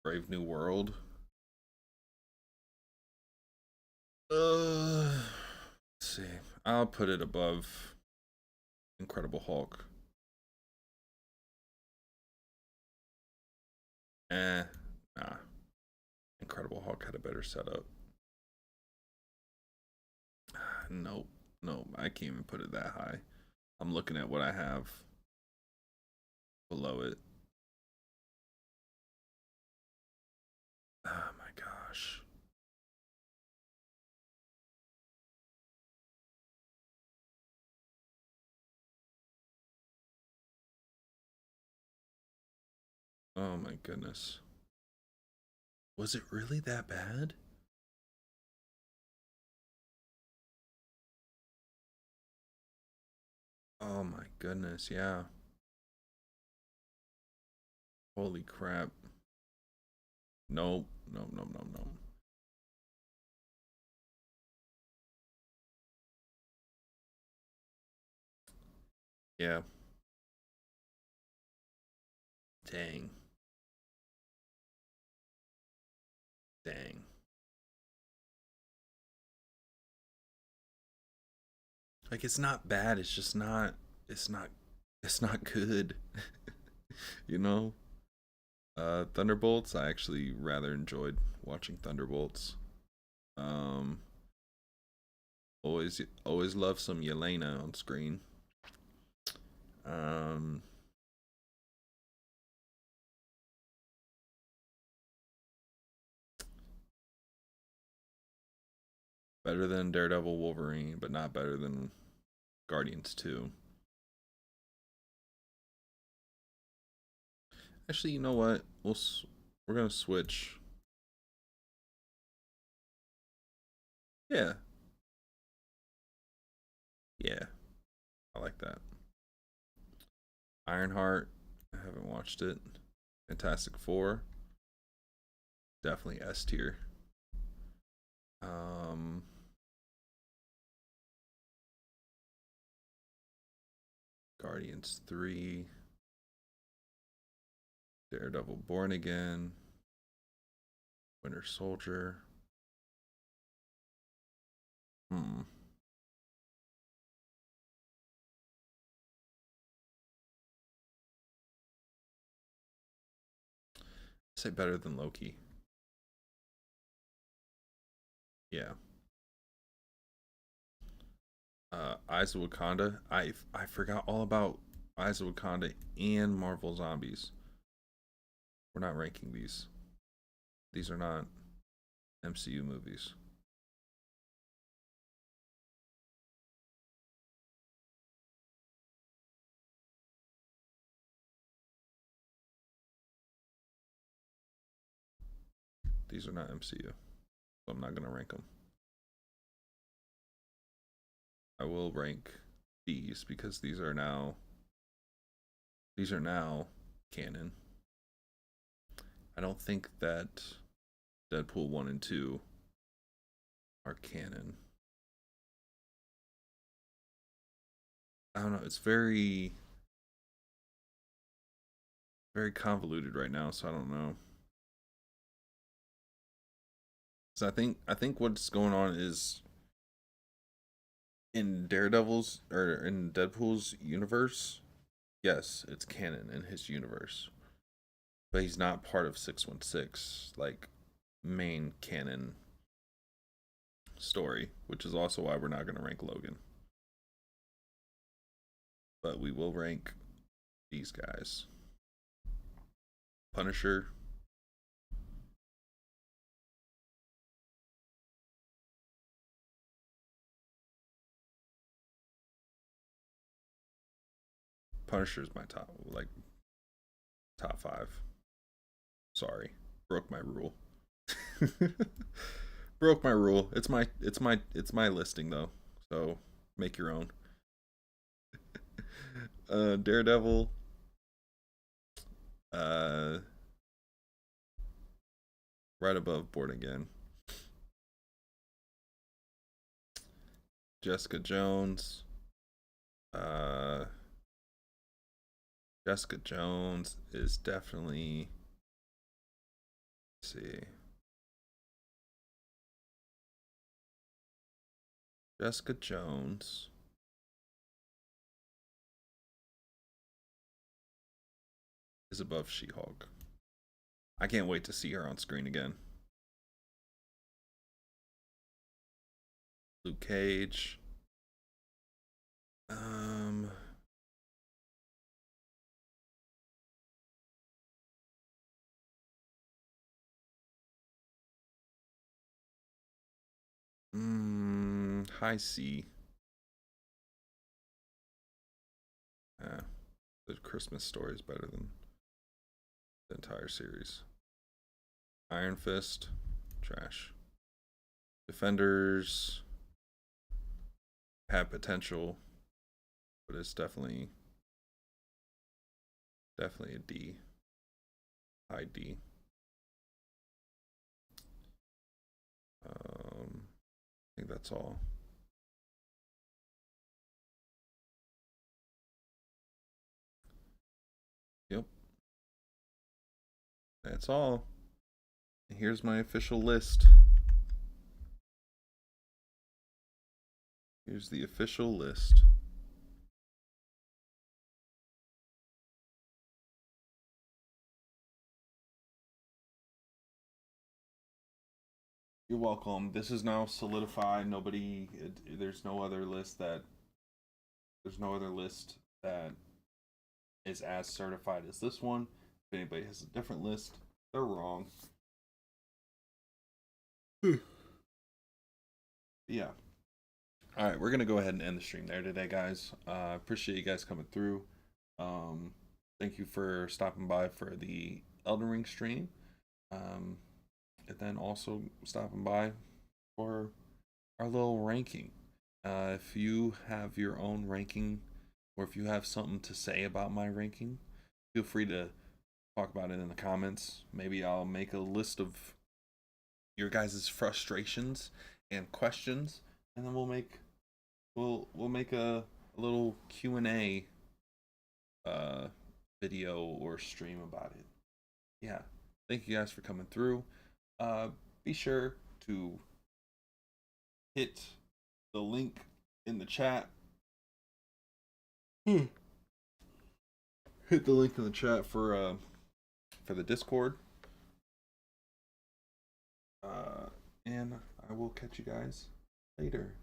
Brave New World. Let's see. I'll put it above Incredible Hulk. Nah. Incredible Hulk had a better setup. Nope. Nope. I can't even put it that high. I'm looking at what I have below it. Oh my gosh. Oh my goodness. Was it really that bad? Oh my goodness, yeah. Holy crap. Nope. Nope, nope, nope, nope. Yeah. Dang. Dang. Like, it's not bad, it's just not it's not it's not good. You know? Thunderbolts, I actually rather enjoyed watching Thunderbolts. Um always love some Yelena on screen. Um Better than Daredevil Wolverine, but not better than Guardians 2. Actually, you know what? We're going to switch. Yeah. Yeah. I like that. Ironheart, I haven't watched it. Fantastic Four, definitely S tier. Um, Guardians 3, Daredevil Born Again, Winter Soldier. Hmm. Say better than Loki. Yeah. Eyes of Wakanda. I forgot all about Eyes of Wakanda and Marvel Zombies. We're not ranking these. These are not MCU movies. These are not MCU. So I'm not going to rank them. I will rank these because these are now canon. I don't think that Deadpool 1 and 2 are canon. I don't know, it's very convoluted right now, so I don't know. So I think what's going on is in Daredevil's or in Deadpool's universe, yes, it's canon in his universe. But he's not part of 616, like main canon story, which is also why we're not going to rank Logan. but we will rank these guys. Punisher. Punisher's my top, like, top 5. Sorry, broke my rule. Broke my rule. It's my listing though, so make your own. Daredevil. Right above Born Again. Jessica Jones. Jessica Jones is definitely. Let's see. Jessica Jones. Is above She-Hulk. I can't wait to see her on screen again. Luke Cage. High C. The Christmas Story is better than the entire series. Iron Fist, trash. Defenders have potential, but it's definitely a D. High D. I think that's all. Yep. That's all. Here's my official list. Here's the official list. You're welcome. This is now solidified. There's no other list that is as certified as this one. If anybody has a different list, they're wrong. Yeah. All right, we're gonna go ahead and end the stream there today, guys. Appreciate you guys coming through. Thank you for stopping by for the Elden Ring stream. And then also stopping by for our little ranking. If you have your own ranking, or if you have something to say about my ranking, feel free to talk about it in the comments. Maybe I'll make a list of your guys' frustrations and questions, and then we'll make a little Q&A video or stream about it. Yeah, thank you guys for coming through. Be sure to hit the link in the chat. Hit the link in the chat for the Discord. And I will catch you guys later.